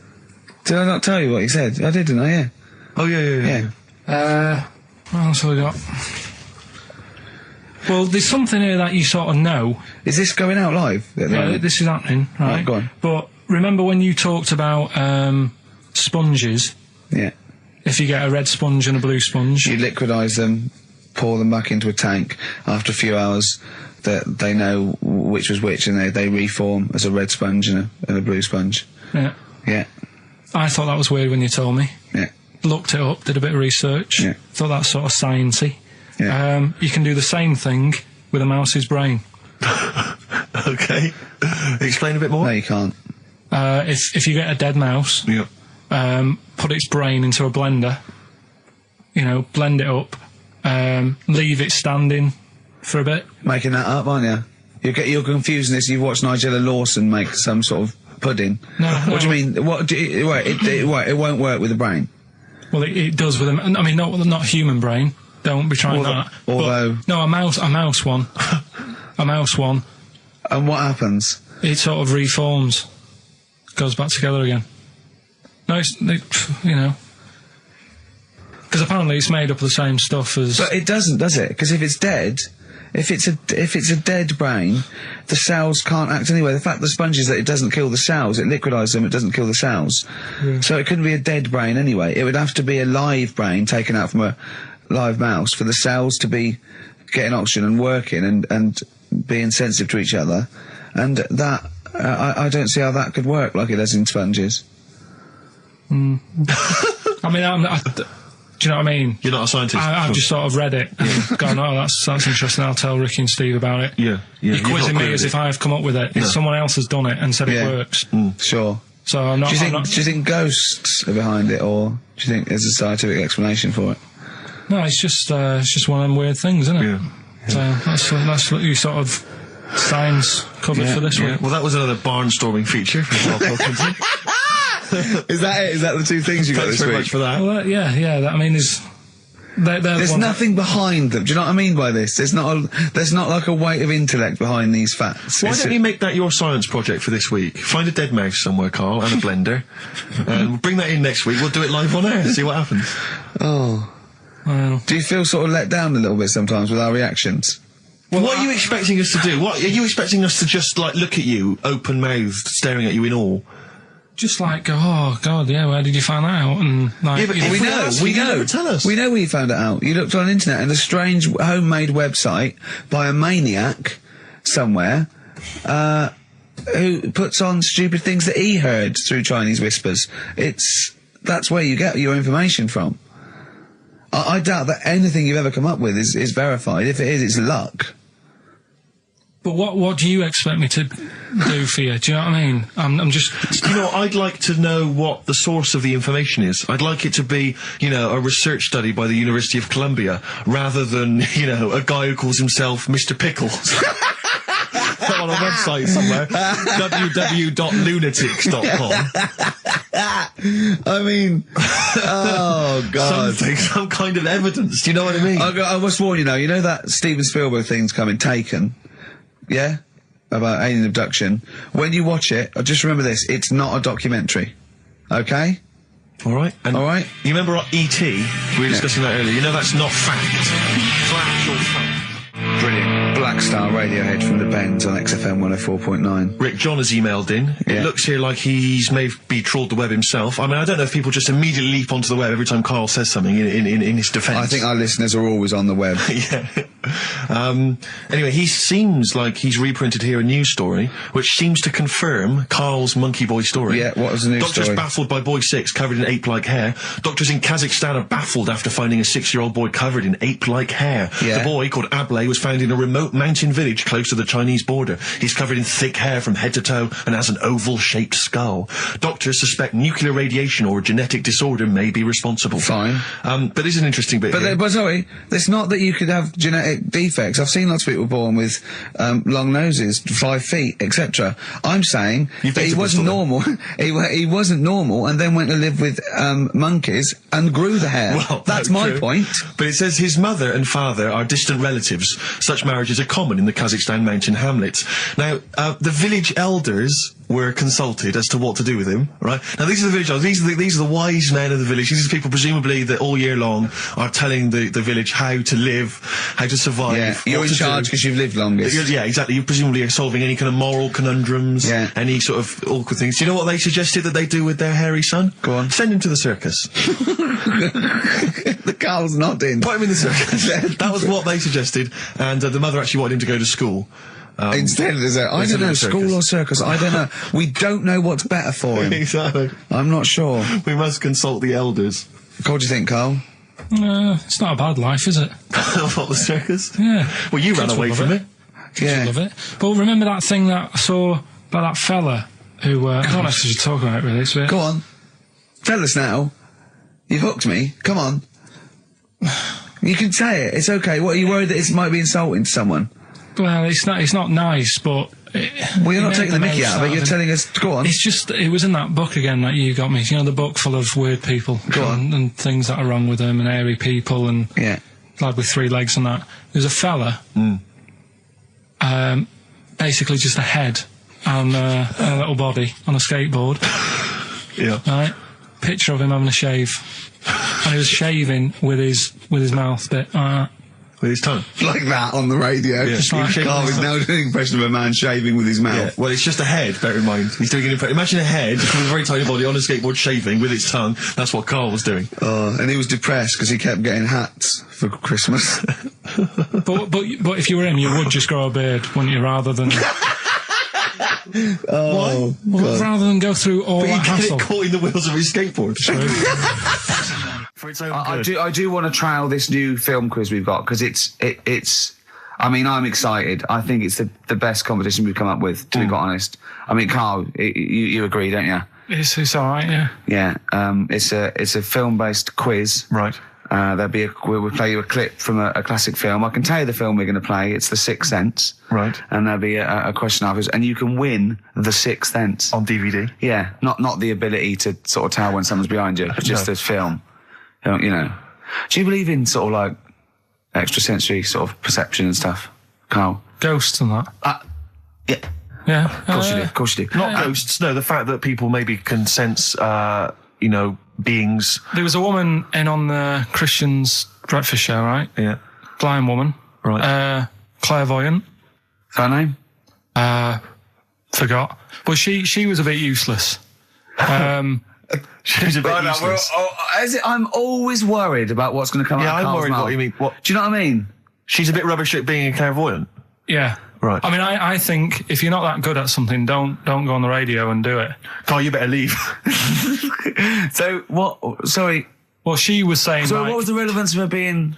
Did I not tell you what he said? I did, didn't I? Yeah. Oh, yeah. What else have we got? Well, there's something here that you sort of know. Is this going out live? Yeah, this is happening, right? Right, go on. But remember when you talked about sponges? Yeah. If you get a red sponge and a blue sponge. You liquidise them, pour them back into a tank. After a few hours, they know which was which, and they reform as a red sponge and a blue sponge. Yeah. Yeah. I thought that was weird when you told me. Yeah. Looked it up, did a bit of research. Yeah. Thought that's sort of sciencey. Yeah. You can do the same thing with a mouse's brain. Okay. Explain a bit more. No, you can't. If you get a dead mouse, Yeah. put its brain into a blender, blend it up, leave it standing for a bit. Making that up, aren't you? You're confusing this. You've watched Nigella Lawson make some sort of pudding. No. What do you mean? It won't work with the brain. Well, it does with I mean, not human brain. Don't be trying that. Although, no, a mouse one, a mouse one. And what happens? It sort of reforms, goes back together again. No, because apparently it's made up of the same stuff as. But it doesn't, does it? Because if it's dead, if it's a dead brain, the cells can't act anyway. The fact the sponge is that it doesn't kill the cells, it liquidises them, it doesn't kill the cells. Yeah. So it couldn't be a dead brain anyway. It would have to be a live brain taken out from a live mouse for the cells to be getting oxygen and working and being sensitive to each other. And that, I don't see how that could work like it does in sponges. I mean, do you know what I mean? You're not a scientist. I've just sort of read it and gone, oh, that's interesting, I'll tell Ricky and Steve about it. Yeah. You're quizzing me as if I've come up with it. Yeah. Someone else has done it and said it works. Sure. So I'm not... Do you think ghosts are behind it, or do you think there's a scientific explanation for it? No, it's just one of them weird things, isn't it? Yeah. So that's what you sort of science covered for this week. Well, that was another barnstorming feature from Karl Pilkington. Is that it? Is that the two things you got Thanks this very week? much for that. Well, I mean, There's nothing behind them. Do you know what I mean by this? There's not like a weight of intellect behind these facts. Why don't you make that your science project for this week? Find a dead mouse somewhere, Karl, and a blender. We'll bring that in next week. We'll do it live on air. See what happens. Oh. Well, do you feel sort of let down a little bit sometimes with our reactions? Well, what are you expecting us to do? What are you expecting us to just like look at you, open-mouthed, staring at you in awe? Just like, oh God, yeah, where did you find that out? And like, Yeah, but we know. never tell us. We know where you found it out. You looked on the internet and a strange homemade website by a maniac somewhere, who puts on stupid things that he heard through Chinese whispers. That's where you get your information from. I doubt that anything you've ever come up with is verified. If it is, it's luck. But what do you expect me to do for you? Do you know what I mean? I'm just... I'd like to know what the source of the information is. I'd like it to be, a research study by the University of Columbia, rather than, a guy who calls himself Mr. Pickles. On a website somewhere. www.lunatics.com. I mean, oh God. Some kind of evidence, do you know what I mean? I must warn you now, you know that Steven Spielberg thing's coming, Taken? Yeah? About alien abduction. When you watch it, just remember this, it's not a documentary. Okay? Alright. Alright? You remember E.T.? We were discussing that earlier. You know that's not fact. It's actual fact. Brilliant. Black Star Radiohead from the Bends on XFM 104.9. Rick John has emailed in. Yeah. It looks here like he's maybe trawled the web himself. I mean, I don't know if people just immediately leap onto the web every time Karl says something in his defence. I think our listeners are always on the web. Yeah. Anyway, he seems like he's reprinted here a news story, which seems to confirm Karl's monkey boy story. Yeah, what was the news Doctors story? baffled by boy 6 covered in ape-like hair. Doctors in Kazakhstan are baffled after finding a 6-year-old boy covered in ape-like hair. Yeah. The boy, called Ablay, was found in a remote mountain village close to the Chinese border. He's covered in thick hair from head to toe and has an oval-shaped skull. Doctors suspect nuclear radiation or a genetic disorder may be responsible. Fine. But this is an interesting bit here. But sorry, it's not that you could have genetic defects. I've seen lots of people born with long noses, 5 feet, etc. I'm saying You've that been he to wasn't Bristol, normal. he wasn't normal, and then went to live with monkeys and grew the hair. Well, that's no, my true. point. But it says his mother and father are distant relatives. Such marriages are common in the Kazakhstan mountain hamlets. Now, the village elders were consulted as to what to do with him, right? Now, these are the village elders. These are the wise men of the village. These are people, presumably, that all year long are telling the village how to live, how to survive. Yeah, you're what in to charge do. because you've lived longest. Yeah, exactly. You presumably are solving any kind of moral conundrums, Yeah. any sort of awkward things. Do you know what they suggested that they do with their hairy son? Go on. Send him to the circus. The Carl's nodding. Put him in the circus. That was what they suggested, and the mother actually wanted him to go to school. Instead, there's a, I instead don't know, of circus. school or circus, I don't know. We don't know what's better for him. Exactly. I'm not sure. We must consult the elders. What do you think, Carl? It's not a bad life, is it? What, the circus? Yeah. Well, you ran Kids away will from love it. Yeah. Love it. But remember that thing that I saw about that fella who, I don't know if you should talk about it really, it's a bit... Go on. Tell us now. You've hooked me. Come on. You can say it. It's okay. What, are you worried that it might be insulting to someone? Well, it's not nice, but... Well, you're not taking the mickey out of it. You're telling us... Go on. It's just, it was in that book again that you got me. You know, the book full of weird people. Go on. And things that are wrong with them, and hairy people, and... Yeah. Lad with 3 legs and that. There's a fella... basically just a head and a little body on a skateboard. Yeah. Right? Picture of him having a shave. And he was shaving with his mouth bit. With his tongue. Like that on the radio. Yeah. Carl is now doing an impression of a man shaving with his mouth. Yeah. Well, it's just a head, bear in mind. He's doing an impression. Imagine a head with a very tiny body on a skateboard shaving with its tongue. That's what Karl was doing. And he was depressed because he kept getting hats for Christmas. But if you were him, you would just grow a beard, wouldn't you, rather than... Oh, Well, rather than go through all But that he get hassle. it caught in the wheels of his skateboard. For its own good. I do want to trial this new film quiz we've got because it's. I mean, I'm excited. I think it's the best competition we've come up with. To be quite honest, I mean, Karl, you agree, don't you? It's all right, yeah. Yeah. It's a film-based quiz. Right. We'll play you a clip from a classic film. I can tell you the film we're going to play. It's The Sixth Sense. Right. And there'll be a question afterwards, and you can win The Sixth Sense On DVD. Yeah, not the ability to sort of tell when someone's behind you, but just No. this film. You know. Do you believe in sort of like extrasensory sort of perception and stuff, Karl? Ghosts and that. Yeah. Yeah. Of course you do. Of course you do. Not ghosts, no, the fact that people maybe can sense, beings. There was a woman in on the Christian's breakfast show, right? Yeah. Blind woman. Right. Clairvoyant. Her name? Forgot. But she was a bit useless. She was a bit useless. I'm always worried about what's going to come out Yeah, of I'm Karl's worried mouth. what you mean. What? Do you know what I mean? She's a bit rubbish at being a clairvoyant. Yeah. Right. I mean, I think if you're not that good at something, don't go on the radio and do it. Karl, you better leave. So, what... Sorry. Well, she was saying, So like, what was the relevance of her being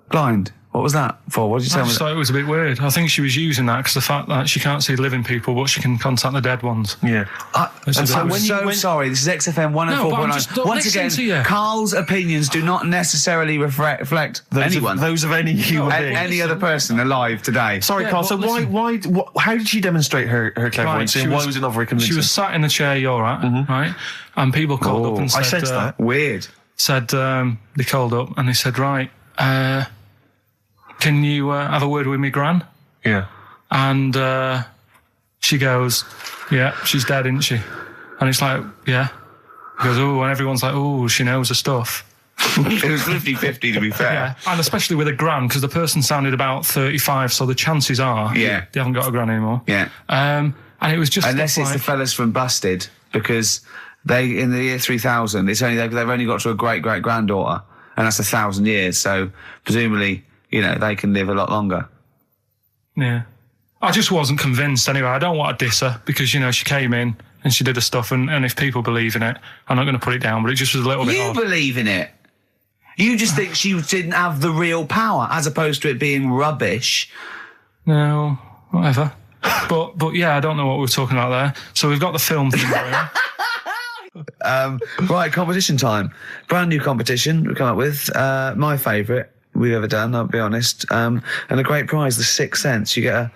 blind? What was that for? What did you I tell me? just thought it was a bit weird. I think she was using that because the fact that she can't see living people, but she can contact the dead ones. Yeah. This I'm is like- so sorry. This is XFM No, but I'm 104.9. just- Once listen to again, you. Karl's opinions do not necessarily reflect anyone. Those of any human being. Any other person alive today. Sorry, Yeah, Karl. but So listen. how did she demonstrate her clairvoyance? Right, And why was it not very convincing? She was sat in the chair you're at, right? And people called up and said... I sensed that. Weird. They called up and they said, right, can you have a word with me, Gran? Yeah. And she goes, yeah, she's dead, isn't she? And it's like, yeah. He goes, oh, and everyone's like, oh, she knows her stuff. It was 50-50 to be fair. Yeah, and especially with a gran, because the person sounded about 35, so the chances are Yeah. they haven't got a gran anymore. Yeah. And it was just Unless it's like, the fellas from Busted, because they, in the year 3000, they've only got to a great-great-granddaughter, and that's 1,000 years, so presumably, they can live a lot longer. Yeah. I just wasn't convinced anyway. I don't want to diss her because, she came in and she did her stuff and if people believe in it, I'm not going to put it down, but it just was a little bit odd. You believe in it? You just think she didn't have the real power as opposed to it being rubbish? No, whatever. But yeah, I don't know what we were talking about there. So we've got the film thing going. Right, competition time. Brand new competition we come up with. My favourite we've ever done, I'll be honest. And a great prize, The Sixth Sense. You get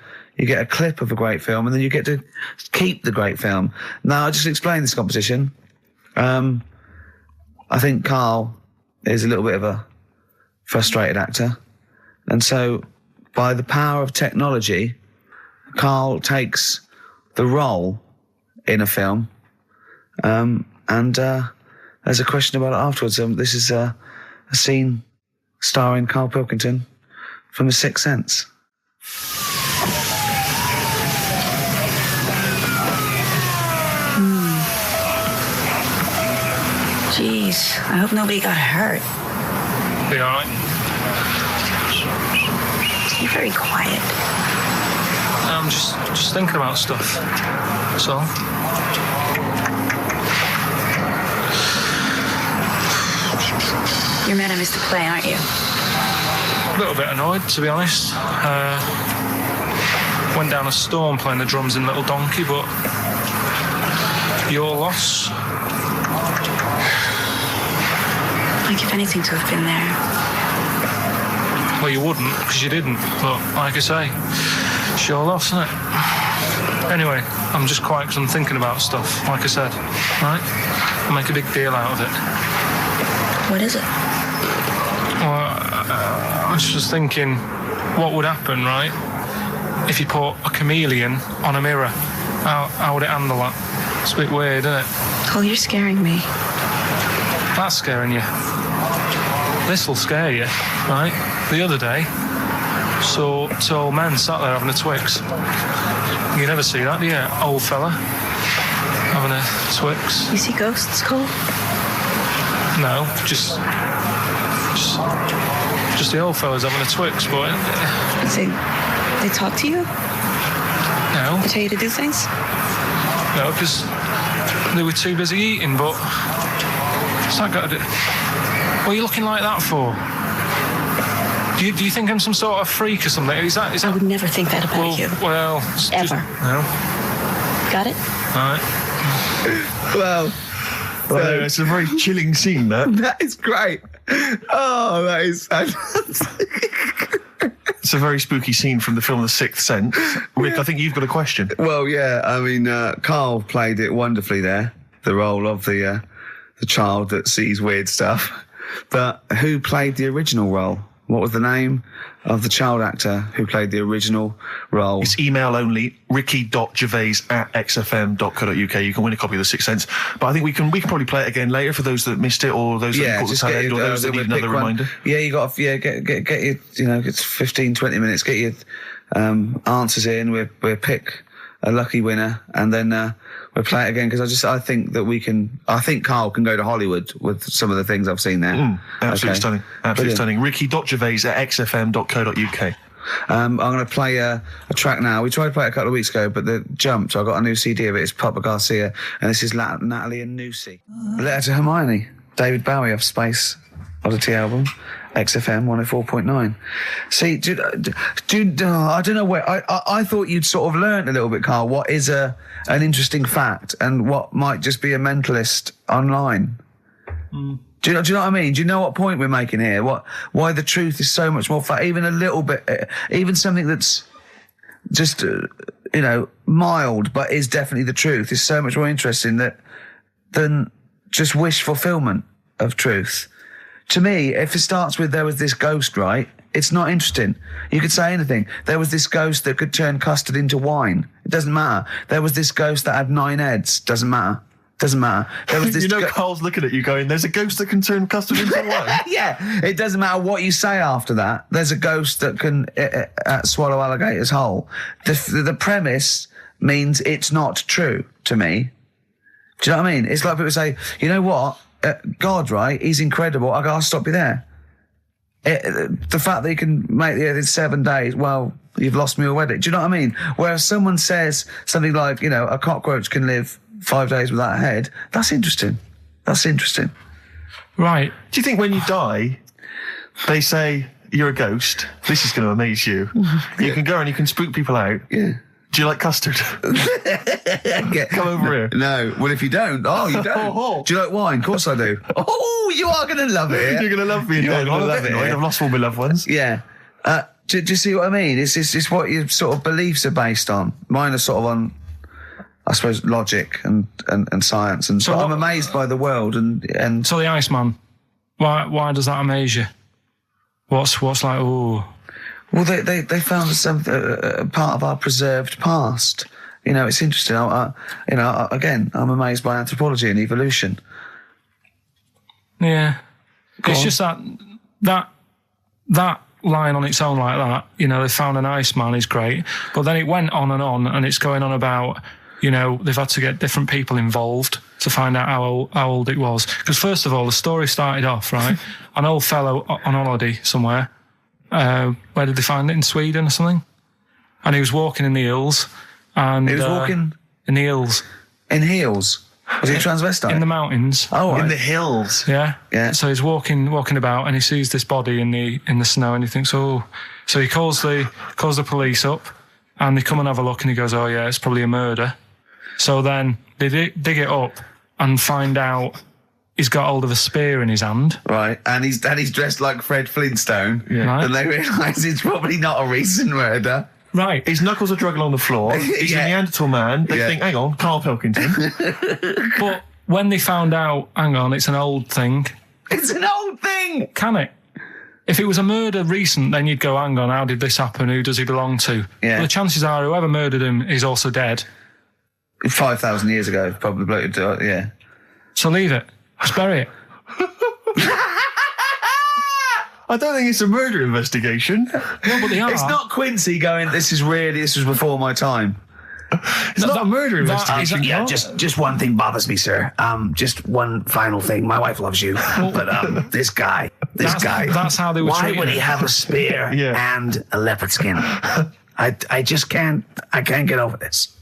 a clip of a great film and then you get to keep the great film. Now, I'll just explain this competition. I think Karl is a little bit of a frustrated actor. And so, by the power of technology, Karl takes the role in a film. And there's a question about it afterwards. This is a scene starring Karl Pilkington from The Sixth Sense. Jeez, I hope nobody got hurt. Be all right? You're very quiet. I'm just thinking about stuff. That's all. You're mad I missed the play, aren't you? A little bit annoyed, to be honest. Went down a storm playing the drums in Little Donkey, but your loss. I'd give anything to have been there. Well, you wouldn't, because you didn't. But like I say, it's your loss, isn't it? Anyway, I'm just quiet because I'm thinking about stuff, like I said. Right? I'll make a big deal out of it. What is it? Well, I was just thinking, what would happen, right, if you put a chameleon on a mirror? How would it handle that? It's a bit weird, isn't it? Oh, you're scaring me. That's scaring you. This'll scare you, right? The other day, saw two old men sat there having a Twix. You never see that, do you? Old fella having a Twix. You see ghosts, Cole? No, just the old fellas having a Twix, but... They talk to you? No. They tell you to do things? No, because they were too busy eating, but... What's that got to do? What are you looking like that for? Do you think I'm some sort of freak or something? Is that... I would never think that about you. Well... Ever. No. Got it? All right. Well... Well, it's a very chilling scene, that. That is great. Oh, that is fantastic. It's a very spooky scene from the film The Sixth Sense. Rick, I think you've got a question. Well, yeah, I mean, Karl played it wonderfully there, the role of the child that sees weird stuff. But who played the original role? What was the name of the child actor who played the original role? It's email only, ricky.gervais@xfm.co.uk. You can win a copy of The Sixth Sense. But I think we can probably play it again later for those that missed it or those that caught the tail end or those that need another reminder. Yeah, you got to get your, it's 15, 20 minutes, get your answers in. We'll pick a lucky winner and then we'll play it again because I think Karl can go to Hollywood with some of the things I've seen there. Absolutely stunning. Absolutely stunning. ricky.gervais@xfm.co.uk. I'm going to play a track now. We tried to play it a couple of weeks ago, but the jumped. So I got a new CD of it. It's Papa Garcia, and this is Natalie and Nusi. Letter to Hermione. David Bowie of Space Oddity album. XFM 104.9. See, I don't know where. I thought you'd sort of learnt a little bit, Karl, what is an interesting fact and what might just be a mentalist online. Do you know what I mean? Do you know what point we're making here? Why the truth is so much more even a little bit, even something that's just, mild, but is definitely the truth is so much more interesting than just wish fulfillment of truth. To me, if it starts with there was this ghost, right? It's not interesting. You could say anything. There was this ghost that could turn custard into wine. It doesn't matter. There was this ghost that had 9 heads. Doesn't matter. Doesn't matter. There was this Carl's looking at you going, there's a ghost that can turn custard into wine. Yeah. It doesn't matter what you say after that. There's a ghost that can swallow alligators whole. The premise means it's not true to me. Do you know what I mean? It's like people say, you know what? God, right? He's incredible. I'll stop you there. The fact that you can make the Earth in 7 days, well, you've lost me already. Do you know what I mean? Whereas someone says something like, you know, a cockroach can live 5 days without a head, that's interesting. That's interesting. Right. Do you think when you die, they say you're a ghost? This is going to amaze you. You can go and you can spook people out. Yeah. Do you like custard? Come over here. No. Well, if you don't, you don't. Do you like wine? Of course I do. Oh, you are going to love it. You're going to love being dead. You're going to love it. I've lost all my loved ones. Yeah. Do you see what I mean? It's what your sort of beliefs are based on. Mine are sort of on, I suppose, logic and science. And so I'm amazed by the world and. So the Iceman, why does that amaze you? What's like? Oh. Well, they found some part of our preserved past. You know, it's interesting. Again, I'm amazed by anthropology and evolution. Yeah, it's just that line on its own like that. You know, they found an Iceman is great, but then it went on, and it's going on about, you know, they've had to get different people involved to find out how old it was. Because first of all, the story started off right, an old fellow on holiday somewhere. Where did they find it? In Sweden or something? And he was walking in the hills. And he was walking in the hills. In heels? Was he a transvestite? In the mountains. Oh, right. In the hills. Yeah. Yeah. So he's walking about, and he sees this body in the snow, and he thinks, oh. So he calls the police up, and they come and have a look, and he goes, oh yeah, it's probably a murder. So then they dig it up and find out. He's got hold of a spear in his hand. Right, and he's dressed like Fred Flintstone. Yeah. Right. And they realise it's probably not a recent murder. Right. His knuckles are dragging along the floor. He's a Neanderthal man. They think, hang on, Karl Pilkington. But when they found out, hang on, it's an old thing. It's an old thing! Can it? If it was a murder recent, then you'd go, hang on, how did this happen? Who does he belong to? Yeah. Well, the chances are whoever murdered him is also dead. 5,000 years ago, probably, yeah. So leave it. Just bury it. I don't think it's a murder investigation. No, but they are. It's not Quincy going, this was before my time. It's not a murder investigation. Yeah, just one thing bothers me, sir. Just one final thing. My wife loves you, but this guy. That's how they were Why treating would him. he have a spear and a leopard skin? I just can't. I can't get over this.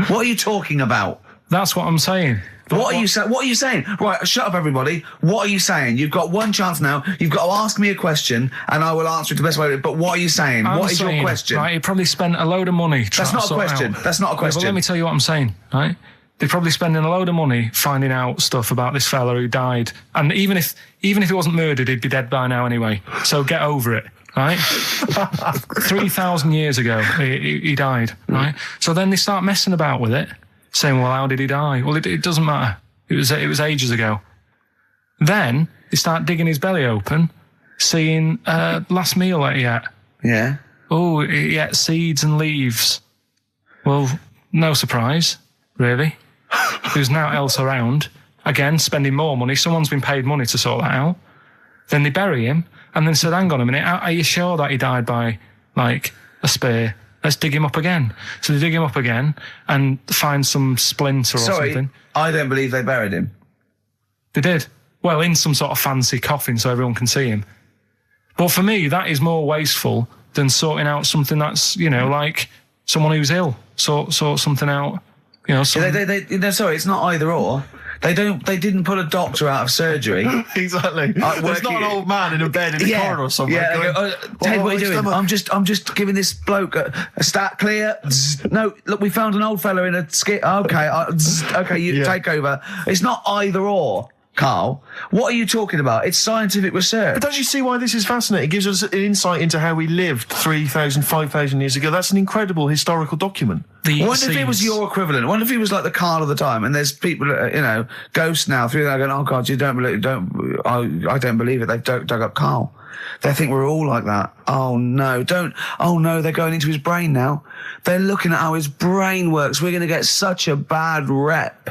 What are you talking about? That's what I'm saying. What are you saying? Right, shut up, everybody. What are you saying? You've got one chance now. You've got to ask me a question, and I will answer it the best way. But what are you saying? What is your question? Right, he probably spent a load of money trying That's to not a sort question. out. That's not a question. But let me tell you what I'm saying, right? They're probably spending a load of money finding out stuff about this fella who died. And even if he wasn't murdered, he'd be dead by now anyway. So get over it. Right? 3,000 years ago, he died, right? So then they start messing about with it, saying, well, how did he die? Well, it doesn't matter. It was ages ago. Then they start digging his belly open, seeing last meal that he ate. Yeah. Oh, he ate seeds and leaves. Well, no surprise, really. There's now else around. Again, spending more money. Someone's been paid money to sort that out. Then they bury him, and then said, hang on a minute, are you sure that he died by, like, a spear? Let's dig him up again. So they dig him up again and find some splinter or something. I don't believe they buried him. They did. Well, in some sort of fancy coffin so everyone can see him. But for me, that is more wasteful than sorting out something that's, you know, like someone who's ill. Sort something out, you know. Sorry, it's not either or. They didn't put a doctor out of surgery. Exactly. There's not an old man in a bed in a corridor somewhere. Yeah, going, Ted, what are you doing? I'm just giving this bloke a stat clear. No, look, we found an old fella in a skit. Okay, you take over. It's not either or, Karl. What are you talking about? It's scientific research. But don't you see why this is fascinating? It gives us an insight into how we lived 3,000, 5,000 years ago. That's an incredible historical document. I wonder if it was your equivalent. I wonder if he was like the Karl of the time, and there's people, ghosts now through there going, "Oh God, I don't believe it." They've dug up Karl. They think we're all like that. Oh no, they're going into his brain now. They're looking at how his brain works. We're going to get such a bad rep.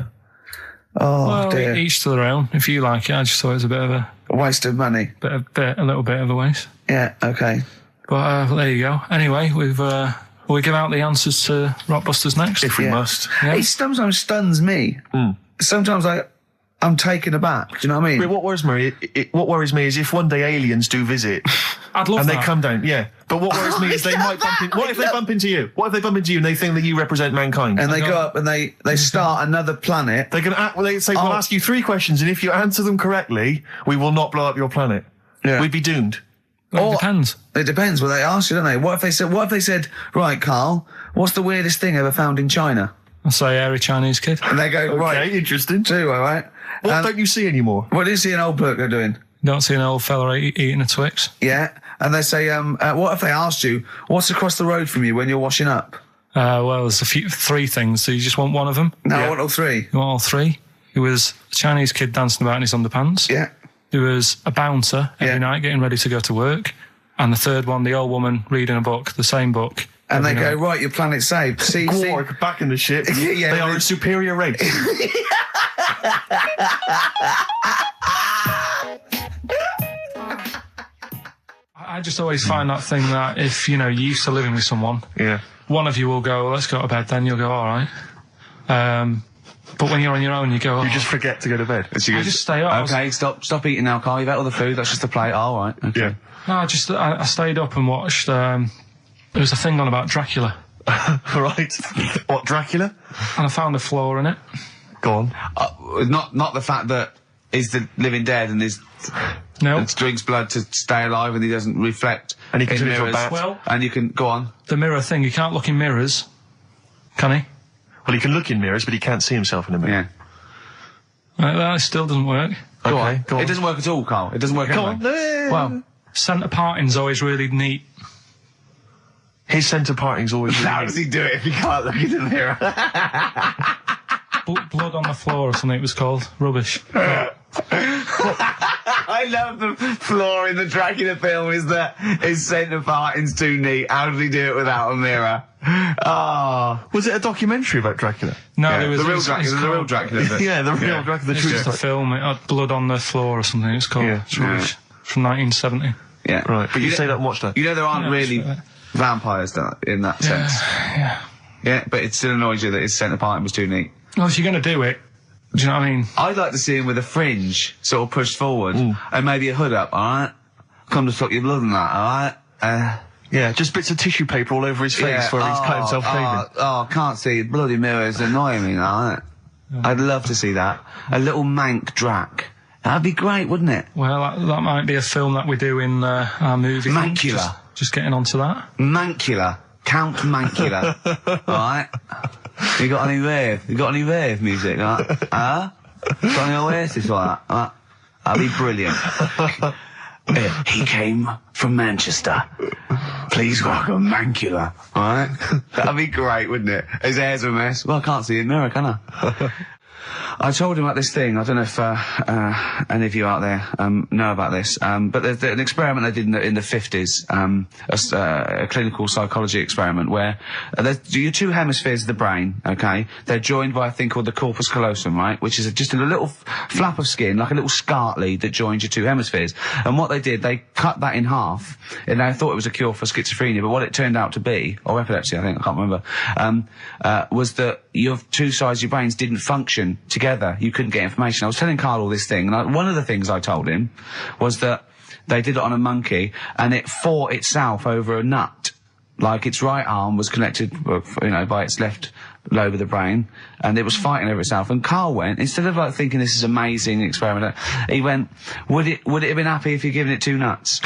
Oh well, dear. Each to their own. If you like it, I just thought it was a bit of a waste of money. A little bit of a waste. Yeah. Okay. But there you go. Anyway, will we give out the answers to Rockbusters next? If we must. Yeah. It sometimes stuns me. Sometimes I'm taken aback. Do you know what I mean? But what worries me is if one day aliens do visit, I'd love and that. they come down, yeah. But what worries me is they might bump in. What if they bump into you? What if they bump into you and they think that you represent mankind? And they go up and they start another planet. They can they say, we'll ask you 3 questions, and if you answer them correctly, we will not blow up your planet. Yeah. We'd be doomed. Well, it depends. It depends what they ask you, don't they? What if they said, right, Karl, what's the weirdest thing ever found in China? I'll say hairy Chinese kid. And they go, right. Okay, interesting. Too, all right. What don't you see anymore? What do you see an old bloke doing? You don't see an old fella eating a Twix. Yeah. And they say, what if they asked you, what's across the road from you when you're washing up? Well, there's 3 things. So you just want one of them? No, I want all 3. You want all 3? It was a Chinese kid dancing about in his underpants. Yeah. There was a bouncer every night getting ready to go to work. And the third one, the old woman reading a book, the same book. And they go, right, your planet's saved. See, Gwarg, back in the ship. Yeah, they are a superior race. I just always find that thing that if, you're used to living with someone, one of you will go, let's go to bed, then you'll go, all right. But when you're on your own, you go, you just forget to go to bed. I just stay up. Okay, stop eating now, Karl. You've ate all the food. That's just a plate. All right. Okay. Yeah. No, I stayed up and watched, there was a thing on about Dracula. Right. What, Dracula? And I found a flaw in it. Go on. Not the fact that he's the living dead and drinks blood to stay alive and he doesn't reflect. And he can turn into a mirrors. bat. Well, and you can go on. The mirror thing, he can't look in mirrors, can he? Well, he can look in mirrors, but he can't see himself in a mirror. Yeah. That still doesn't work. Go on. It doesn't work at all, Karl. It doesn't work at all. Well, centre parting's always really neat. His centre parting's always really How does he do it if he can't look in the mirror? Blood on the floor or something it was called. Rubbish. I love the flaw in the Dracula film is that his centre parting's too neat. How does he do it without a mirror? Was it a documentary about Dracula? No, Yeah, there was the real Dracula. Yeah, the real Dracula. It's just a film. It had blood on the floor or something. It's called. Yeah. It's rubbish. From 1970. Yeah. Right, but you say that and watch that. You know there aren't really vampires in that sense. Yeah. Yeah, but it still annoys you that his centre parting was too neat. Well, if you're going to do it, do you know what I mean? I'd like to see him with a fringe sort of pushed forward and maybe a hood up, alright? Come to suck your blood and that, alright? Yeah, just bits of tissue paper all over his face where he's cut himself shaving. I can't see bloody mirrors annoying me, alright? I'd love to see that. A little mank Drac. That'd be great, wouldn't it? Well, that might be a film that we do in our movie. Mancula. Just getting onto that. Mancula. Count Mancula. Alright? You got any rave music? Got any Oasis like that? That'd be brilliant. He came from Manchester. Please welcome Mancula. Alright? That'd be great, wouldn't it? His hair's a mess. Well, I can't see in the mirror, can I? I told him about this thing. I don't know if any of you out there know about this, but there's an experiment they did in the 50s, a clinical psychology experiment where there's your 2 hemispheres of the brain, okay? They're joined by a thing called the corpus callosum, right? Which is just a little flap of skin, like a little scarlet lead that joins your 2 hemispheres. And what they did, they cut that in half, and they thought it was a cure for schizophrenia, but what it turned out to be, or epilepsy, I think, I can't remember, was that your 2 sides of your brains didn't function together. You couldn't get information. I was telling Karl all this thing, and one of the things I told him was that they did it on a monkey, and it fought itself over a nut. Like its right arm was connected, by its left lobe of the brain, and it was fighting over itself. And Karl went, instead of like thinking this is amazing experiment, he went, would it have been happy if you'd given it 2 nuts?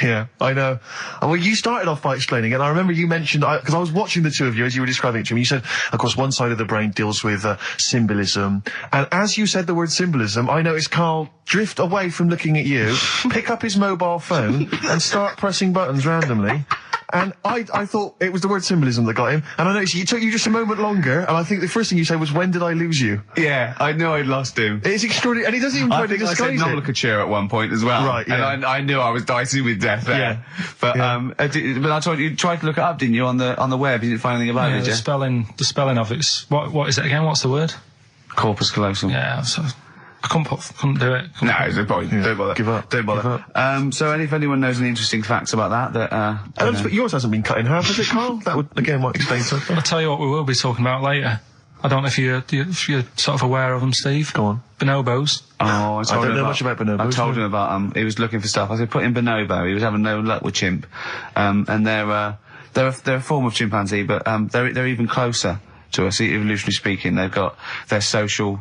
Yeah, I know. Well, you started off by explaining, and I remember you mentioned, because I was watching the 2 of you as you were describing it to me, you said, of course, one side of the brain deals with symbolism, and as you said the word symbolism, I noticed Karl drift away from looking at you, pick up his mobile phone, and start pressing buttons randomly. And I thought it was the word symbolism that got him. And I noticed it took you just a moment longer. And I think the first thing you said was, when did I lose you? Yeah, I knew I'd lost him. It's extraordinary. And he doesn't even try to disguise it. I think I said nomenclature at one point as well. Right, yeah. And I knew I was dicing with death there. Yeah. But, but I told you, tried to look it up, didn't you, on the web? You didn't find anything about it, did you? The spelling of it's, what is it again? What's the word? Corpus callosum. Yeah, so I couldn't do it. No, it's no point. Don't bother. Give up. Don't bother. So if anyone knows any interesting facts about that, yours hasn't been cut in half, has it, Karl? That would, again, might explain something. I'll tell you what we will be talking about later. I don't know if you're sort of aware of them, Steve. Go on. Bonobos. Oh, I don't know much about bonobos. I told him about, he was looking for stuff. I said, put in bonobo. He was having no luck with chimp. And they're a form of chimpanzee, but, they're even closer to us, evolutionarily speaking. They've got their social,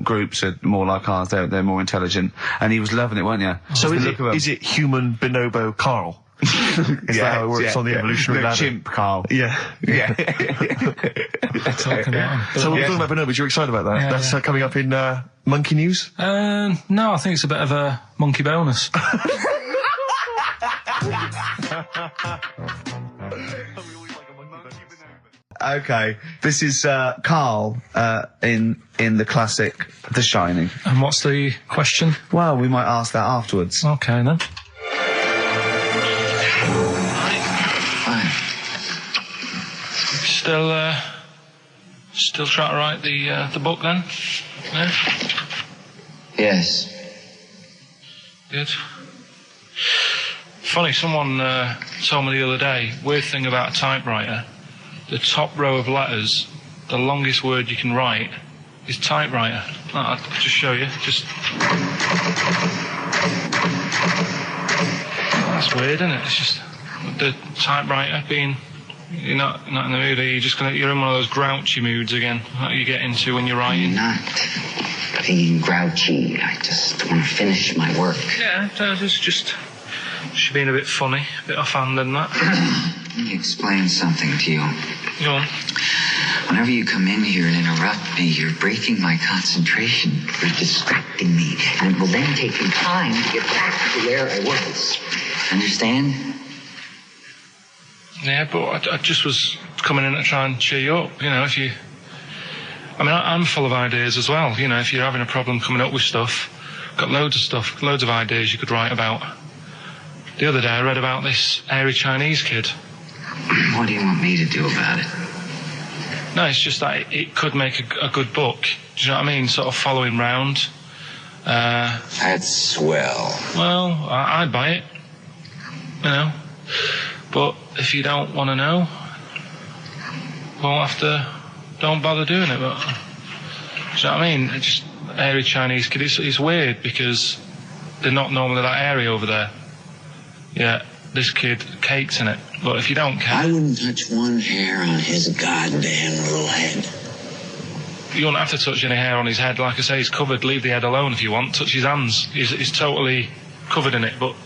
groups are more like ours. They're more intelligent. And he was loving it, weren't you? So is it human bonobo Karl? Is that how it works on the evolutionary ladder? Chimp Karl. Yeah. Talking about him. So we're talking about bonobos. You're excited about that? Yeah, That's coming up in Monkey News? No, I think it's a bit of a monkey bonus. Okay, this is Karl in the classic The Shining. And what's the question? Well, we might ask that afterwards. Okay, then. Still trying to write the book then? Yeah? Yes. Good. Funny, someone told me the other day, weird thing about a typewriter, the top row of letters, the longest word you can write is typewriter. I'll just show you. That's weird, isn't it? It's just the typewriter being... You're not in the mood, are you? You're in one of those grouchy moods again, that you get into when you're writing. I'm not being grouchy. I just want to finish my work. Yeah, it's just being a bit funny, a bit offhand and that. Let me explain something to you. Go on. Whenever you come in here and interrupt me, you're breaking my concentration. You're distracting me. And it will then take me time to get back to where I was. Understand? Yeah, but I just was coming in to try and cheer you up, I'm full of ideas as well, if you're having a problem coming up with stuff, got loads of ideas you could write about. The other day I read about this airy Chinese kid. What do you want me to do about it? No, it's just that it could make a good book. Do you know what I mean? Sort of following round. That's swell. Well, I'd buy it. But if you don't want to know, don't bother doing it. But, do you know what I mean? It's just airy Chinese kid. It's weird because they're not normally that airy over there. Yeah, this kid cakes in it. But if you don't care... I wouldn't touch one hair on his goddamn little head. You won't have to touch any hair on his head. Like I say, he's covered. Leave the head alone if you want. Touch his hands. He's totally... covered in it, but...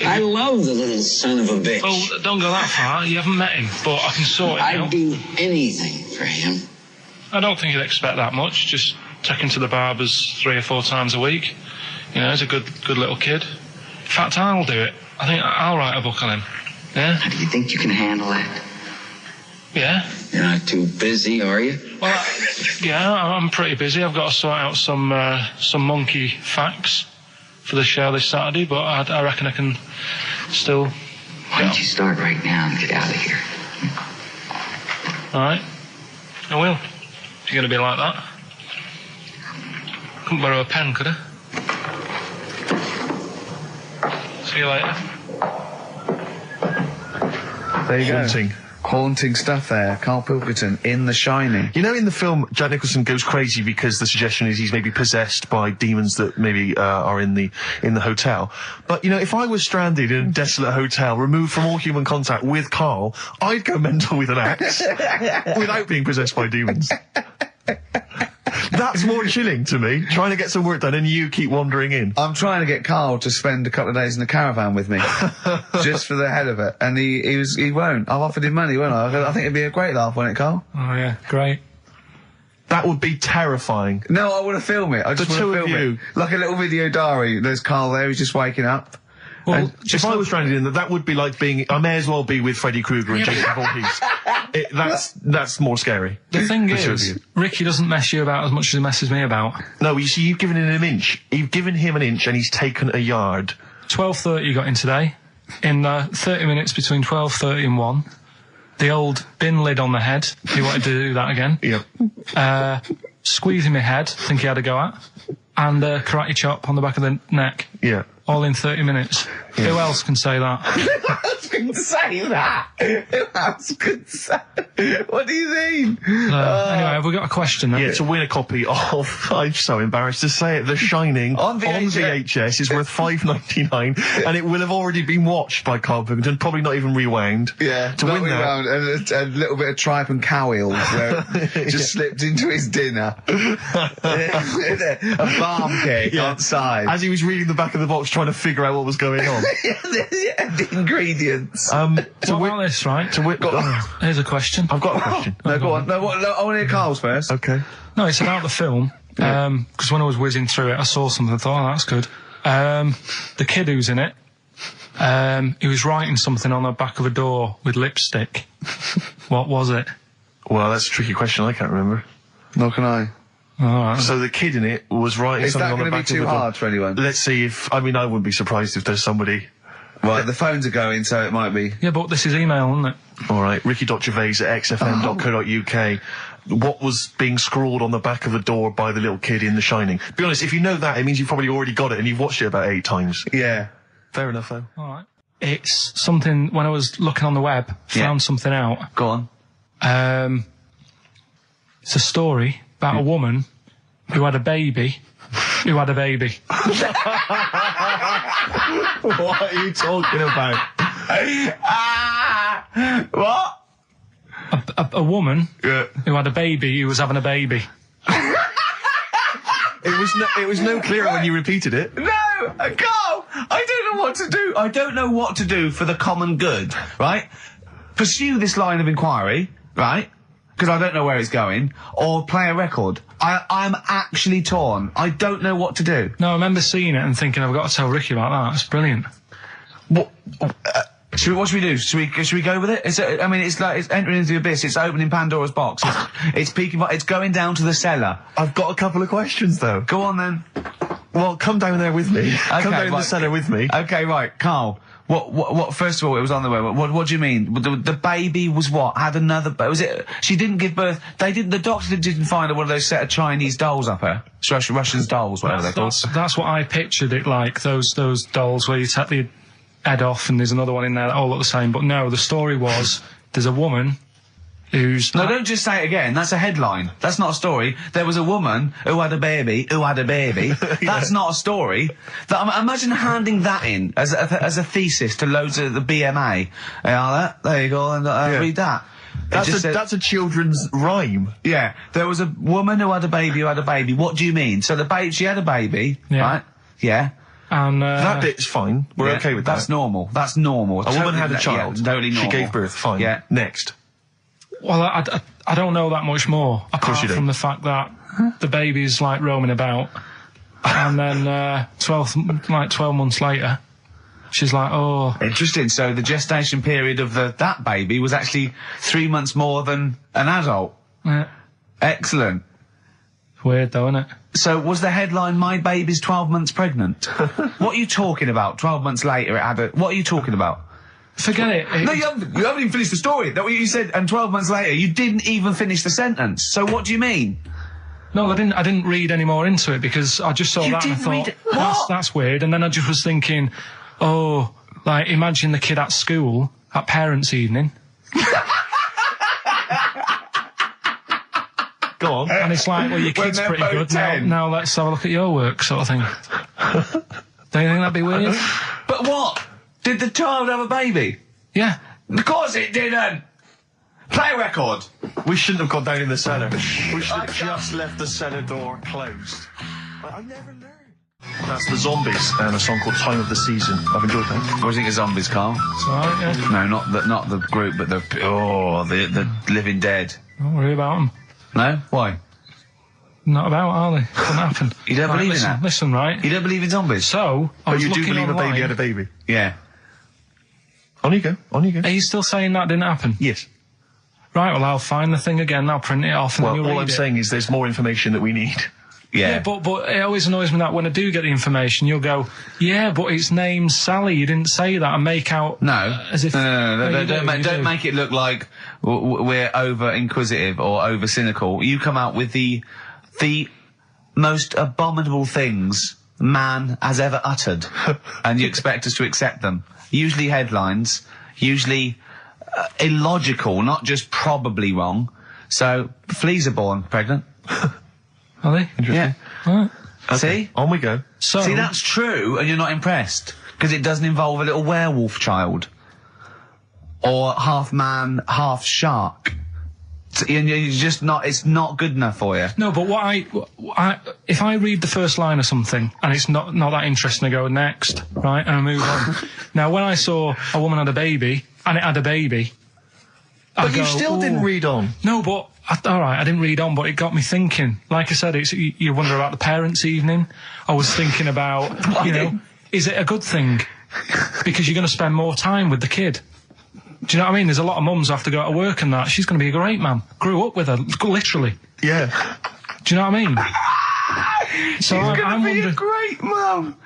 I love the little son of a bitch. Well, don't go that far. You haven't met him, but I can sort it out. I'd do anything for him. I don't think you'd expect that much. Just take him to the barbers 3 or 4 times a week. He's a good little kid. In fact, I'll do it. I think I'll write a book on him. Yeah? Do you think you can handle that? Yeah. You're not too busy, are you? Well, I'm pretty busy. I've got to sort out some monkey facts for the show this Saturday, but I reckon I can still... Why don't you start right now and get out of here? All right. I will. If you're going to be like that. Couldn't borrow a pen, could I? See you later. There you go. Haunting stuff there. Karl Pilkington in The Shining. In the film, Jack Nicholson goes crazy because the suggestion is he's maybe possessed by demons that maybe are in the hotel. But, if I was stranded in a desolate hotel, removed from all human contact with Karl, I'd go mental with an axe without being possessed by demons. That's more chilling to me, trying to get some work done and you keep wandering in. I'm trying to get Karl to spend a couple of days in the caravan with me, just for the head of it, and he won't. I've offered him money, won't I? I think it'd be a great laugh, wouldn't it, Karl? Oh yeah, great. That would be terrifying. No, I want to film it. I just want to film it. Like a little video diary. There's Karl there, he's just waking up. Well, if I was stranded in that would be like being... I may as well be with Freddy Krueger and Jason Voorhees. That's more scary. The thing is, Ricky doesn't mess you about as much as he messes me about. No, you see, you've given him an inch. You've given him an inch and he's taken a yard. 12:30 you got in today. In 30 minutes between 12:30 and 1. The old bin lid on the head. He wanted to do that again. Yep. Squeezing my head, think he had a go at. And karate chop on the back of the neck. Yeah. all in 30 minutes. Who else can say that? I was going to say that. I was going to say. What do you mean? Anyway, have we got a question then? Yeah, to win a copy of, I'm so embarrassed to say it, The Shining on VHS is worth $5.99, and it will have already been watched by Karl Pilkington, probably not even rewound. Yeah, to win that. And a little bit of tripe and cow eels where it just slipped into his dinner. A barm cake outside. As he was reading the back of the box trying to figure out what was going on. The ingredients. To win this, right? Here's a question. I've got a question. No, go on. No, I want to hear Carl's first. Okay. No, it's about the film. Because when I was whizzing through it, I saw something and thought, oh, that's good. The kid who's in it, he was writing something on the back of a door with lipstick. What was it? Well, that's a tricky question. I can't remember. Nor can I. Alright. So the kid in it was writing something on the back of the door. Is that going to be too hard for anyone? Let's see if... I mean, I wouldn't be surprised if there's somebody... Right, the phones are going, so it might be. Yeah, but this is email, isn't it? All right, ricky.gervais@xfm.co.uk. What was being scrawled on the back of a door by the little kid in The Shining? Be honest, if you know that, it means you've probably already got it and you've watched it about 8 times. Yeah. Fair enough, though. All right. It's something, when I was looking on the web, found something out. Go on. It's a story about a woman who had a baby. Who had a baby. What are you talking about? What? A woman who had a baby who was having a baby. It was no clearer when you repeated it. No, Carl, I don't know what to do. I don't know what to do for the common good, right? Pursue this line of inquiry, right? Because I don't know where it's going, or play a record. I'm actually torn. I don't know what to do. No, I remember seeing it and thinking, I've got to tell Ricky about that. It's brilliant. What should we do? Should we go with it? It's like it's entering into the abyss. It's opening Pandora's box. It's peeking. It's going down to the cellar. I've got a couple of questions though. Go on then. Well, come down there with me. Okay, come down to the cellar with me. Okay, right, Karl. What? First of all, it was on the way. What do you mean? The baby was what? Had another? Was it? She didn't give birth. They didn't. The doctor didn't find one of those set of Chinese dolls up her. Russian dolls, whatever they're called. That's what I pictured it like. Those dolls where you take the head off and there's another one in there that all look the same. But no, the story was there's a woman who's... No, don't just say it again. That's a headline. That's not a story. There was a woman who had a baby, That's not a story. Imagine handing that in as a thesis to loads of the BMA. There you go, and read that. That's a children's rhyme. Yeah. There was a woman who had a baby What do you mean? So she had a baby, right? Yeah. And that bit's fine. We're okay with that. That's normal. That's normal. A woman had a child. Yeah, totally normal. She gave birth. Fine. Yeah. Next. Well, I don't know that much more. Apart from the fact that the baby's like roaming about, and then 12 months later, she's like, oh. Interesting. So the gestation period of that baby was actually 3 months more than an adult. Yeah. Excellent. Weird though, isn't it? So was the headline, "My baby's 12 months pregnant"? What are you talking about? 12 months later it had a... What are you talking about? Forget it. No, you haven't even finished the story. That's what you said, and 12 months later you didn't even finish the sentence. So what do you mean? No, I didn't read any more into it because I just saw that and I thought, that's weird. And then I just was thinking, oh, like, imagine the kid at school at parents' evening. Go on. And it's like, well, your kid's pretty good. Now let's have a look at your work, sort of thing. Don't you think that'd be weird? But what? Did the child have a baby? Yeah. Of course it didn't! Play a record! We shouldn't have gone down in the cellar. We should have just left the cellar door closed. I never learned. That's the Zombies and a song called Time of the Season. I've enjoyed that. What do you think of Zombies, Karl? It's alright, yeah. No, not the group, but the Living Dead. Don't worry about them. No? Why? Not about, are they? Couldn't happen. You don't believe in that? Listen, right? You don't believe in zombies? So, I was you do looking believe online. a baby had a baby? Yeah. On you go. On you go. Are you still saying that didn't happen? Yes. Right, well, I'll find the thing again, I'll print it off, and then you'll read it. All I'm saying is there's more information that we need. Yeah, but it always annoys me that when I do get the information, you'll go, yeah, but it's named Sally, you didn't say that, and make out... No. As if... No, don't make it look like we're over-inquisitive or over-cynical. You come out with the most abominable things man has ever uttered, and you expect us to accept them. Usually headlines, usually illogical, not just probably wrong. So, fleas are born pregnant. Are they? Interesting. Yeah. Right. Okay. See? On we go. So, See, that's true, and you're not impressed. Because it doesn't involve a little werewolf child. Or half man, half shark. You're just not, it's not good enough for you. No, but if I read the first line of something and it's not that interesting, I go next, right, and I move on. Now, when I saw a woman had a baby, and it had a baby, But you still didn't read on. No, but, alright, I didn't read on, but it got me thinking. Like I said, you wonder about the parents' evening. I was thinking about, is it a good thing? Because you're going to spend more time with the kid. Do you know what I mean? There's a lot of mums who have to go to work and that. She's going to be a great mum. Grew up with her, literally. Yeah. Do you know what I mean? So She's going to be a great mum.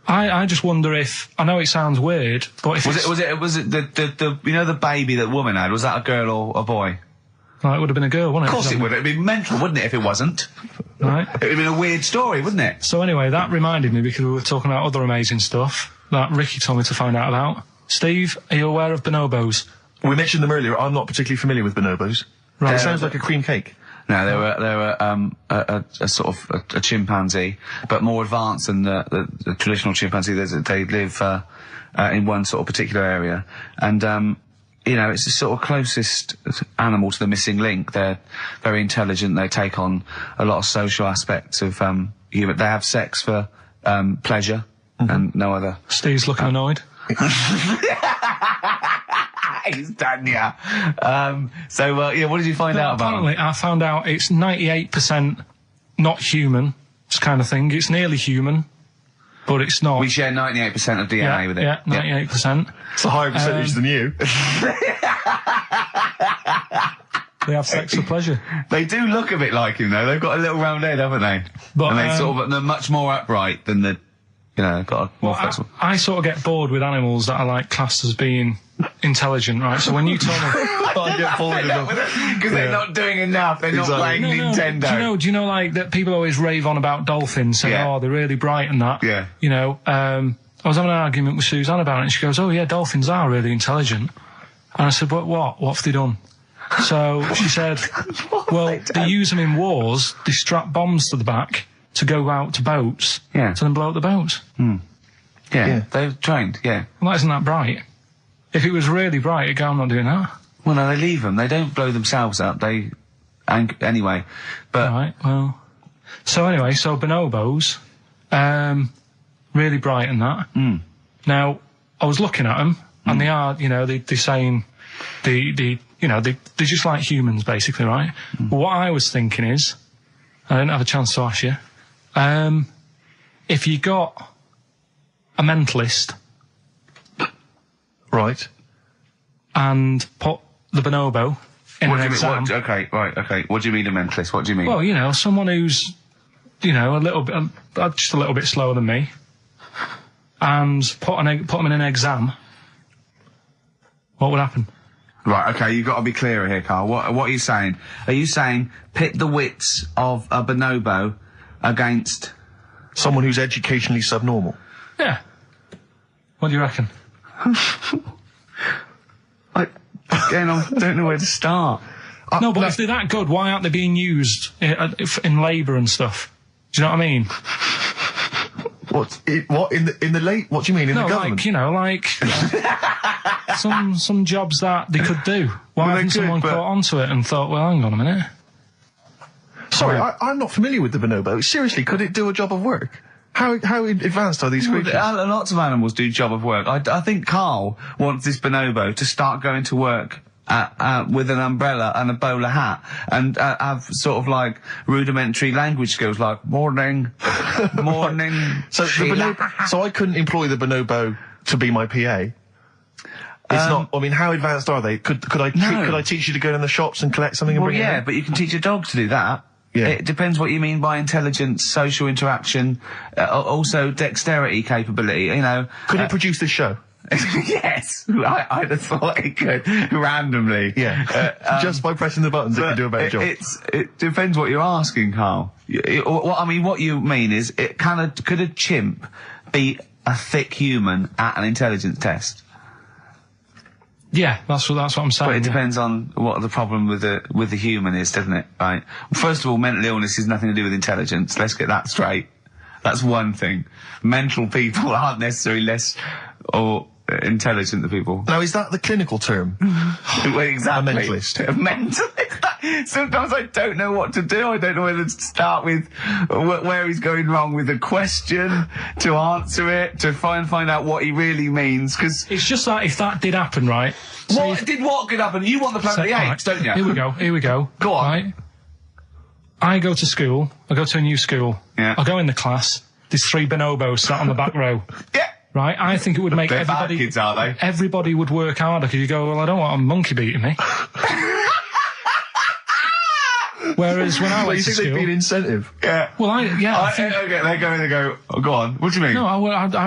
I just wonder if, I know it sounds weird, but if was it the the baby that woman had, was that a girl or a boy? Well, it would have been a girl, wouldn't it? Of course it would. It'd be mental, wouldn't it, if it wasn't? Right. It would have been a weird story, wouldn't it? So anyway, that reminded me, because we were talking about other amazing stuff that Ricky told me to find out about. Steve, are you aware of bonobos? We mentioned them earlier. I'm not particularly familiar with bonobos. Right. It sounds like a cream cake. No, they were a sort of a chimpanzee, but more advanced than the traditional chimpanzee. They live in one sort of particular area, and it's the sort of closest animal to the missing link. They're very intelligent. They take on a lot of social aspects of human. They have sex for pleasure and no other. Steve's looking annoyed. He's done, yeah. What did you find out about Apparently, I found out it's 98% not human, this kind of thing. It's nearly human, but it's not. We share 98% of DNA with it. Yeah, 98%. It's a higher percentage than you. They have sex for pleasure. They do look a bit like him, though. They've got a little round head, haven't they? But, and they're much more upright than the, got a more flexible. I sort of get bored with animals that are like classed as being intelligent, right? So when you told me, I get bored because they're not doing enough. They're not playing Nintendo. Do you know like that people always rave on about dolphins, saying, "Oh, they're really bright" and that. Yeah. I was having an argument with Suzanne about it, and she goes, "Oh yeah, dolphins are really intelligent." And I said, "But what? What have they done?" So she said, "Well, they use them in wars. They strap bombs to the back to go out to boats, to then blow up the boats." Yeah, they're trained. Yeah. Well, that isn't that bright. If it was really bright, it'd go, "I'm not doing that." Well, no, they leave them. They don't blow themselves up. Anyway, but right. Well, so bonobos, really bright and that. Now, I was looking at them, and they are, they're saying, they're just like humans, basically, right? But what I was thinking is, I didn't have a chance to ask you, if you got a mentalist, right, and put the bonobo in an exam. Okay. What do you mean a mentalist? What do you mean? Well, someone who's, a little bit, just a little bit slower than me, and put them in an exam. What would happen? Right, okay, you've got to be clearer here, Karl. What are you saying? Are you saying pit the wits of a bonobo against someone who's educationally subnormal? Yeah. What do you reckon? I don't know where to start. No, but if they're that good, why aren't they being used in labour and stuff? Do you know what I mean? What in the late? What do you mean in the government? Like some jobs that they could do. Why hasn't someone caught onto it and thought, well, hang on a minute? Sorry, I'm not familiar with the bonobo. Seriously, could it do a job of work? How advanced are these creatures? Lots of animals do job of work. I think Karl wants this bonobo to start going to work with an umbrella and a bowler hat and have sort of like rudimentary language skills like morning. So I couldn't employ the bonobo to be my PA. It's not. I mean, how advanced are they? Could I teach you to go in the shops and collect something and bring it in? But you can teach a dog to do that. Yeah. It depends what you mean by intelligence, social interaction, also dexterity capability. Could it produce this show? Yes, I'd have thought it could randomly. Yeah, just by pressing the buttons, it can do a better job. It depends what you're asking, Carl. What you mean is, could a chimp be a thick human at an intelligence test? Yeah, that's what I'm saying. But it depends on what the problem with the human is, doesn't it? Right. First of all, mental illness has nothing to do with intelligence. Let's get that straight. That's one thing. Mental people aren't necessarily less or intelligent than people. Now, is that the clinical term? Well, exactly. A mentalist. A mentalist. Sometimes I don't know what to do. I don't know whether to start with where he's going wrong with the question, to answer it, to find out what he really means. Because it's just that if that did happen, right? What could happen? You want the planet of the apes, don't you? Here we go. Go on. Right? I go to school. I go to a new school. Yeah. I go in the class. There's 3 bonobos sat on the back row. Yeah. Right? I think it would make They're everybody... bad kids, are they? Everybody would work harder because you go, well, I don't want a monkey beating me. Whereas when I went to school... You think they'd be an incentive? Yeah. Well, I think... Okay, they go, oh, go on. What do you mean? No, I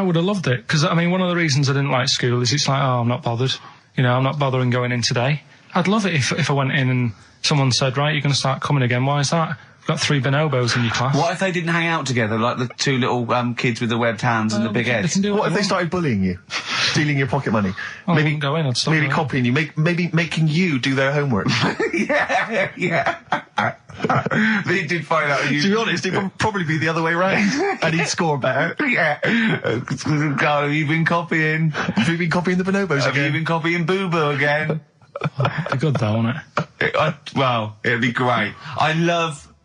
would have loved it. Because, I mean, one of the reasons I didn't like school is it's like, oh, I'm not bothered. You know, I'm not bothering going in today. I'd love it if I went in and someone said, right, you're going to start coming again. Why is that? We've got 3 bonobos in your class. What if they didn't hang out together, like the 2 little kids with the webbed hands and the big heads? What if they started bullying you? Stealing your pocket money? Well, maybe go in. Maybe copying you. Maybe making you do their homework. Yeah. They did find out. To be honest, it would probably be the other way round, and he'd score better. Yeah. Carl, have you been copying? Have you been copying the bonobos again? Have you been copying Boo Boo again? It'd be good though, wouldn't it? Well, it'd be great.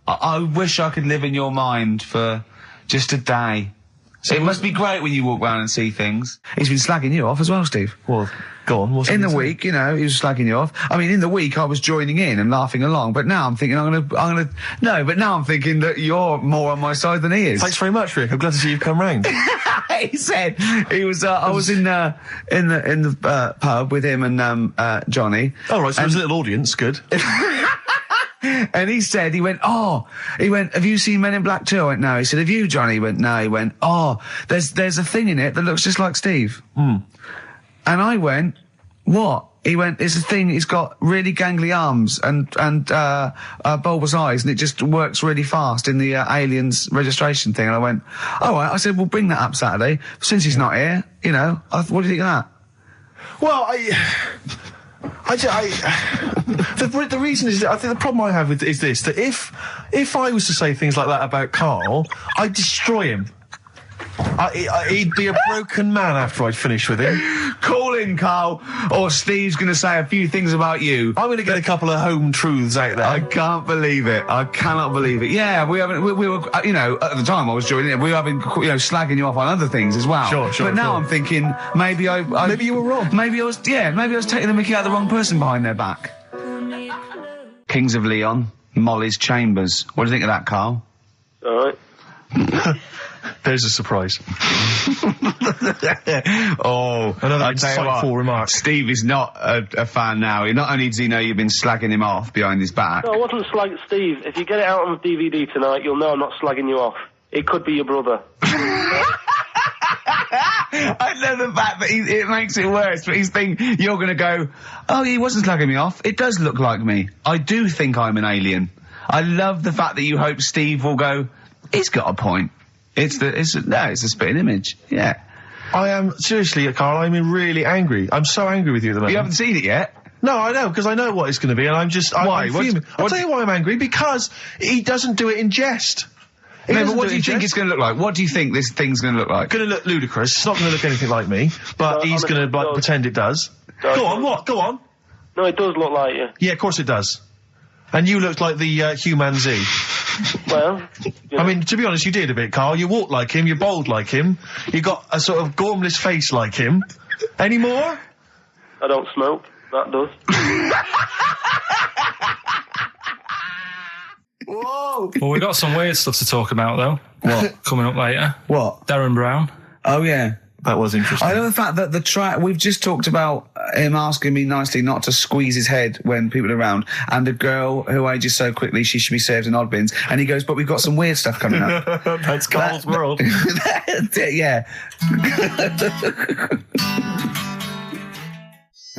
I wish I could live in your mind for just a day. So it must be great when you walk around and see things. He's been slagging you off as well, Steve. Well, go on. In the week, you know, he was slagging you off. I mean, in the week, I was joining in and laughing along, but now I'm thinking but now I'm thinking that you're more on my side than he is. Thanks very much, Rick. I'm glad to see you've come round. He said he was. I was in the pub with him and Johnny. Oh right, so there's a little audience. Good. And he said, have you seen Men in Black 2? I went, no. He said, have you, Johnny? He went, no. He went, there's a thing in it that looks just like Steve. And I went, what? He went, it's a thing, he's got really gangly arms and bulbous eyes, and it just works really fast in the Aliens registration thing. And I went, all right. I said, well, bring that up Saturday. Since he's not here, you know, what do you think of that? Well, the reason is, I think the problem I have is this, that if I was to say things like that about Karl, I'd destroy him. He'd be a broken man after I'd finished with him. Call in, Karl, or Steve's going to say a few things about you. I'm going to get a couple of home truths out there. I can't believe it. I cannot believe it. Yeah, we were, you know, at the time I was joining it, we were having, you know, slagging you off on other things as well. Sure. But now I'm thinking, maybe maybe you were wrong. Maybe I was taking the mickey out of the wrong person behind their back. Kings of Leon, Molly's Chambers. What do you think of that, Karl? All right. There's a surprise. Another insightful remark. Steve is not a fan now. Not only does he know you've been slagging him off behind his back. No, I wasn't slagging Steve. If you get it out on DVD tonight, you'll know I'm not slagging you off. It could be your brother. I love the fact that it makes it worse, but he's thinking you're going to go, oh, he wasn't slagging me off. It does look like me. I do think I'm an alien. I love the fact that you hope Steve will go, he's got a point. It's a spitting image. Yeah. I am, seriously, Karl, I'm really angry. I'm so angry with you at the moment. You haven't seen it yet? No, I know, because I know what it's going to be, and I'm fuming. I'll tell you why I'm angry, because he doesn't do it in jest. No, but what do you think it's going to look like? What do you think this thing's going to look like? Going to look ludicrous. It's not going to look anything like me, but he's going to pretend it does. Go on, what? Go on. No, it does look like you. Yeah, of course it does. And you looked like the Human Z. Well, I mean, to be honest, you did a bit, Karl. You walk like him, you're bold like him, you got a sort of gormless face like him. Any more? I don't smoke. That does. Whoa! Well, we've got some weird stuff to talk about, though. What? Coming up later. What? Darren Brown. Oh, yeah. That was interesting. I love the fact that the track, we've just talked about him asking me nicely not to squeeze his head when people are around, and a girl who ages so quickly she should be served in odd bins, and he goes, but we've got some weird stuff coming up. That's Karl's world. Yeah.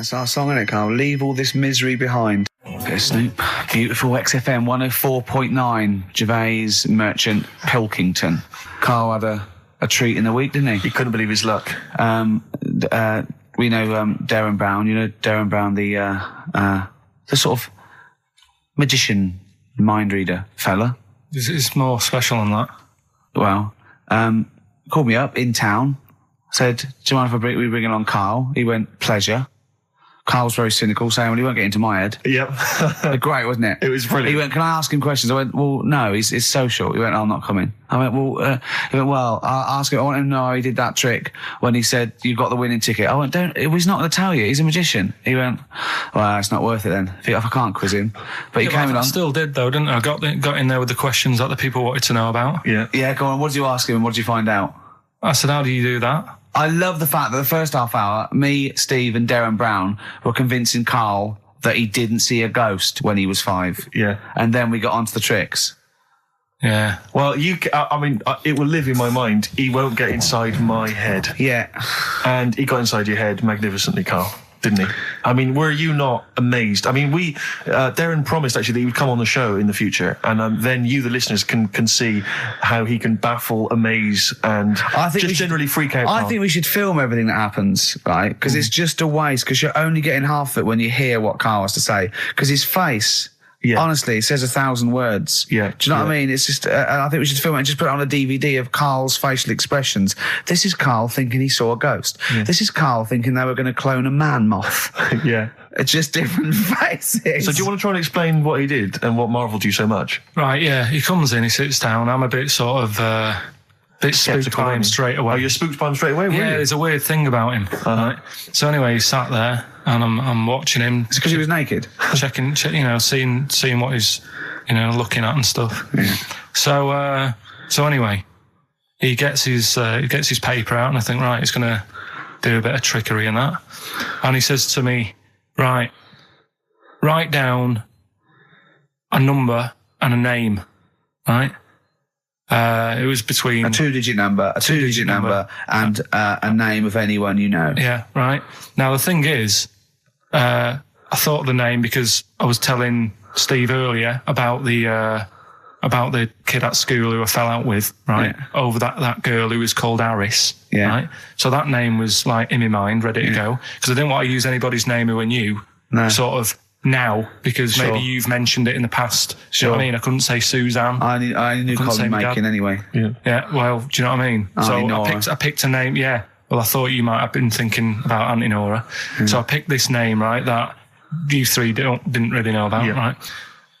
That's our song, isn't it, Karl? Leave all this misery behind. Bit of Snoop. Beautiful XFM 104.9. Gervais, Merchant, Pilkington. Karl had a treat in the week, didn't he? He couldn't believe his luck. We know Darren Brown. You know Darren Brown, the sort of magician, mind reader fella. It's more special than that. Well, called me up in town, said, do you mind if we bring along Karl? He went, pleasure. Karl's very cynical, saying, well, he won't get into my head. Yep. Great, wasn't it? It was brilliant. He went, can I ask him questions? I went, well, no, he's social. He went, oh, I'm not coming. I went, well, I'll ask him. I want him to know how he did that trick when he said, you've got the winning ticket. I went, he's not going to tell you. He's a magician. He went, well, it's not worth it then. If I can't quiz him. But he came along. I still did, though, didn't I? Got in there with the questions that the people wanted to know about. Yeah. Yeah, go on. What did you ask him and what did you find out? I said, how do you do that? I love the fact that the first half hour, me, Steve and Darren Brown were convincing Karl that he didn't see a ghost when he was 5. Yeah. And then we got onto the tricks. Yeah. Well, it will live in my mind. He won't get inside my head. Yeah. And he got inside your head magnificently, Karl, didn't he? I mean, were you not amazed? I mean, Darren promised actually that he would come on the show in the future, and then you, the listeners, can see how he can baffle, amaze, and generally freak out. I think we should film everything that happens, right? Because it's just a waste, because you're only getting half of it when you hear what Karl has to say. Because his face... Yeah. Honestly, it says 1,000 words. Yeah. Do you know what I mean? It's just, I think we should film it and just put it on a DVD of Karl's facial expressions. This is Karl thinking he saw a ghost. Yeah. This is Karl thinking they were going to clone a man moth. Yeah. It's just different faces. So do you want to try and explain what he did and what marvelled you so much? Right, yeah. He comes in, he sits down. I'm a bit sort of... bit spooked by him straight away. Oh, you're spooked by him straight away, really? Yeah, there's a weird thing about him. Right? So anyway, he sat there, and I'm watching him. It's because he was naked? Checking, seeing what he's, looking at and stuff. Yeah. So anyway, he gets his paper out, and I think, right, he's going to do a bit of trickery and that. And he says to me, right, write down a number and a name, right? It was between... A two-digit number, and a name of anyone you know. Yeah, right. Now, the thing is, I thought of the name because I was telling Steve earlier about the kid at school who I fell out with, right? Yeah. Over that girl who was called Aris, right? So that name was like in my mind, ready to go. Because I didn't want to use anybody's name who I knew, sort of... now, because maybe you've mentioned it in the past. Sure. You know what I mean? I couldn't say Suzanne. I knew Colin Makin anyway. Yeah, well, do you know what I mean? I picked a name, yeah. Well, I thought you might have been thinking about Auntie Nora. So I picked this name, right, that you three didn't really know about, right?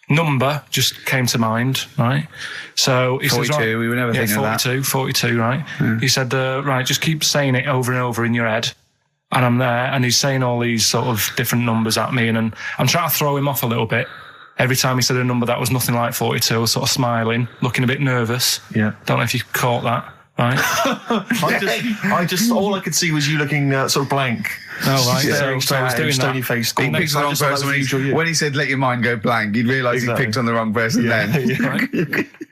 Number just came to mind, right? So he 42, says, right, we were never thinking of that. 42, right? He said, right, just keep saying it over and over in your head. And I'm there, and he's saying all these sort of different numbers at me, and I'm trying to throw him off a little bit. Every time he said a number that was nothing like 42, I was sort of smiling, looking a bit nervous. Yeah. Don't know if you caught that, right? I just all I could see was you looking sort of blank. Oh, right. Yeah, so I was doing stony that. face. He picked the wrong person when he said let your mind go blank. You'd realise he picked on the wrong person then. Right.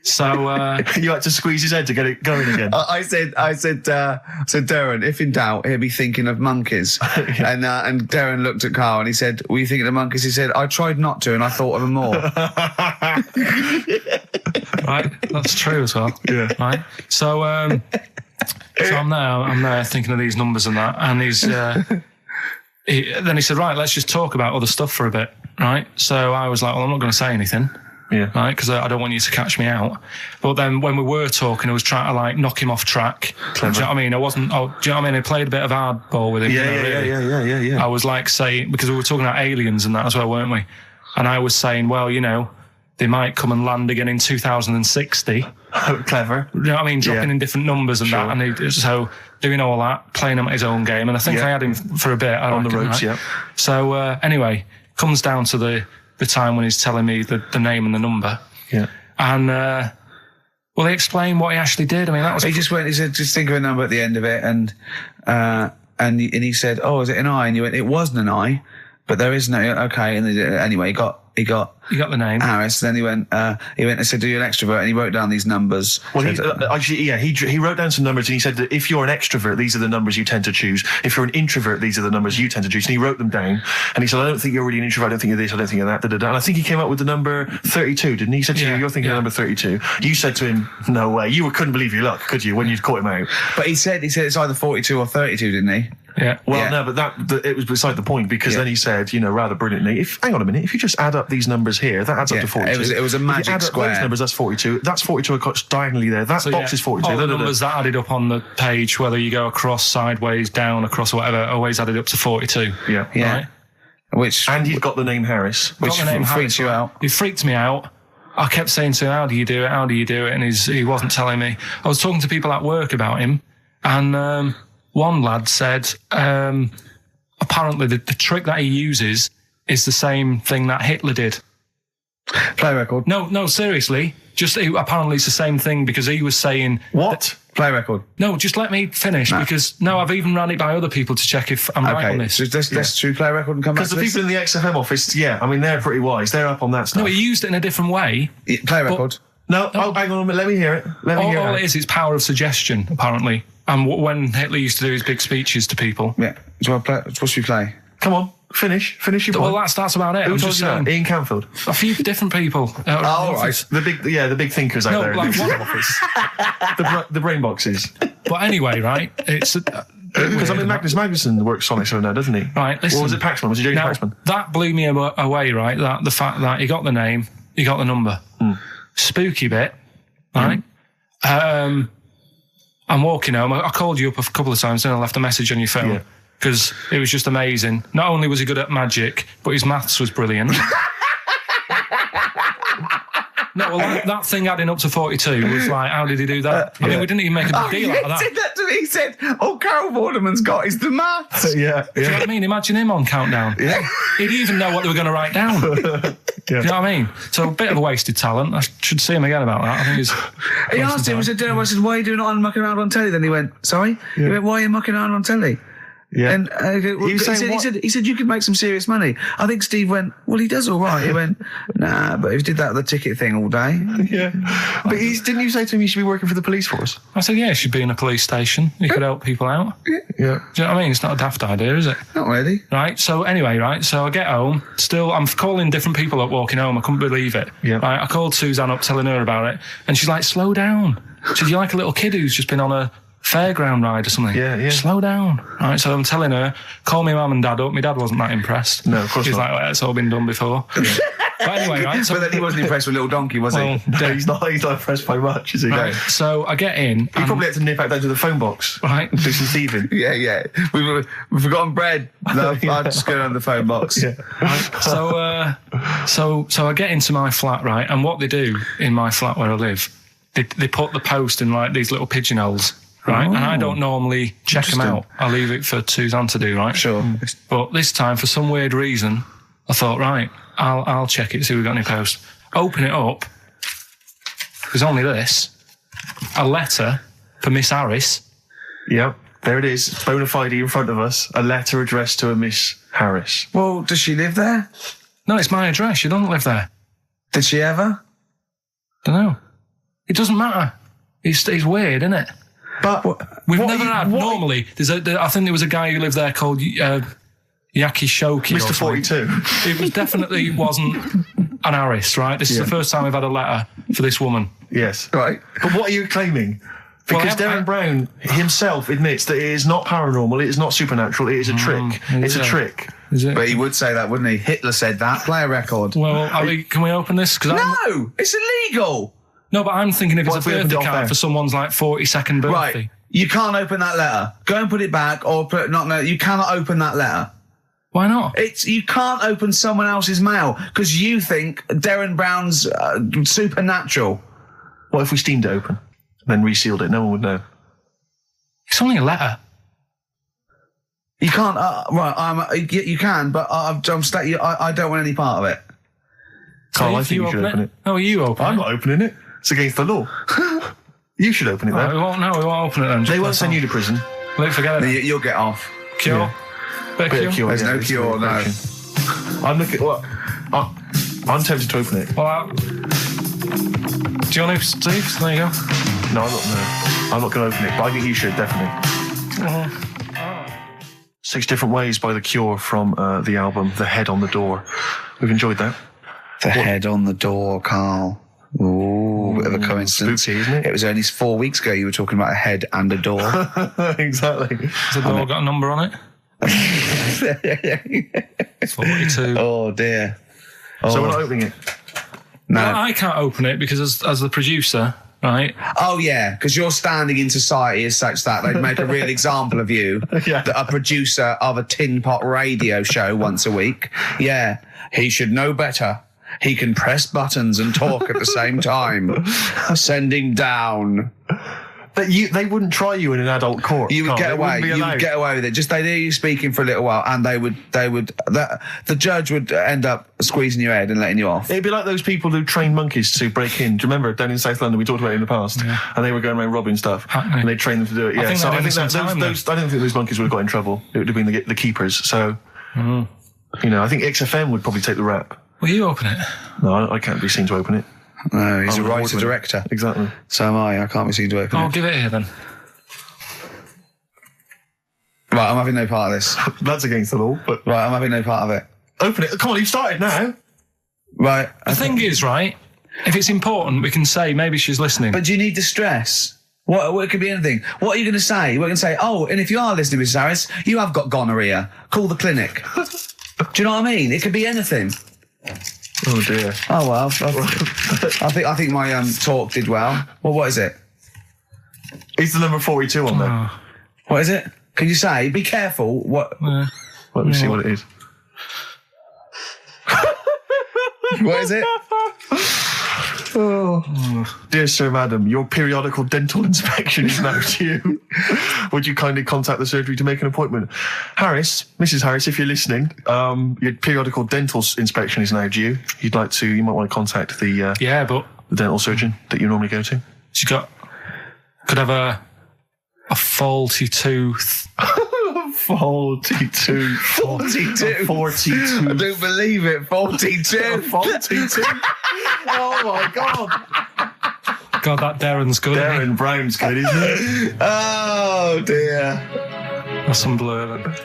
So you had to squeeze his head to get it going again. I said, Darren, if in doubt, he'll be thinking of monkeys. And Darren looked at Karl and he said, were you thinking of monkeys? He said, I tried not to and I thought of them more. Right, that's true as well. Yeah. Right. So I'm there thinking of these numbers and that, and then he said, right, let's just talk about other stuff for a bit, right? So I was like, well, I'm not going to say anything. Yeah. Right, because I don't want you to catch me out. But then when we were talking, I was trying to like knock him off track. Clever. Do you know what I mean? Do you know what I mean? I played a bit of hardball with him. Yeah. I was like saying, because we were talking about aliens and that as well, weren't we? And I was saying, well, they might come and land again in 2060. Clever. You know what I mean? Dropping in different numbers and that. And so doing all that, playing him at his own game. And I think I had him for a bit. On the ropes, right? So anyway, comes down to the time when he's telling me the name and the number. Yeah. And, well, he explained what he actually did. I mean, that was... He said, just think of a number at the end of it. And he said, oh, is it an I? And you went, it wasn't an I, but there is no, okay. And anyway, He got the name. Harris. Then he went and said, "Do you an extrovert?" And he wrote down these numbers. Well, he wrote down some numbers and he said that if you're an extrovert, these are the numbers you tend to choose. If you're an introvert, these are the numbers you tend to choose. And he wrote them down. And he said, "I don't think you're really an introvert. I don't think you're this. I don't think you're that." And I think he came up with the number 32, didn't he? He said to you, "You're thinking of number 32." You said to him, "No way." You couldn't believe your luck, could you, when you'd caught him out? But he said it's either 42 or 32, didn't he? Yeah. Well, no, but it was beside the point because then he said, rather brilliantly, hang on a minute, if you just add up these numbers here, that adds up to 42. It was a magic if you add square. Up those numbers, that's 42. That's 42 across diagonally there. That box is 42. All the numbers that added up on the page, whether you go across, sideways, down, across, whatever, always added up to 42. Yeah. Right? And he's got the name Harris, which freaks you out. It freaked me out. I kept saying to him, "How do you do it? How do you do it?" And he wasn't telling me. I was talking to people at work about him, and one lad said, apparently the trick that he uses is the same thing that Hitler did. Play record. No, seriously. Apparently it's the same thing because he was saying... What? Play record. No, just let me finish because I've even ran it by other people to check if I'm right on this. So let's do play record and come back to Because the people in the XFM office, they're pretty wise. They're up on that stuff. No, he used it in a different way. Play record. No, hang on a minute. Let me hear it. All it is power of suggestion, apparently. And when Hitler used to do his big speeches to people. Yeah. What should we play? Come on. Finish your point. Well, that's about it. Who I'm told just you saying. that? Ian Canfield. A few different people. Right. The big thinkers out there in the XFM office. The brain boxes. But anyway, right? It's... Because Magnus Magnuson works on it so now, doesn't he? Right, listen. Or was it Paxman? Was it Jody Paxman? That blew me away, right? That the fact that he got the name, he got the number. Spooky bit, right? I'm walking home. I called you up a couple of times and I left a message on your phone because it was just amazing. Not only was he good at magic, but his maths was brilliant. No, well, that thing adding up to 42 was like, how did he do that? I mean, we didn't even make a big deal out of that. He said that to me. He said, all Karl Vorderman's got is the maths. Do you know what I mean? Imagine him on Countdown. Yeah. He'd even know what they were going to write down. Do you know what I mean? So a bit of a wasted talent. I should see him again about that. I think he's... He asked him, I said, why are you doing it on mucking around on telly? Then he went, sorry? He went, why are you mucking around on telly? Yeah. And he said you could make some serious money. I think Steve went, well, he does all right. He went, nah, but if he did that with the ticket thing all day. Yeah. But didn't you say to him you should be working for the police force? I said, yeah, you should be in a police station. You could help people out. Yeah. Do you know what I mean? It's not a daft idea, is it? Not really. Right. So anyway, right. So I get home. Still, I'm calling different people up walking home. I couldn't believe it. Yeah. Right. I called Suzanne up telling her about it. And she's like, slow down. She said, you're like a little kid who's just been on a fairground ride or something. Yeah. Slow down. Right, so I'm telling her, call me mum and dad up. My dad wasn't that impressed. No, of course He's not. like, well, it's all been done before. But anyway, right. So, but then he wasn't impressed with Little Donkey, was he? No, he's not impressed by much, is he? Right, so I get in. He probably had to nip out down to the phone box. Right. Do some thieving. Yeah. We've forgotten bread. No, I'm just going on the phone box. Yeah. Right, so I get into my flat, right, and what they do in my flat where I live, they put the post in like these little pigeonholes. Right, and I don't normally check them out. I leave it for Suzanne to do, right? Sure. But this time, for some weird reason, I thought, right, I'll check it, see if we've got any post. Open it up. There's only this. A letter for Miss Harris. Yep, there it is. Bona fide in front of us. A letter addressed to a Miss Harris. Well, does she live there? No, it's my address. She doesn't live there. Did she ever? Don't know. It doesn't matter. It's weird, isn't it? But we've never had. Normally, I think there was a guy who lived there called Yaki Shoki. Mr. 42. It was definitely wasn't an Harris, right? This is the first time we've had a letter for this woman. Yes. Right. But what are you claiming? Because Darren Brown himself admits that it is not paranormal, it is not supernatural, it is a trick. It's a trick. Is it? But he would say that, wouldn't he? Hitler said that. Play a record. Well, can we open this? No! It's illegal! No, but I'm thinking if it's a birthday card for someone's like 42nd birthday. Right. You can't open that letter. Go and put it back or you cannot open that letter. Why not? You can't open someone else's mail because you think Darren Brown's supernatural. What if we steamed it open, then resealed it? No one would know. It's only a letter. You can't. You can, but I don't want any part of it. Carl, I think you should open it. No, you open it. I'm not opening it. It's against the law. You should open it, though. We won't open it then. They won't send you to prison. Forget it. You'll get off. Cure? Bit of cure. There's no cure, no. I'm looking... What? I'm tempted to open it. Well, do you want to, Steve? There you go. No, I'm not going to open it, but I think you should, definitely. 6 Different Ways by The Cure from the album The Head on the Door. We've enjoyed that. The Head on the Door, Carl. Ooh, bit of a coincidence. Spooky, isn't it? It was only 4 weeks ago you were talking about a head and a door. Exactly. Has the door got a number on it? 42. Oh, dear. So we're not opening it? No. Well, I can't open it because as the producer, right? Oh, yeah, because your standing in society is such that they'd make a real example of you, a producer of a tin pot radio show once a week. Yeah, he should know better. He can press buttons and talk at the same time. Sending down. But they wouldn't try you in an adult court. You would get away. You would get away with it. Just they'd hear you speaking for a little while, and the judge would end up squeezing your head and letting you off. It'd be like those people who train monkeys to break in. Do you remember down in South London? We talked about it in the past, and they were going around robbing stuff, and they trained them to do it. Yeah, I don't think those monkeys would have got in trouble. It would have been the keepers. So, I think XFM would probably take the rap. Will you open it? No, I can't be seen to open it. No, he's a writer-director. Exactly. So am I. I can't be seen to open it. I'll give it here then. Right, I'm having no part of this. That's against the law, but... Right, I'm having no part of it. Open it. Come on, you've started now. Right. The thing is, right, if it's important, we can say maybe she's listening. But do you need to stress? What it could be anything. What are you going to say? We're going to say, oh, and if you are listening, Mrs. Harris, you have got gonorrhea. Call the clinic. Do you know what I mean? It could be anything. Oh dear. Oh well. I think my talk did well. Well, what is it? It's the number 42 on there. What is it? Can you say? Be careful. What? Let me see what it is. What is it? Dear Sir, Madam, your periodical dental inspection is now due. Would you kindly contact the surgery to make an appointment? Harris, Mrs. Harris, if you're listening, your periodical dental inspection is now due. You might want to contact the dental surgeon that you normally go to. She could have a faulty tooth. 42. 42. 42. I don't believe it. 42. 42. Oh my God. God, that Darren's good. Darren Brown's good, isn't it? Oh dear. That's some blur then.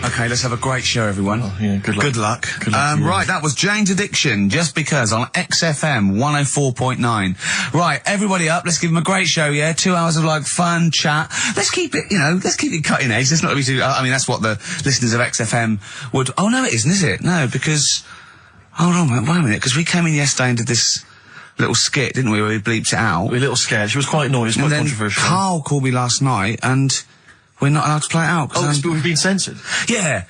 Okay, let's have a great show, everyone. Oh, yeah, good luck. Good luck. Good luck Right, that was Jane's Addiction, Just Because, on XFM 104.9. Right, everybody up, let's give them a great show, yeah? 2 hours of, fun chat. Let's keep it, let's keep it cutting edge. Let's not be too, that's what the listeners of XFM would... Oh, no, it isn't, is it? No, because... Hold on, wait a minute, because we came in yesterday and did this little skit, didn't we, where we bleeped it out. We were a little scared. She was quite annoyed. It was quite controversial. Karl called me last night, and... We're not allowed to play it out. Oh, we've been censored? Yeah.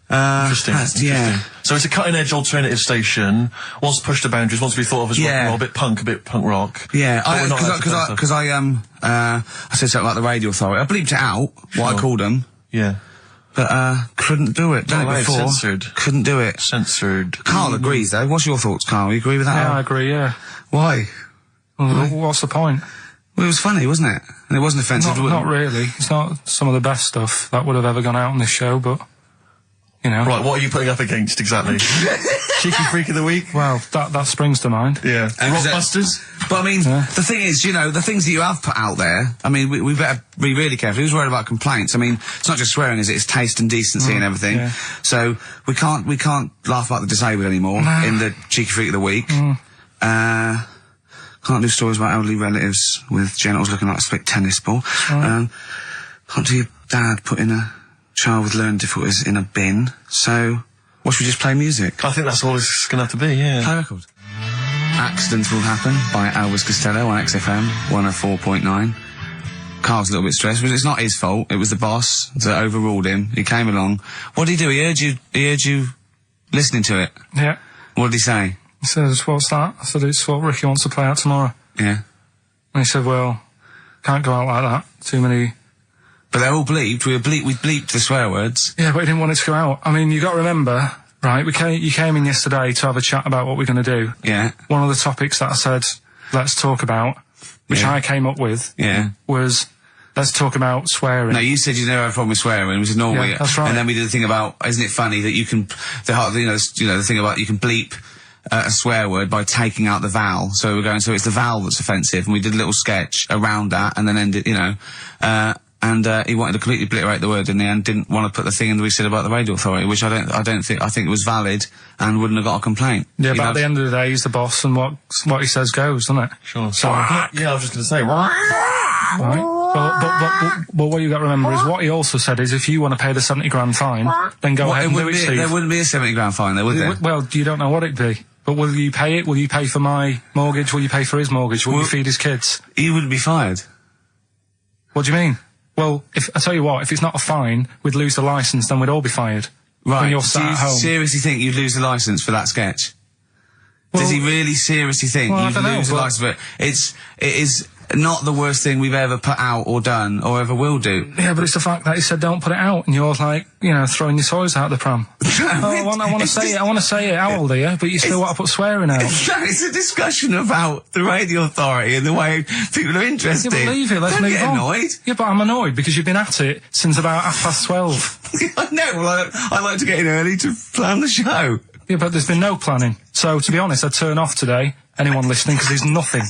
Interesting. Yeah. So it's a cutting-edge alternative station. Wants to push the boundaries. Wants to be thought of as rock and roll, a bit punk rock. Yeah. Because I said something like the radio authority. I bleeped it out. What I called them. Yeah. But couldn't do it. Done it before. Censored. Couldn't do it. Censored. Carl agrees though. What's your thoughts, Carl? You agree with that? Yeah, I agree. Yeah. Why? Well, what's the point? Well, it was funny, wasn't it? And it wasn't offensive. Not really. It's not some of the best stuff that would have ever gone out on this show, but, Right, what are you putting up against, exactly? Cheeky Freak of the Week? Well, that springs to mind. Yeah. Rockbusters? But the thing is, the things that you have put out there, we better be really careful. Who's worried about complaints? It's not just swearing, is it? It's taste and decency and everything. Yeah. So, we can't laugh about the disabled anymore in the Cheeky Freak of the Week. Can't do stories about elderly relatives with genitals looking like a split tennis ball. Can't do your dad putting a child with learning difficulties in a bin. So, what should we just play music? I think that's all it's going to have to be, yeah. Play a record. Accidents Will Happen by Elvis Costello on XFM 104.9. Carl's a little bit stressed, but it's not his fault. It was the boss that overruled him. He came along. What did he do? He heard you listening to it. Yeah. What did he say? He says, what's that? I said, it's what Ricky wants to play out tomorrow. Yeah. And he said, well, can't go out like that. Too many... But they're all bleeped. We bleeped the swear words. Yeah, but he didn't want it to go out. You got to remember, right, you came in yesterday to have a chat about what we're going to do. Yeah. One of the topics that I said, let's talk about, which I came up with, was let's talk about swearing. No, you said you never had a problem with swearing, which is normally. Yeah, that's right. And then we did the thing about, isn't it funny that you can, the thing about you can bleep a swear word by taking out the vowel. So we're going, so it's the vowel that's offensive, and we did a little sketch around that, and then ended, and he wanted to completely obliterate the word in the end, didn't want to put the thing in that we said about the radio authority, which I think it was valid and wouldn't have got a complaint. Yeah, but at the end of the day, he's the boss, and what he says goes, doesn't it? Sure. So, yeah, I was just going to say, right. But what you got to remember is what he also said is if you want to pay the 70 grand fine, then go ahead and do it, Steve. There wouldn't be a 70 grand fine there, would there? Well, you don't know what it'd be. But will you pay it? Will you pay for my mortgage? Will you pay for his mortgage? Will you feed his kids? He wouldn't be fired. What do you mean? Well, I tell you what, if it's not a fine, we'd lose the licence, then we'd all be fired. Right. When you're Do sat you at home. seriously think you'd lose the licence for that sketch? Does he really seriously think you'd lose the licence for it? It is not the worst thing we've ever put out or done or ever will do. Yeah, but it's the fact that he said don't put it out, and you're like, throwing your toys out the pram. I want to say it. How old are you? But you still want to put swearing out. It's a discussion about the radio authority and the way people are interested. Yeah, but leave it. Let's Don't move get on. annoyed. Yeah, but I'm annoyed because you've been at it since about 12:30. I know. Well, I like to get in early to plan the show. Yeah, but there's been no planning. So, to be honest, I'd turn off today, anyone listening, because there's nothing.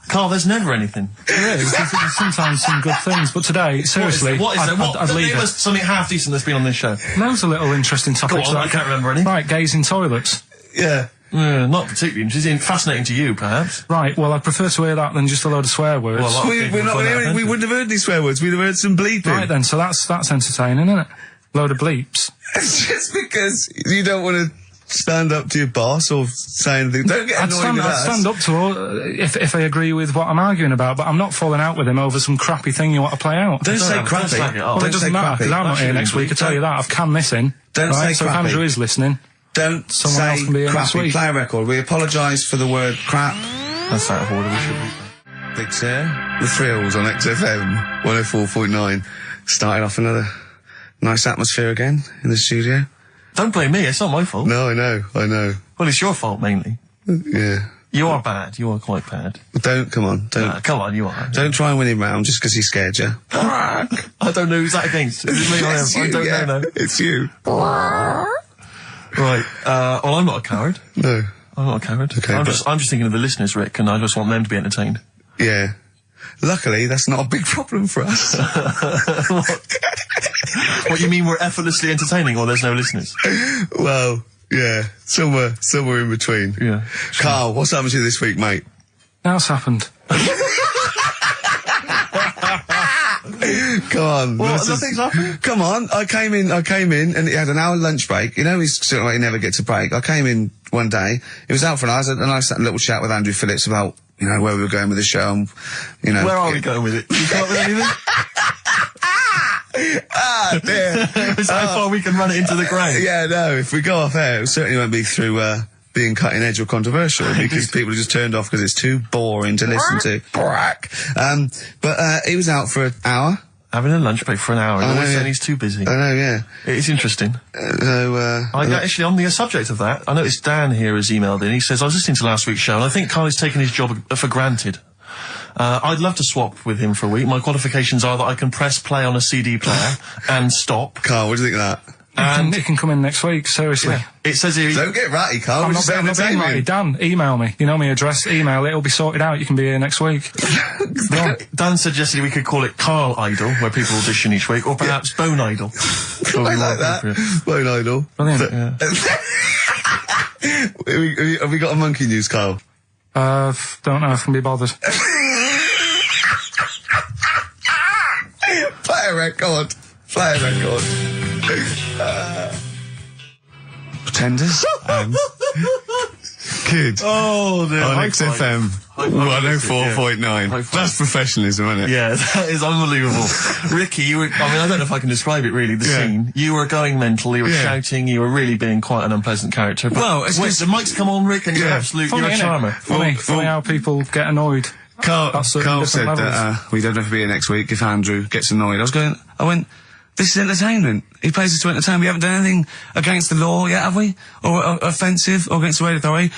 Carl, there's never anything. There is. There's sometimes some good things, but today, seriously, I'd leave it. Something half decent that's been on this show. Loads of little interesting topics. Go on, I can't remember any. Right, gays in toilets. Yeah. Not particularly interesting. Fascinating to you, perhaps. Right, well, I'd prefer to hear that than just a load of swear words. Well, we wouldn't have heard any swear words. We'd have heard some bleeping. Right then, so that's entertaining, isn't it? Load of bleeps. It's just because you don't want to stand up to your boss or say anything. Don't get annoyed with us. I'd stand up to her if I agree with what I'm arguing about, but I'm not falling out with him over some crappy thing you want to play out. Don't say crappy. Well, it doesn't matter, because I'm not here next week, I tell you that. I've canned this in. Don't say so crappy. if Andrew is listening, don't someone else say can be here next crappy. week. Play a record. We apologise for the word crap. That's out of order, we should. Big Sir, the Thrills on XFM 104.9. Started off another nice atmosphere again in the studio. Don't blame me, it's not my fault. No, I know. Well, it's your fault, mainly. Yeah. You are bad. You are quite bad. Come on. Come on, you are. Don't try and win him round just because he scared you. I don't know who's that against. Is it me or him? I don't know. It's you. Right. Well, I'm not a coward. No. I'm not a coward. Okay, I'm just thinking of the listeners, Rick, and I just want them to be entertained. Yeah. Luckily, that's not a big problem for us. What, you mean we're effortlessly entertaining, or there's no listeners? Well, yeah, somewhere in between. Yeah. Karl, what's happened to you this week, mate? What's happened? Come on. What? Nothing's happened? Come on. I came in, and it had an hour lunch break. You know, he's sort of like he never gets a break. I came in one day. It was out for an hour, and I sat in a little chat with Andrew Phillips about, where we were going with the show, and, Where are we going with it? You come up with anything? Dear. It's how far we can run it into the ground. Yeah, no, if we go off air, it certainly won't be through, being cutting edge or controversial, because people are just turned off because it's too boring to listen to. But he was out for an hour. Having a lunch break for an hour, and always saying he's too busy. I know, yeah. It's interesting. Actually, on the subject of that, I noticed Dan here has emailed in. He says, I was listening to last week's show, and I think Karl has taken his job for granted. I'd love to swap with him for a week. My qualifications are that I can press play on a CD player and stop. Karl, what do you think of that? And it can come in next week, seriously. Yeah. It says here... Don't get ratty, Karl. I'm not being ratty. Dan, email me. You know my address. Email. It'll be sorted out. You can be here next week. Dan suggested we could call it Karl Idol, where people audition each week, or perhaps Bone Idol. I like that. Bone Idol. Brilliant. Have we got a monkey news, Karl? Don't know if I can be bothered. Play a record. Pretenders. Good. Oh, dear. On XFM 104.9. That's professionalism, isn't it? Yeah, that is unbelievable. Ricky, I don't know if I can describe it really, the scene. You were going mental, you were shouting, you were really being quite an unpleasant character. But the mic's come on, Rick, and you're you're a charmer. Funny how people get annoyed. Karl said that we don't have to be here next week if Andrew gets annoyed. I went, this is entertainment. He pays us to entertain. We haven't done anything against the law yet, have we? Or offensive, or against the radio authority.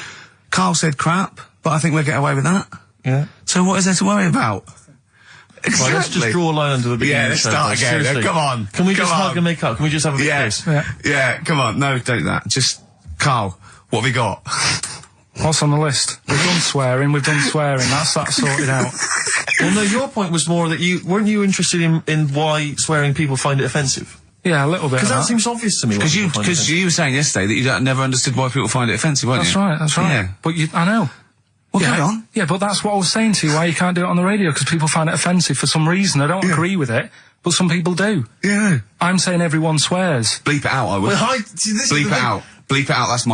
Karl said crap, but I think we'll get away with that. Yeah. So what is there to worry about? Exactly. Right, let's just draw a line under the beginning. Yeah, let's start again. Seriously. Come on. Can we just Come hug on. and make up? Can we just have a bit of this? Yeah, come on. No, don't do that. Just, Carl, what have we got? What's on the list? We've done swearing. That's that sorted out. Well, no, your point was more that weren't you interested in why swearing people find it offensive? Yeah, a little bit. Because that seems obvious to me. Because you were saying yesterday that you never understood why people find it offensive, weren't That's you? right. Yeah. But I know. Well, yeah, carry on. Yeah, but that's what I was saying to you, why you can't do it on the radio, because people find it offensive for some reason. I don't agree with it, but some people do. Yeah. I'm saying everyone swears. Bleep it out, I would. Well, Bleep it out. Bleep it out, that's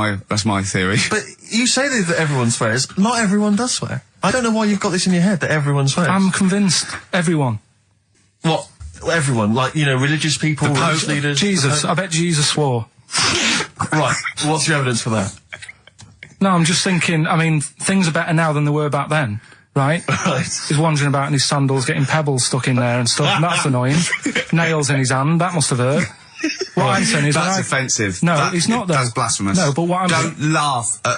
my theory. But you say that everyone swears. Not everyone does swear. I don't know why you've got this in your head that everyone swears. I'm convinced everyone. What? Everyone? Like, religious people, religious leaders? Jesus. I bet Jesus swore. Right. What's your evidence for that? No, I'm just thinking, things are better now than they were back then, right? Right. He's wandering about in his sandals, getting pebbles stuck in there and stuff, and that's annoying. Nails in his hand, that must have hurt. What I'm saying is... That's offensive. No, it's not though. That's blasphemous. No, but what I'm...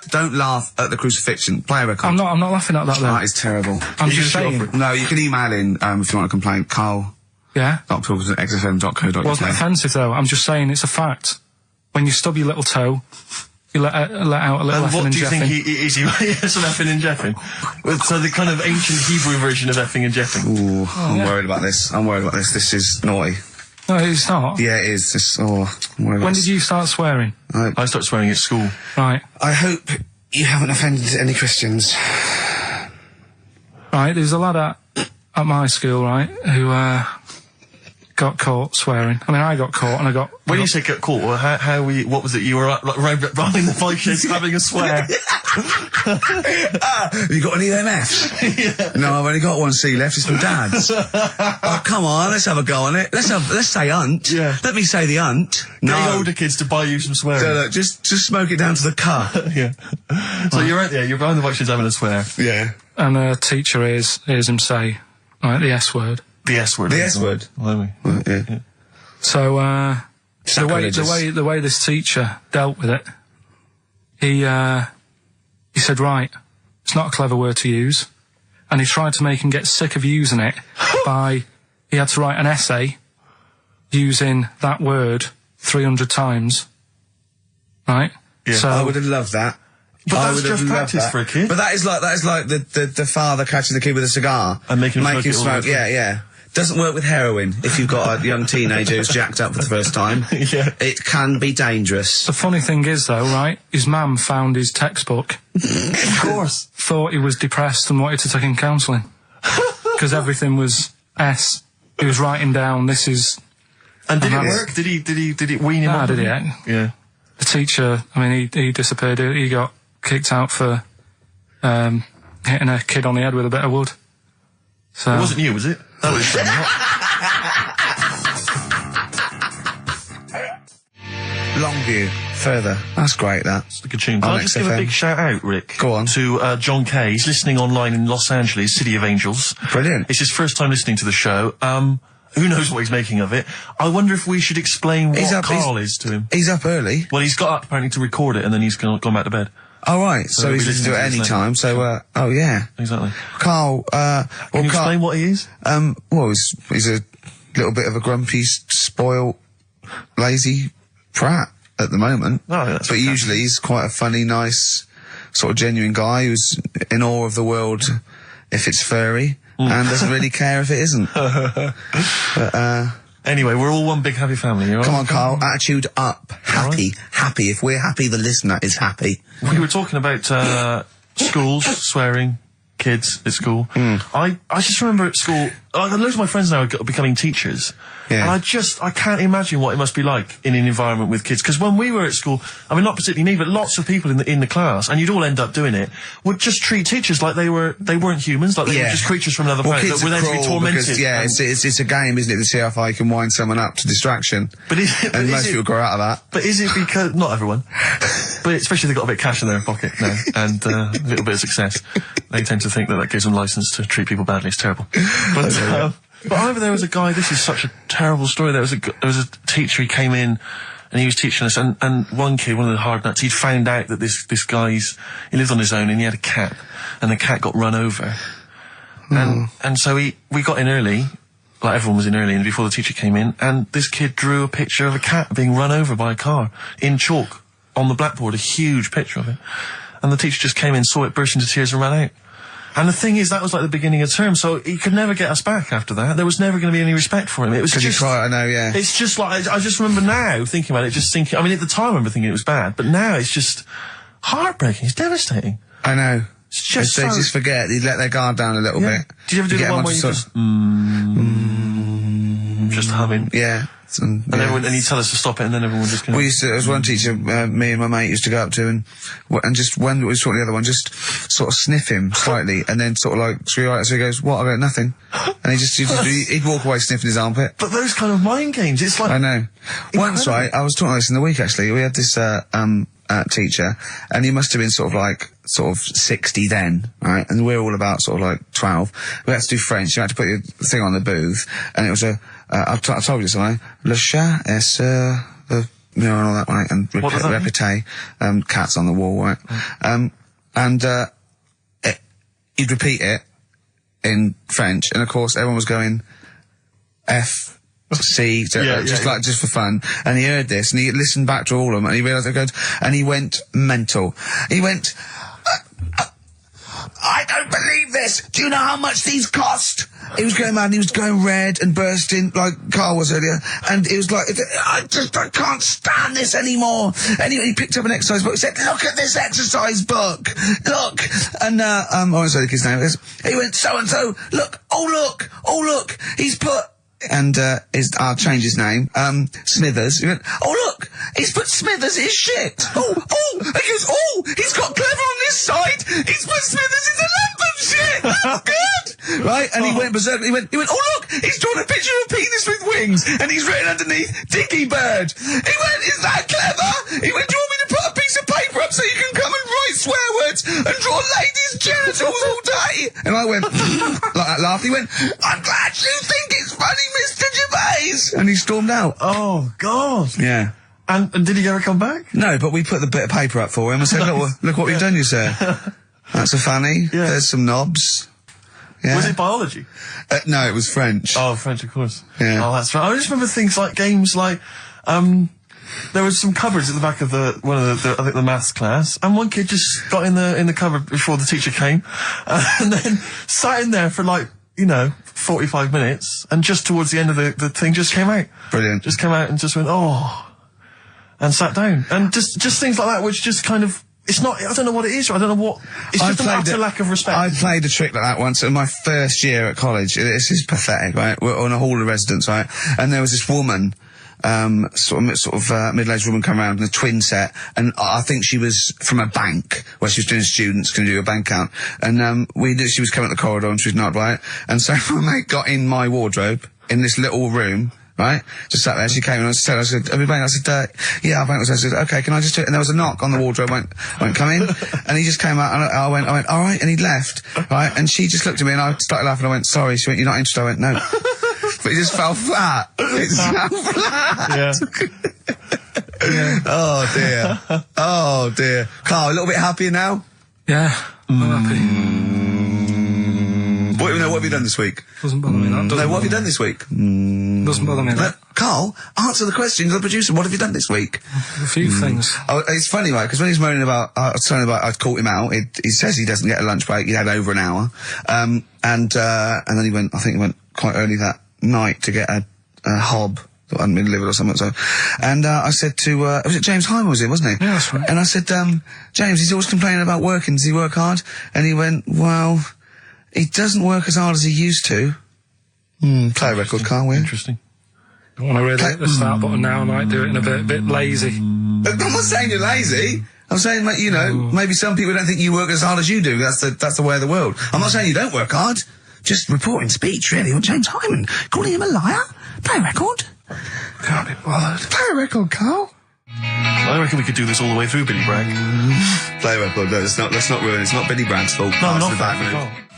Don't laugh at the crucifixion. Play a record. I'm not laughing at that though. That is terrible. I'm just saying... No, you can email in, if you want to complain. Carl. Yeah? xfm.co.uk. Wasn't offensive though, I'm just saying it's a fact. When you stub your little toe, you let out a little effing and jeffing. What do you think he is? He is an effing and jeffing? So the kind of ancient Hebrew version of effing and jeffing. Ooh, I'm worried about this. This is naughty. No, it's not. Yeah, it is. When did you start swearing? I started swearing at school. Right. I hope you haven't offended any Christians. Right, there's a lad at my school, right, who got caught swearing. I got caught and I got... When you say get caught, what was it? You were right behind the bike sheds having a swear. Have you got any MFs? Yeah. No, I've only got one C left. It's from Dad's. Oh, come on, let's have a go on it. Let's say hunt. Yeah. Let me say the hunt. Get older kids to buy you some swearing. So look, just smoke it down to the cut. Yeah. So you're right there. You're behind the bike sheds having a swear. Yeah. And a teacher hears him say, the S word. The S word. The S word. Yeah. So, the way this teacher dealt with it, he said, right, it's not a clever word to use, and he tried to make him get sick of using it he had to write an essay using that word 300 times, right? Yeah. So I would have loved that. But that's just practice for a kid. But that is like the father catching the kid with a cigar and making him smoke. Yeah. Doesn't work with heroin if you've got a young teenager who's jacked up for the first time. Yeah. It can be dangerous. The funny thing is, though, right, his mum found his textbook. Of course. Thought he was depressed and wanted to take him counselling. Because everything was S. He was writing down, this is... And did it work? Did it wean him up? Did it? Yeah. The teacher, he disappeared. He got kicked out for hitting a kid on the head with a bit of wood. So it wasn't you, was it? That was Longview, further. That's great, that. It's a good tune. Can I just give a big shout out, Rick? Go on. To John Kay. He's listening online in Los Angeles, City of Angels. Brilliant. It's his first time listening to the show. Who knows what he's making of it? I wonder if we should explain what Karl is to him. He's up early. Well, he's got up apparently to record it, and then he's gone back to bed. Oh, right. So he's listening to it any time. So, oh, yeah. Exactly. Carl, Can you explain what he is? Well, he's a little bit of a grumpy, spoiled, lazy prat at the moment. Oh, that's but usually he's quite a funny, nice, sort of genuine guy who's in awe of the world if it's furry and doesn't really care if it isn't. But, anyway, we're all one big happy family. Come on, Carl. Attitude up. Happy. Happy. If we're happy, the listener is happy. We were talking about schools, swearing, kids at school. I just remember at school, loads of my friends now are becoming teachers. Yeah. And I can't imagine what it must be like in an environment with kids. Because when we were at school, not particularly me, but lots of people in the class, and you'd all end up doing it, would just treat teachers like they weren't humans, like they were just creatures from another planet that were there to be tormented. Because, it's a game, isn't it, to see how far you can wind someone up to distraction. And most people grow out of that. But is it because, not everyone, but especially if they've got a bit of cash in their pocket now, and a little bit of success, they tend to think that gives them license to treat people badly. It's terrible. But over there was a guy, this is such a terrible story, there was a teacher, he came in, and he was teaching us, and one kid, one of the hard nuts, he'd found out that this guy's, he lived on his own, and he had a cat, and the cat got run over. And so we got in early, like everyone was in early, and before the teacher came in, and this kid drew a picture of a cat being run over by a car in chalk on the blackboard, a huge picture of it. And the teacher just came in, saw it, burst into tears and ran out. And the thing is, that was like the beginning of term, so he could never get us back after that. There was never going to be any respect for him. It was Could just... you cry? I know, yeah. It's just like, I just remember now thinking about it, just thinking, I mean, at the time I remember thinking it was bad, but now it's just heartbreaking, it's devastating. I know. It's just They just forget, they let their guard down a little bit. Did you ever do the one where you just humming? Yeah. And everyone, and he'd tell us to stop it, and then everyone just kind of... there was one teacher, me and my mate used to go up to, and just when we saw the other one, just sort of sniff him slightly, and then sort of like, so he goes, what? I go, nothing. And he'd walk away sniffing his armpit. But those kind of mind games, it's like... I know. Once, right, I was talking about this in the week, actually, we had this, teacher, and he must have been sort of 60 then, right? And we're all about sort of like 12. We had to do French. You had to put your thing on the booth, and it was I told you something. Le chat est the and all that, right? And répété, cats on the wall, right? He'd repeat it in French, and of course everyone was going F. C, just for fun, and he heard this, and he listened back to all of them, and he realised it goes, and he went mental. He went, I don't believe this. Do you know how much these cost? He was going mad, and he was going red and bursting like Karl was earlier, and it was like, I can't stand this anymore. Anyway, he picked up an exercise book, he said, look at this exercise book, look, and I won't say the kid's name. He went, so and so, look, oh look, he's put. And I'll change his name. Smithers. He went, oh look, he's put Smithers in his shit. Oh, he goes, he's got Clever on this side. He's put Smithers in the London shit. That's good, right? And he went berserk. He went, oh look, he's drawn a picture of a penis with wings, and he's written underneath Dicky Bird. He went, is that clever? He went, do you want me to put a piece of paper up so you can come and write swear words and draw ladies' genitals all day? And I went, like that laugh. He went, I'm glad you think it's funny, Mr. Gervais. And he stormed out. Oh, God. Yeah. And did he ever come back? No, but we put the bit of paper up for him and said, look what we've done, you sir. That's a fanny. Yeah. There's some knobs. Yeah. Was it biology? No, it was French. Oh, French, of course. Yeah. Oh, that's right. I just remember things like games like, there was some cupboards at the back of I think the maths class, and one kid just got in the cupboard before the teacher came, and then sat in there for 45 minutes, and just towards the end of the thing just came out. Brilliant. Just came out and just went, and sat down. And just things like that, which just kind of, it's not, I don't know what it is, I don't know what, it's just an utter lack of respect. I played a trick like that once in my first year at college. This is pathetic, right? We're on a hall of residence, right? And there was this woman, sort of middle-aged woman come around in a twin set, and I think she was from a bank where she was doing students going to do a bank account, and she was coming up the corridor and she was not right, and so my mate got in my wardrobe in this little room. Right? Just sat there, she came in, I said, have you banked? I said, yeah, I've banked. I said, okay, can I just do it? And there was a knock on the wardrobe, went, come in. And he just came out, and I went, all right, and he left, right? And she just looked at me, and I started laughing, I went, sorry. She went, you're not interested? I went, no. But it just fell flat. It fell flat. Yeah. Oh dear. Karl, a little bit happier now? Yeah, I'm happy. What have you done this week? Doesn't bother me that. What have you done this week? Doesn't bother me that. Karl, answer the question to the producer. What have you done this week? A few things. Oh, it's funny, right? Because when he's moaning about, I'd caught him out. He says he doesn't get a lunch break. He had over an hour, and then he went. I think he went quite early that night to get a hob that hadn't been delivered or something. So, and I said to, was it James Hyman? Was it? Wasn't he? Yeah, that's right. And I said, James, he's always complaining about working. Does he work hard? And he went, well, he doesn't work as hard as he used to. Play a record, Karl, will you? Interesting. I want to really hit the start button now. I might do it in a bit lazy. I'm not saying you're lazy. I'm saying, like, maybe some people don't think you work as hard as you do. That's the way of the world. I'm not saying you don't work hard. Just reporting speech, really, on James Hyman. Calling him a liar. Play a record. Can't be bothered. Play a record, Karl. I reckon we could do this all the way through Billy Bragg. Play a record. No, let's not ruin it. It's not Billy Bragg's fault. No, not that.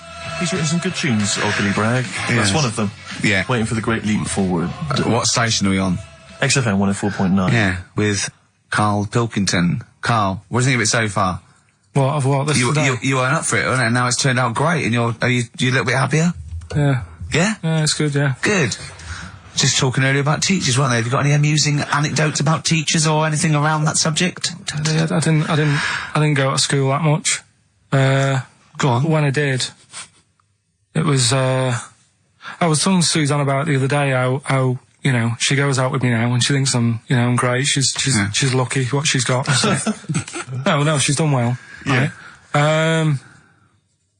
He's written some good tunes, old Billy Bragg. Yes. That's one of them. Yeah. Waiting for the great leap forward. What station are we on? XFM 104.9. Yeah, with Karl Pilkington. Karl, what do you think of it so far? What? This You today? weren't up for it, weren't it? And now it's turned out great, and are you a little bit happier? Yeah. Yeah? Yeah, it's good, yeah. Good. Just talking earlier about teachers, weren't they? Have you got any amusing anecdotes about teachers or anything around that subject? I didn't go to school that much. Go on. When I did, it was, I was telling Suzanne about it the other day how, you know, she goes out with me now and she thinks I'm great. She's lucky what she's got. No, she's done well. Yeah. Right?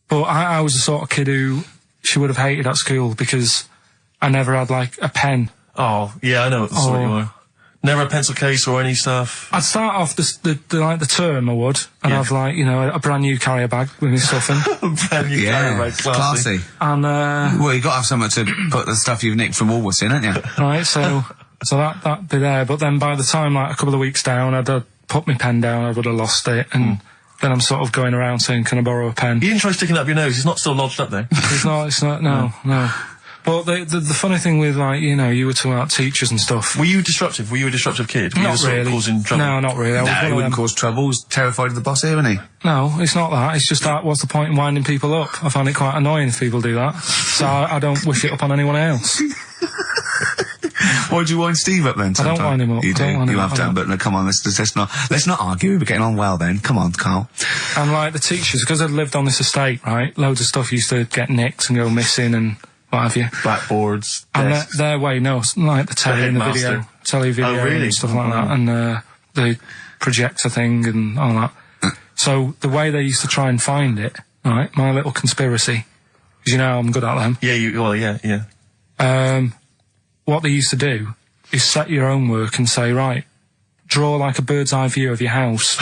But I was the sort of kid who she would have hated at school because I never had, like, a pen. Oh, yeah, I know what sort you are. Never a pencil case or any stuff? I'd start off the term, I would, and have, like, you know, a brand new carrier bag with my stuff in. Brand new carrier bag, classy. And, well, you got to have somewhere to put the stuff you've nicked from Woolworths in, haven't you? Right, so that'd be there. But then by the time, like, a couple of weeks down, I'd put my pen down, I would have lost it, and then I'm sort of going around saying, can I borrow a pen? You didn't try sticking it up your nose, it's not still lodged up there. It's not, no. But the funny thing with, like, you know, you were talking about teachers and stuff. Were you disruptive? Were you a disruptive kid? Were you Not sort of really. causing trouble? No, not really. No, he wouldn't cause trouble. He's terrified of the boss here, isn't he? No, it's not that. It's just that, what's the point in winding people up? I find it quite annoying if people do that. So I don't wish it up on anyone else. Why'd you wind Steve up then? I don't wind him up. You do. You have I done, don't. but no, come on, let's not argue. We're getting on well then. Come on, Carl. And, like, the teachers, because I'd lived on this estate, right, loads of stuff used to get nicked and go missing and what have you. Blackboards, and desks. their way, no, like the telly and the video, Oh, really? and stuff like that, and the projector thing and all that. So the way they used to try and find it, right, my little conspiracy, because you know I'm good at them. Yeah. What they used to do is set your own work and say, right, draw like a bird's eye view of your house.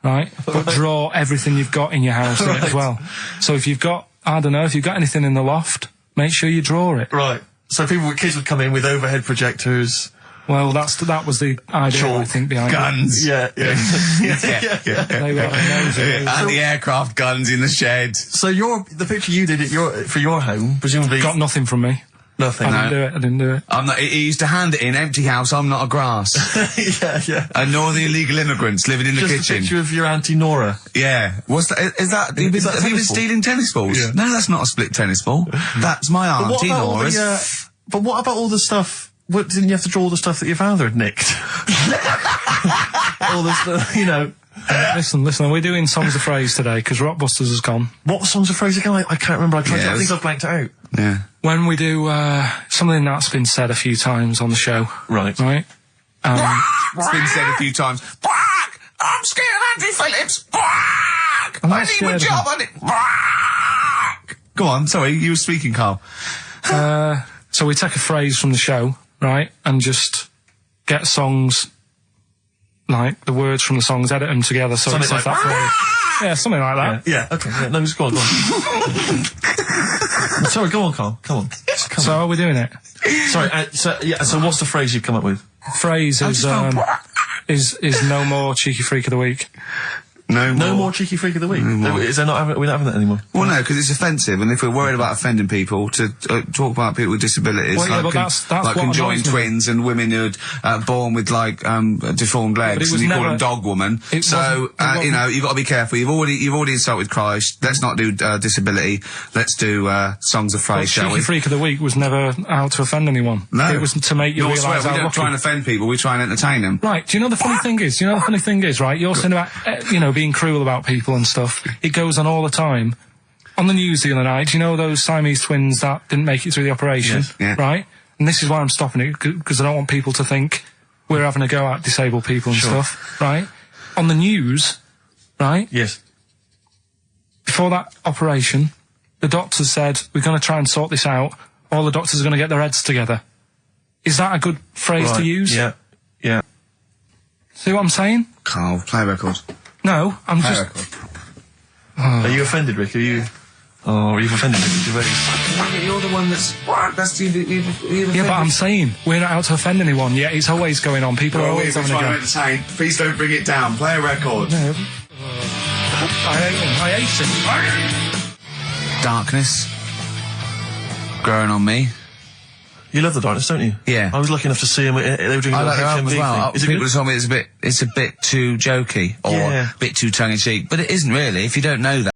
Right? But draw everything you've got in your house in it as well. So if you've got, I don't know, if you've got anything in the loft, make sure you draw it. Right. So kids would come in with overhead projectors. Well, that was the idea, I think, behind guns. it. Yeah. They were and the aircraft guns in the shed. So the picture you did for your home, presumably got nothing from me. Nothing. I didn't do it. I'm not. He used to hand it in empty house. I'm not a grass. yeah. And nor the illegal immigrants living in the Just kitchen. a picture of your Auntie Nora. Yeah. What's that? Is that? Have you been stealing tennis balls? Yeah. No, that's not a split tennis ball. That's my Auntie Nora's. But what about all the stuff? What, didn't you have to draw all the stuff that your father had nicked? All the stuff, you know. Listen, we're doing Songs of Phrase today because Rockbusters has gone. What songs of phrase again? I can't remember. I think I've blanked it out. Yeah. When we do something that's been said a few times on the show. Right. Right? It's been said a few times. I'm scared of Andrew Phillips. I need my job on it. Go on, sorry, you were speaking, Carl. So we take a phrase from the show, right, and just get songs, like the words from the songs, edit them together so Something it says like that phrase. Yeah, something like that. Yeah, okay. Yeah, no, just go on. Sorry, go on, Carl. Come on. So are we doing it? Sorry, so what's the phrase you've come up with? Phrase is no more cheeky freak of the week. No more cheeky freak of the week. Is there not? We're not having that anymore. Well, no, because it's offensive, and if we're worried about offending people, to talk about people with disabilities, well, yeah, like, that's like what conjoined annoys me. twins and women who are born with like deformed legs, and you call them dog woman. So you know, you've got to be careful. You've already insulted Christ. Let's not do disability. Let's do songs of phrase, shall we? Cheeky freak of the week was never out to offend anyone. No, it was to make you realise we how don't lucky. try and offend people. We try and entertain them. Right. Do you know the funny thing is? Right? You're saying about being cruel about people and stuff. It goes on all the time. On the news the other night, do you know those Siamese twins that didn't make it through the operation? Yes, yeah. Right? And this is why I'm stopping it, because I don't want people to think we're having a go at disabled people and stuff. Right? On the news, right? Yes. Before that operation, the doctors said, we're going to try and sort this out. All the doctors are going to get their heads together. Is that a good phrase to use? Yeah. Yeah. See what I'm saying? Carl, play a record. No, I'm Play a just... record. Are you offended, Rick? Are you offended, Rick Gervais? You're the one that's Yeah, but I'm saying, we're not out to offend anyone, yet it's always going on. People are always having a go. Entertain. Please don't bring it down. Play a record. No. I hate him. Darkness growing on me. You love the Dynast, don't you? Yeah. I was lucky enough to see them. They were doing I a like their album as HMV well. thing. Is it People good? have told me it's a bit too jokey or Yeah. a bit too tongue in cheek, but it isn't really. If you don't know that.